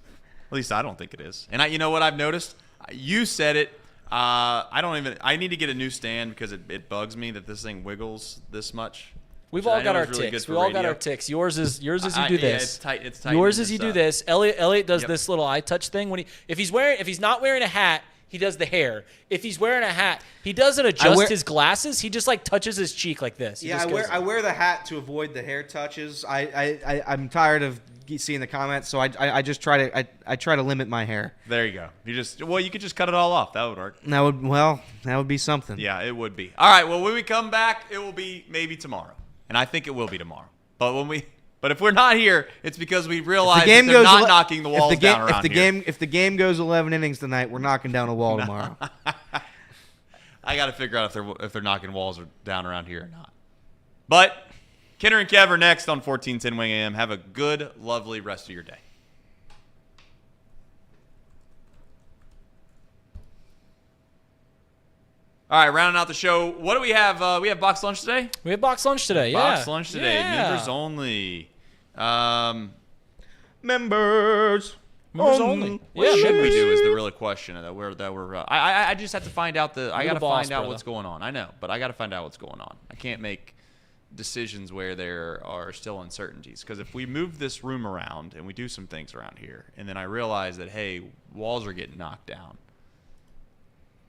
At least I don't think it is. And you know what I've noticed? You said it. I need to get a new stand because it bugs me that this thing wiggles this much. We've which all I got know our is really ticks. good We for all got radio. our ticks. Yours is you do Yeah, this. it's tight. It's tight. Yours in is you this, do this. Elliot does Yep. this little eye touch thing when if he's not wearing a hat, he does the hair. If he's wearing a hat, he doesn't adjust his glasses. He just like touches his cheek like this. Yeah, I wear the hat to avoid the hair touches. I'm tired of seeing the comments, so I just try to limit my hair. There you go. You could just cut it all off. That would work. That would be something. Yeah, it would be. All right. Well, when we come back, it will be maybe tomorrow, and I think it will be tomorrow. But if we're not here, it's because we realize that they're not knocking the walls down around here. If the game goes 11 innings tonight, we're knocking down a wall tomorrow. I got to figure out if they're knocking walls down around here or not. But Kenner and Kev are next on 1410 Wing AM. Have a good, lovely rest of your day. All right, rounding out the show. What do we have? We have box lunch today? We have box lunch today, yeah. Box lunch today. Yeah. Members only. Members only. What Yeah, should we members. do is the real question that we're I just have to find out I got to boss, find out brother. what's going on. I know, but I got to find out what's going on. I can't make decisions where there are still uncertainties, because if we move this room around and we do some things around here and then I realize that, hey, walls are getting knocked down,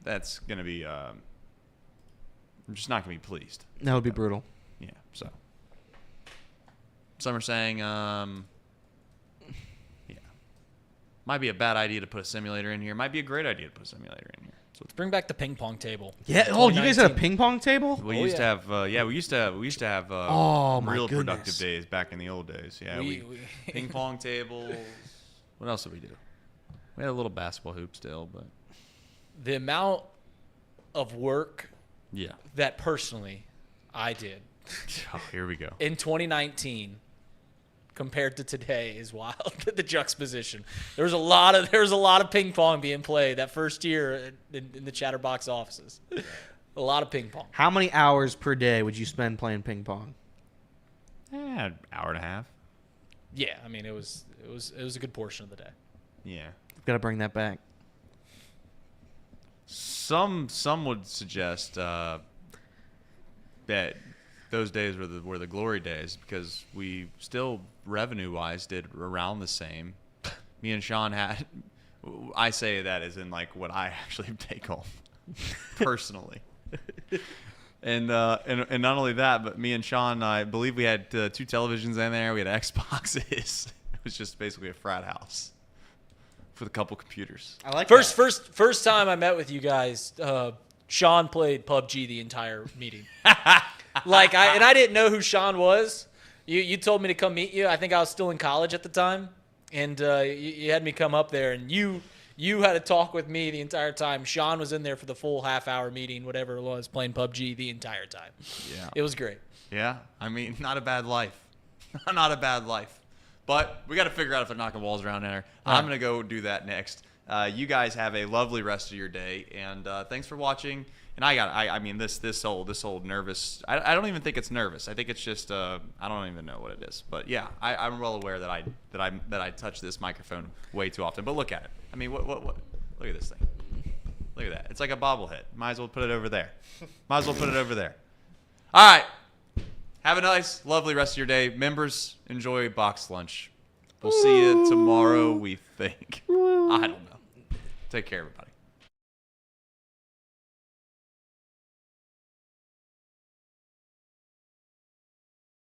that's going to be I'm just not going to be pleased. That would be brutal. Yeah, so some are saying might be a bad idea to put a simulator in here. Might be a great idea to put a simulator in here. So Let's bring back the ping pong table. Yeah. Oh, you guys had a ping pong table? we used to have we used to have my real goodness. productive days back in the old days. Yeah, We- ping pong tables. What else did we do? We had a little basketball hoop still, but The amount of work yeah. that personally I did Oh, here we go. in 2019 compared to today is wild. The juxtaposition. There was a lot of ping pong being played that first year in the Chatterbox offices. A lot of ping pong. How many hours per day would you spend playing ping pong? An hour and a half. Yeah, I mean it was a good portion of the day. Yeah. Got to bring that back. Some would suggest that those days were the glory days, because we still revenue-wise did around the same. Me and Sean had, I say that as in like what I actually take home personally. And not only that, but me and Sean, I believe we had 2 televisions in there. We had Xboxes. It was just basically a frat house with a couple computers. I like First time I met with you guys, Sean played PUBG the entire meeting. I didn't know who Sean was. You told me to come meet you. I think I was still in college at the time, and you had me come up there, and you had a talk with me the entire time. Sean was in there for the full half-hour meeting, whatever it was, playing PUBG the entire time. Yeah. It was great. Yeah, I mean, not a bad life. Not a bad life. But we got to figure out if they're knocking walls around there. I'm going to go do that next. You guys have a lovely rest of your day, and thanks for watching. And I mean, this old nervous. I don't even think it's nervous. I think it's just I don't even know what it is. But yeah, I'm well aware that I touch this microphone way too often. But look at it. I mean, what? Look at this thing. Look at that. It's like a bobblehead. Might as well put it over there. All right. Have a nice, lovely rest of your day. Members, enjoy box lunch. We'll see you tomorrow, we think. I don't know. Take care, everybody.